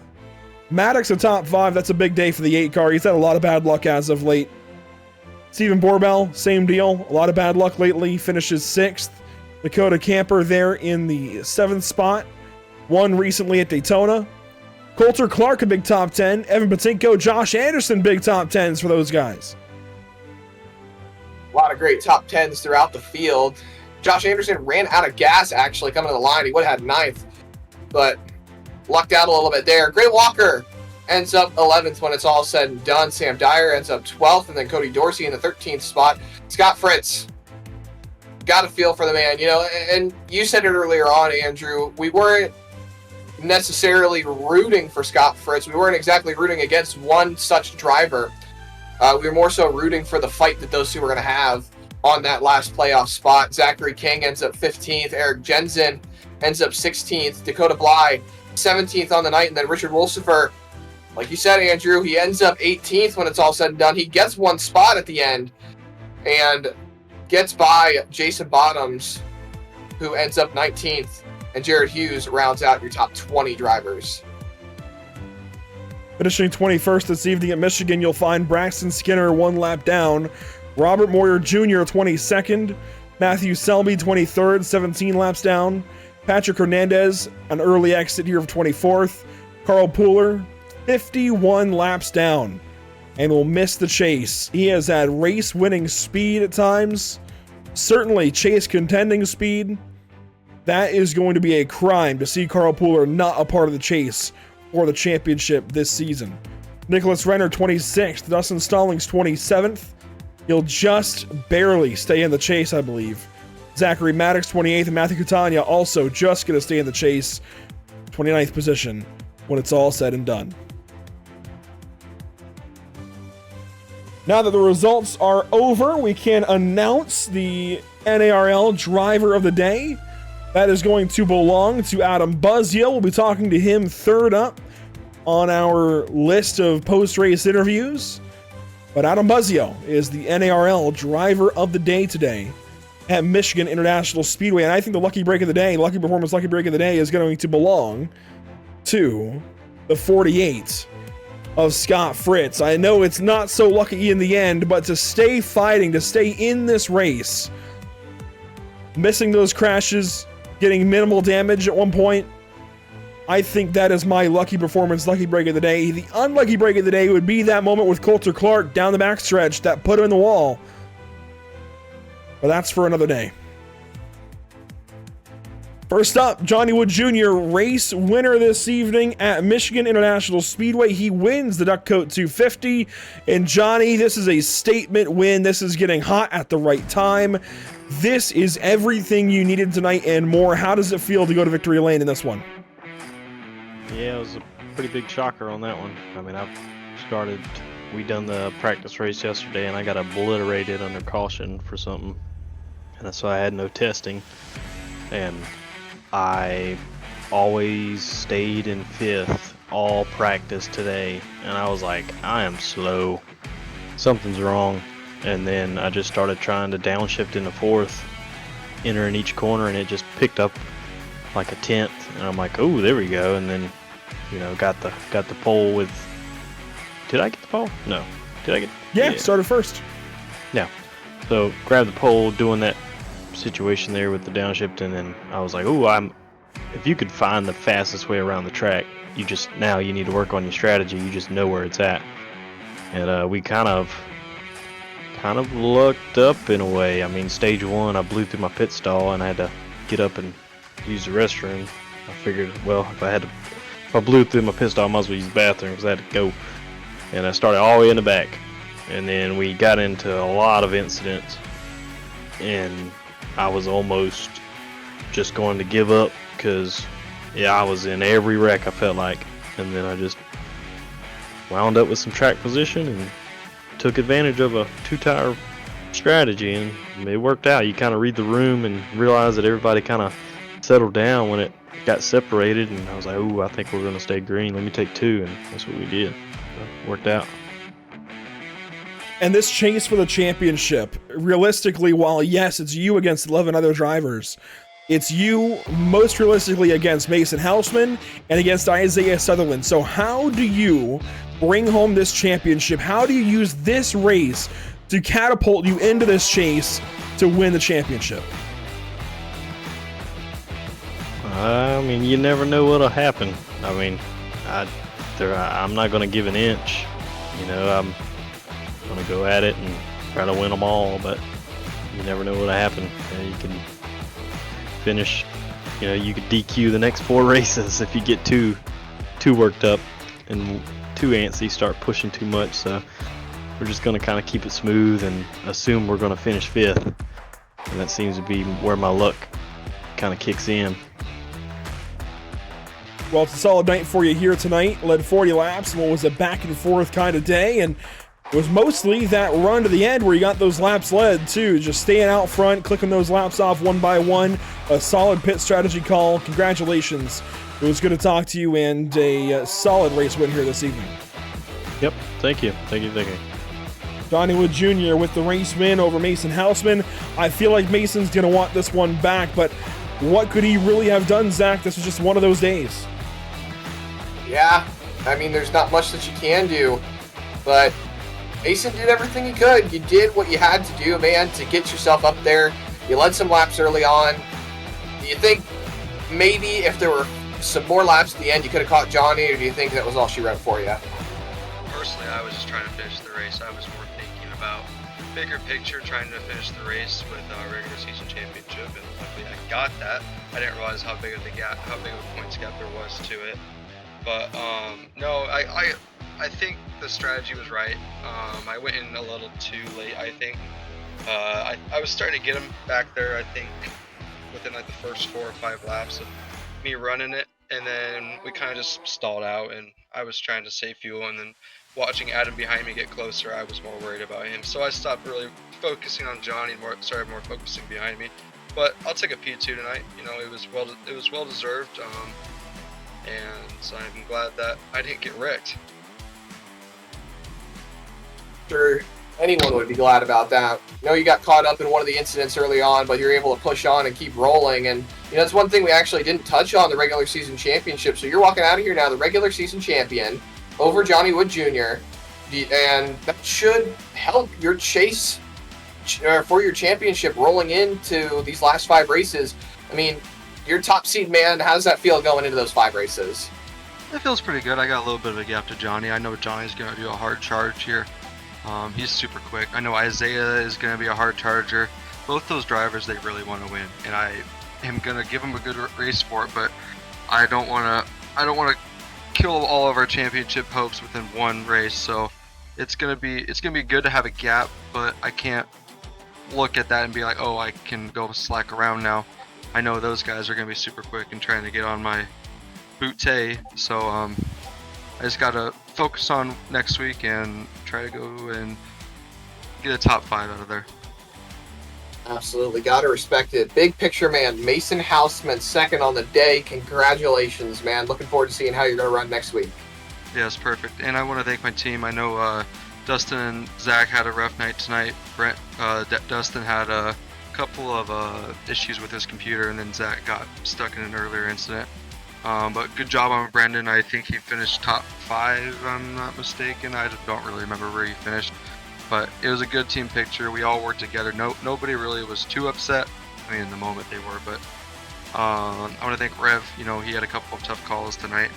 Maddox a top 5. That's a big day for the 8 car. He's had a lot of bad luck as of late. Stephen Borbell, same deal. A lot of bad luck lately. Finishes 6th. Dakota Camper there in the 7th spot. Won recently at Daytona. Coulter Clark, a big top 10. Evan Patinko, Josh Anderson, big top 10s for those guys. A lot of great top 10s throughout the field. Josh Anderson ran out of gas, actually, coming to the line. He would have had 9th, but lucked out a little bit there. Gray Walker ends up 11th when it's all said and done. Sam Dyer ends up 12th, and then Cody Dorsey in the 13th spot. Scott Fritz, got a feel for the man. You know, and you said it earlier on, Andrew, we weren't necessarily rooting for Scott Fritz. We weren't exactly rooting against one such driver. We were more so rooting for the fight that those two were going to have on that last playoff spot. Zachary King ends up 15th. Eric Jensen ends up 16th. Dakota Bly, 17th on the night. And then Richard Wolsifer, like you said, Andrew, he ends up 18th when it's all said and done. He gets 1 spot at the end and gets by Jason Bottoms, who ends up 19th. And Jared Hughes rounds out your top 20 drivers. Finishing 21st this evening at Michigan, you'll find Braxton Skinner 1 lap down. Robert Moyer Jr. 22nd. Matthew Selby 23rd, 17 laps down. Patrick Hernandez, an early exit here of 24th. Carl Pooler, 51 laps down and will miss the chase. He has had race-winning speed at times. Certainly chase contending speed. That is going to be a crime to see Carl Pooler not a part of the chase for the championship this season. Nicholas Renner 26th, Dustin Stallings 27th. He'll just barely stay in the chase, I believe. Zachary Maddox 28th and Matthew Catania also just going to stay in the chase. 29th position when it's all said and done. Now that the results are over, we can announce the NARL Driver of the Day. That is going to belong to Adam Buzzio. We'll be talking to him third up on our list of post-race interviews. But Adam Buzzio is the NARL Driver of the Day today at Michigan International Speedway. And I think the lucky break of the day, lucky performance, lucky break of the day is going to belong to the 48 of Scott Fritz. I know it's not so lucky in the end, but to stay fighting, to stay in this race, missing those crashes, getting minimal damage at one point. I think that is my lucky performance, lucky break of the day. The unlucky break of the day would be that moment with Coulter Clark down the backstretch that put him in the wall. But that's for another day. First up, Johnny Wood Jr., race winner this evening at Michigan International Speedway. He wins the Duck Coat 250. And Johnny, this is a statement win. This is getting hot at the right time. This is everything you needed tonight and more. How does it feel to go to victory lane in this one? Yeah, it was a pretty big shocker on that one. I mean, we done the practice race yesterday, and I got obliterated under caution for something. And so I had no testing. And I always stayed in 5th all practice today. And I was like, I am slow. Something's wrong. And then I just started trying to downshift into 4th, entering each corner, and it just picked up like a 10th. And I'm like, oh, there we go. And then, you know, got the pole with. Did I get the pole? No. Did I get? Yeah, started first. Yeah. So grabbed the pole, doing that situation there with the downshift, and then I was like, oh, if you could find the fastest way around the track, you need to work on your strategy. You just know where it's at. And we kind of lucked up in a way. I mean, stage 1, I blew through my pit stall and I had to get up and use the restroom. I figured, well, if I blew through my pit stall, I might as well use the bathroom because I had to go. And I started all the way in the back. And then we got into a lot of incidents. And I was almost just going to give up because, yeah, I was in every wreck, I felt like. And then I just wound up with some track position and took advantage of a 2-tire strategy, and it worked out. You kind of read the room and realize that everybody kind of settled down when it got separated, and I was like, oh, I think we're going to stay green. Let me take 2, and that's what we did. So it worked out. And this chase for the championship, realistically, while yes, it's you against 11 other drivers, it's you most realistically against Mason Hausman and against Isaiah Sutherland. So how do you bring home this championship? How do you use this race to catapult you into this chase to win the championship? I mean, you never know what'll happen. I mean, I'm not going to give an inch. You know, I'm going to go at it and try to win them all, but you never know what'll happen. You can finish, you know, you could DQ the next 4 races if you get too worked up and too antsy, start pushing too much. So we're just going to kind of keep it smooth and assume we're going to finish 5th. And that seems to be where my luck kind of kicks in. Well, it's a solid night for you here tonight. Led 40 laps and what was a back and forth kind of day, and it was mostly that run to the end where you got those laps led too, just staying out front, clicking those laps off one by one. A solid pit strategy call. Congratulations. It was good to talk to you, and a solid race win here this evening. Yep, thank you. Johnny Wood Jr. with the race win over Mason Hausman. I feel like Mason's going to want this one back, but what could he really have done, Zach? This was just one of those days. Yeah, I mean, there's not much that you can do, but Mason did everything he could. You did what you had to do, man, to get yourself up there. You led some laps early on. Do you think maybe if there were some more laps at the end, you could have caught Johnny, or do you think that was all she wrote for you? Personally, I was just trying to finish the race. I was more thinking about bigger picture, trying to finish the race with a regular season championship, and luckily I got that. I didn't realize how big of a points gap there was to it. But no, I think the strategy was right. I went in a little too late, I think. I was starting to get him back there, I think, within like the first 4 or 5 laps of me running it, and then we kind of just stalled out, and I was trying to save fuel, and then watching Adam behind me get closer, I was more worried about him. So I stopped really focusing on Johnny and started more focusing behind me. But I'll take a P2 tonight. You know, it was well deserved. And so I'm glad that I didn't get wrecked. Sure, anyone would be glad about that. You know, you got caught up in one of the incidents early on, but you're able to push on and keep rolling. And, you know, that's one thing we actually didn't touch on, the regular season championship. So you're walking out of here now, the regular season champion, over Johnny Wood Jr., and that should help your chase for your championship rolling into these last 5 races. I mean, you're top seed, man. How does that feel going into those 5 races? It feels pretty good. I got a little bit of a gap to Johnny. I know Johnny's going to do a hard charge here. He's super quick. I know Isaiah is going to be a hard charger. Both those drivers, they really want to win, and I am going to give them a good race for it. But I don't want to kill all of our championship hopes within one race. So it's going to be good to have a gap, but I can't look at that and be like, oh, I can go slack around now. I know those guys are going to be super quick and trying to get on my bootay. So I just got to focus on next week and try to go and get a top 5 out of there. Absolutely, gotta respect it. Big picture, man. Mason Houseman, second on the day. Congratulations, man. Looking forward to seeing how you're gonna run next week. Yes, perfect. And I want to thank my team. I know Dustin and Zach had a rough night tonight. Dustin had a couple of issues with his computer, and then Zach got stuck in an earlier incident. But good job on Brandon. I think he finished top 5, if I'm not mistaken. I don't really remember where he finished. But it was a good team picture. We all worked together. Nobody really was too upset. I mean, in the moment they were, but I want to thank Rev. You know, he had a couple of tough calls tonight.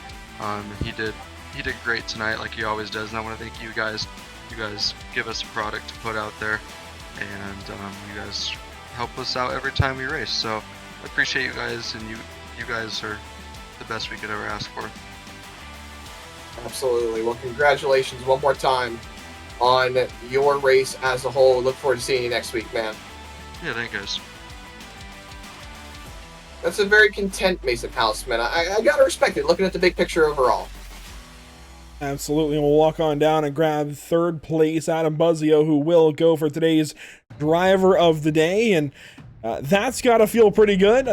He did great tonight, like he always does. And I want to thank you guys. You guys give us a product to put out there, and you guys help us out every time we race. So I appreciate you guys, and you guys are the best we could ever ask for. Absolutely. Well, congratulations one more time on your race as a whole. Look forward to seeing you next week, man. Yeah, thank you guys. That's a very content Mason Houseman. I gotta respect it, looking at the big picture overall. Absolutely. We'll walk on down and grab 3rd place Adam Buzzio, who will go for today's driver of the day. And that's got to feel pretty good.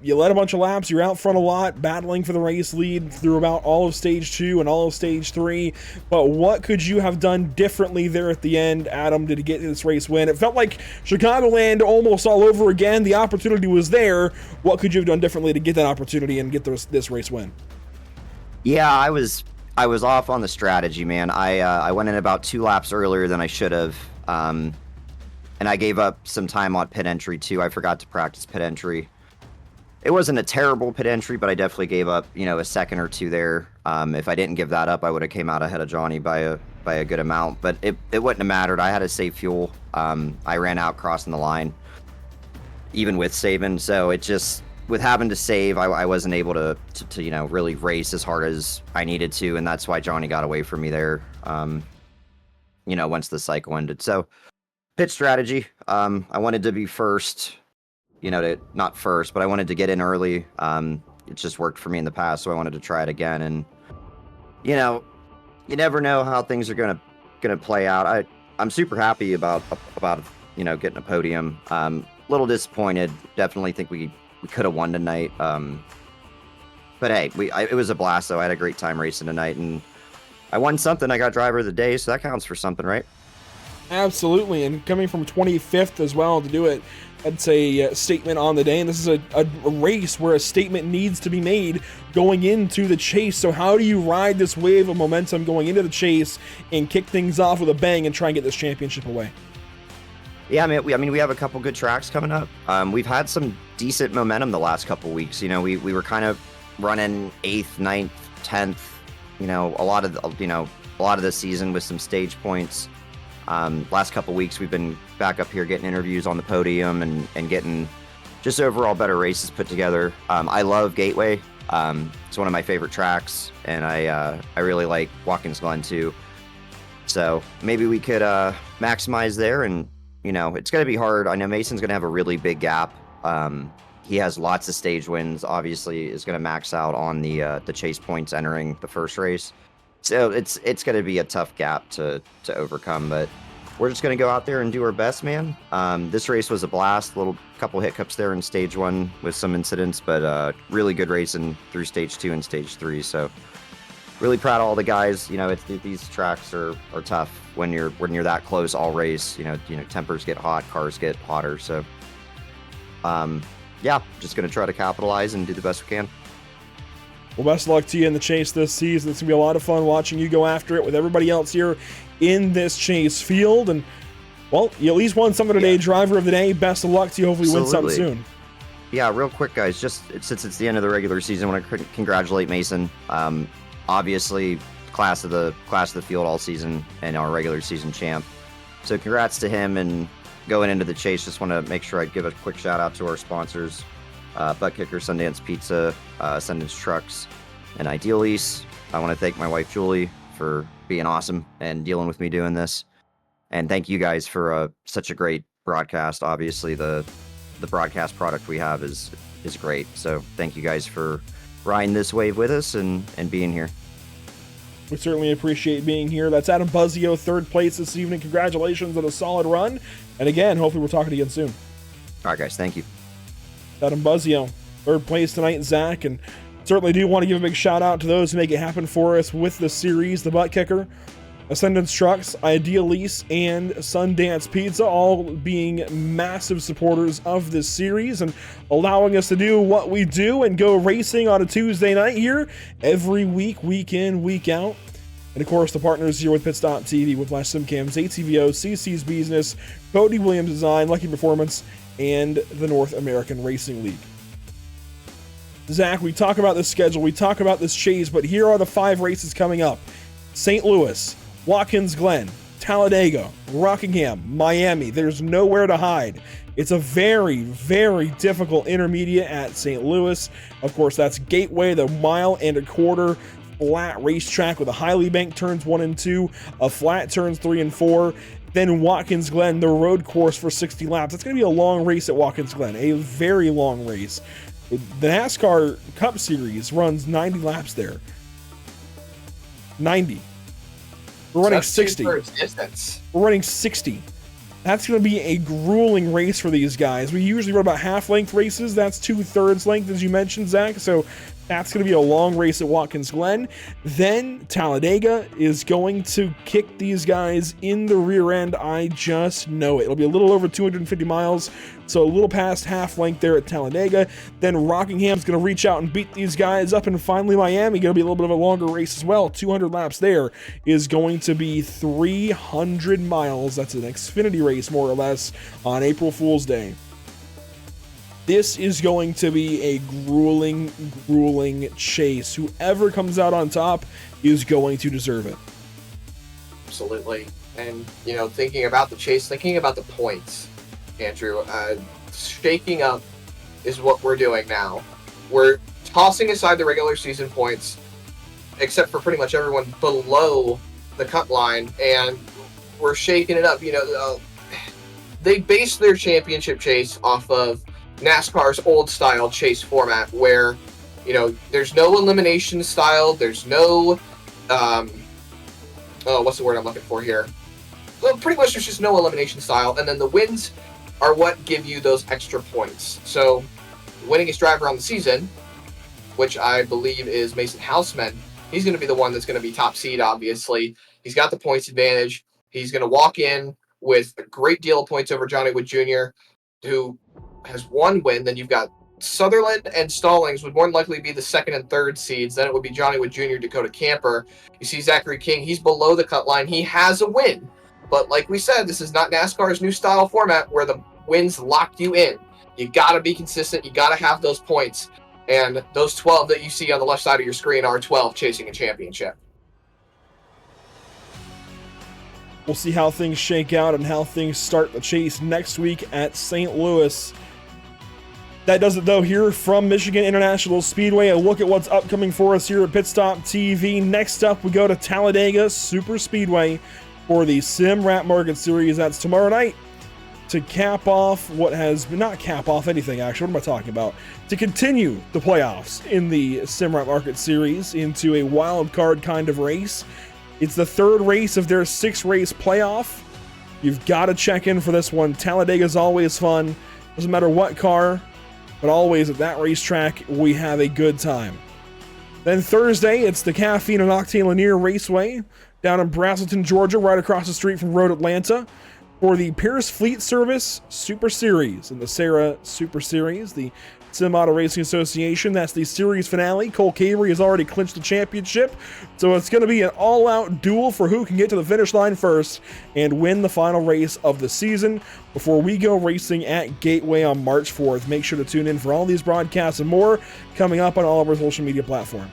You led a bunch of laps. You're out front a lot, battling for the race lead through about all of stage 2 and all of stage 3. But what could you have done differently there at the end, Adam, to get this race win? It felt like Chicagoland almost all over again. The opportunity was there. What could you have done differently to get that opportunity and get this race win? Yeah, I was off on the strategy, man. I went in about 2 laps earlier than I should have. And I gave up some time on pit entry too. I forgot to practice pit entry. It wasn't a terrible pit entry, but I definitely gave up, a second or 2 there. If I didn't give that up, I would have came out ahead of Johnny by a good amount. But it wouldn't have mattered. I had to save fuel. I ran out crossing the line, even with saving. So it just, with having to save, I wasn't able to really race as hard as I needed to, and that's why Johnny got away from me there. Once the cycle ended. So. Pit strategy. I wanted to be first, not first, but I wanted to get in early. It just worked for me in the past, so I wanted to try it again. And, you never know how things are gonna play out. I'm super happy about getting a podium. Little disappointed. Definitely think we could have won tonight. But hey, it was a blast though. I had a great time racing tonight, and I won something. I got driver of the day, so that counts for something, right? Absolutely, and coming from 25th as well to do it, that's a statement on the day, and this is a race where a statement needs to be made going into the chase. So how do you ride this wave of momentum going into the chase and kick things off with a bang and try and get this championship away? Yeah, we have a couple good tracks coming up. We've had some decent momentum the last couple weeks. We were kind of running 8th, 9th, 10th. A lot of the season with some stage points. Last couple weeks we've been back up here getting interviews on the podium and getting just overall better races put together. I love Gateway. It's one of my favorite tracks, and I really like Watkins Glen too. So maybe we could maximize there, and it's going to be hard. I know Mason's going to have a really big gap. He has lots of stage wins. Obviously, is going to max out on the chase points entering the first race. So it's going to be a tough gap to overcome, but we're just going to go out there and do our best, man. This race was a blast. Couple hiccups there in stage 1 with some incidents, but really good racing through stage 2 and stage 3. So really proud of all the guys. These tracks are tough when you're that close all race. Tempers get hot, cars get hotter. So just going to try to capitalize and do the best we can. Well, best of luck to you in the chase this season. It's going to be a lot of fun watching you go after it with everybody else here in this chase field. And Well, you at least won something today, Yeah. driver of the day. Best of luck to you. Hopefully, you win something Absolutely. soon. Yeah, real quick, guys. Just since it's the end of the regular season, I want to congratulate Mason. Obviously, class of the field all season and our regular season champ. So congrats to him. And going into the chase, just want to make sure I give a quick shout out to our sponsors: Buttkicker, Sundance Pizza, Sundance Trucks, and Ideal Lease. I want to thank my wife Julie for being awesome and dealing with me doing this. And thank you guys for such a great broadcast. Obviously, the broadcast product we have is great. So thank you guys for riding this wave with us and being here. We certainly appreciate being here. That's Adam Buzzio, third place this evening. Congratulations on a solid run. And again, hopefully we're talking again soon. All right, guys. Thank you. Adam Buzzio, third place tonight, Zach. And certainly do want to give a big shout out to those who make it happen for us with the series, the Buttkicker, Ascendance Trucks, Ideal Lease, and Sundance Pizza, all being massive supporters of this series and allowing us to do what we do and go racing on a Tuesday night here every week, week in, week out. And of course, the partners here with Pitstop TV, Whiplash SimCams, ATVO, CC's Business, Cody Williams Design, Lucky Performance, and the North American Racing League. Zach, we talk about this schedule, we talk about this chase, but here are the 5 races coming up. St. Louis, Watkins Glen, Talladega, Rockingham, Miami. There's nowhere to hide. It's a very, very difficult intermediate at St. Louis. Of course, that's Gateway, the 1.25 mile flat racetrack with a highly banked turns 1 and 2, a flat turns 3 and 4. Then Watkins Glen, the road course for 60 laps. It's going to be a long race at Watkins Glen, a very long race. The NASCAR Cup Series runs 90 laps there. 90. We're running 60. Distance. We're running 60. That's going to be a grueling race for these guys. We usually run about half-length races. That's 2/3 length, as you mentioned, Zach. So that's going to be a long race at Watkins Glen. Then Talladega is going to kick these guys in the rear end. I just know it. It'll be a little over 250 miles, so a little past half length there at Talladega. Then Rockingham's going to reach out and beat these guys up. And finally, Miami, going to be a little bit of a longer race as well. 200 laps there is going to be 300 miles. That's an Xfinity race, more or less, on April Fool's Day. This is going to be a grueling, grueling chase. Whoever comes out on top is going to deserve it. Absolutely. And, thinking about the chase, thinking about the points, Andrew, shaking up is what we're doing now. We're tossing aside the regular season points, except for pretty much everyone below the cut line, and we're shaking it up. They base their championship chase off of NASCAR's old style chase format where, there's no elimination style, there's no, what's the word I'm looking for here? Well, pretty much there's just no elimination style, and then the wins are what give you those extra points. So, winningest driver on the season, which I believe is Mason Houseman, he's going to be the one that's going to be top seed, obviously. He's got the points advantage. He's going to walk in with a great deal of points over Johnny Wood Jr., who has 1 win. Then you've got Sutherland and Stallings would more than likely be the 2nd and 3rd seeds. Then it would be Johnny Wood Jr., Dakota Camper. You see Zachary King, he's below the cut line. He has a win. But like we said, this is not NASCAR's new style format where the wins lock you in. You got to be consistent. You got to have those points. And those 12 that you see on the left side of your screen are 12 chasing a championship. We'll see how things shake out and how things start the chase next week at St. Louis. That does it, though, here from Michigan International Speedway. A look at what's upcoming for us here at Pitstop TV. Next up, we go to Talladega Super Speedway for the Sim Rap Market Series. That's tomorrow night to cap off what has been, not cap off anything, actually. What am I talking about? To continue the playoffs in the Sim Rap Market Series into a wild card kind of race. It's the 3rd race of their 6-race playoff. You've got to check in for this one. Talladega's always fun. Doesn't matter what car, but always at that racetrack, we have a good time. Then Thursday, it's the Caffeine and Octane Lanier Raceway down in Braselton, Georgia, right across the street from Road Atlanta, for the Pierce Fleet Service Super Series and the Sarah Super Series. The Sim Auto Racing Association. That's the series finale. Cole Cavery has already clinched the championship, so it's going to be an all-out duel for who can get to the finish line first and win the final race of the season before we go racing at Gateway on March 4th. Make sure to tune in for all these broadcasts and more coming up on all of our social media platforms.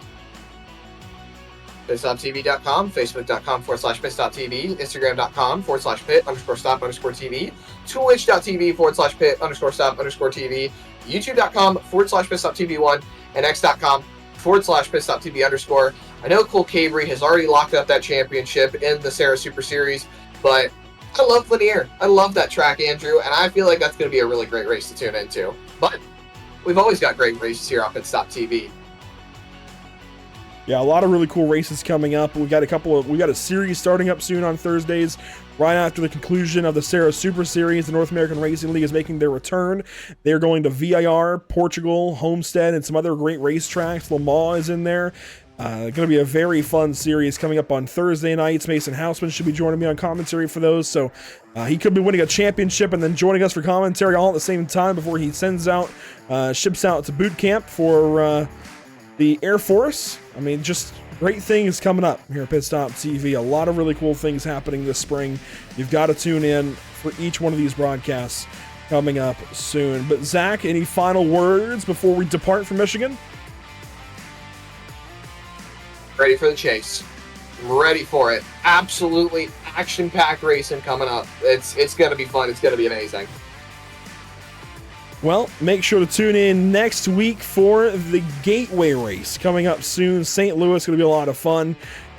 PitStopTV.com, Facebook.com/PitStopTV, Instagram.com/Pit_Stop_TV, Twitch.tv/Pit_Stop_TV, YouTube.com/PitStopTV1, and X.com/PitStopTV_. I know Cole Cavery has already locked up that championship in the Sarah Super Series, but I love Lanier. I love that track, Andrew, and I feel like that's going to be a really great race to tune into. But we've always got great races here on Pit Stop TV. Yeah, a lot of really cool races coming up. We got a series starting up soon on Thursdays, right after the conclusion of the Sarah Super Series. The North American Racing League is making their return. They're going to VIR, Portugal, Homestead, and some other great racetracks. Le Mans is in there. Going to be a very fun series coming up on Thursday nights. Mason Houseman should be joining me on commentary for those, so he could be winning a championship and then joining us for commentary all at the same time before he ships out to boot camp for the Air Force. I mean, just great things coming up here at Pit Stop TV. A lot of really cool things happening this spring. You've got to tune in for each one of these broadcasts coming up soon. But Zach, any final words before we depart from Michigan? Ready for the chase. I'm ready for it. Absolutely action-packed racing coming up. It's going to be fun. It's going to be amazing. Well, make sure to tune in next week for the Gateway race coming up soon. St. Louis is going to be a lot of fun.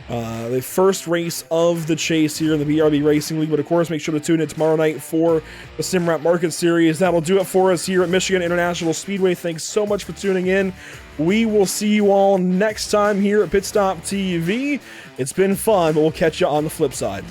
The first race of the chase here in the BRB Racing League. But of course, make sure to tune in tomorrow night for the Simrap Market Series. That'll do it for us here at Michigan International Speedway. Thanks so much for tuning in. We will see you all next time here at Pit Stop TV. It's been fun, but we'll catch you on the flip side.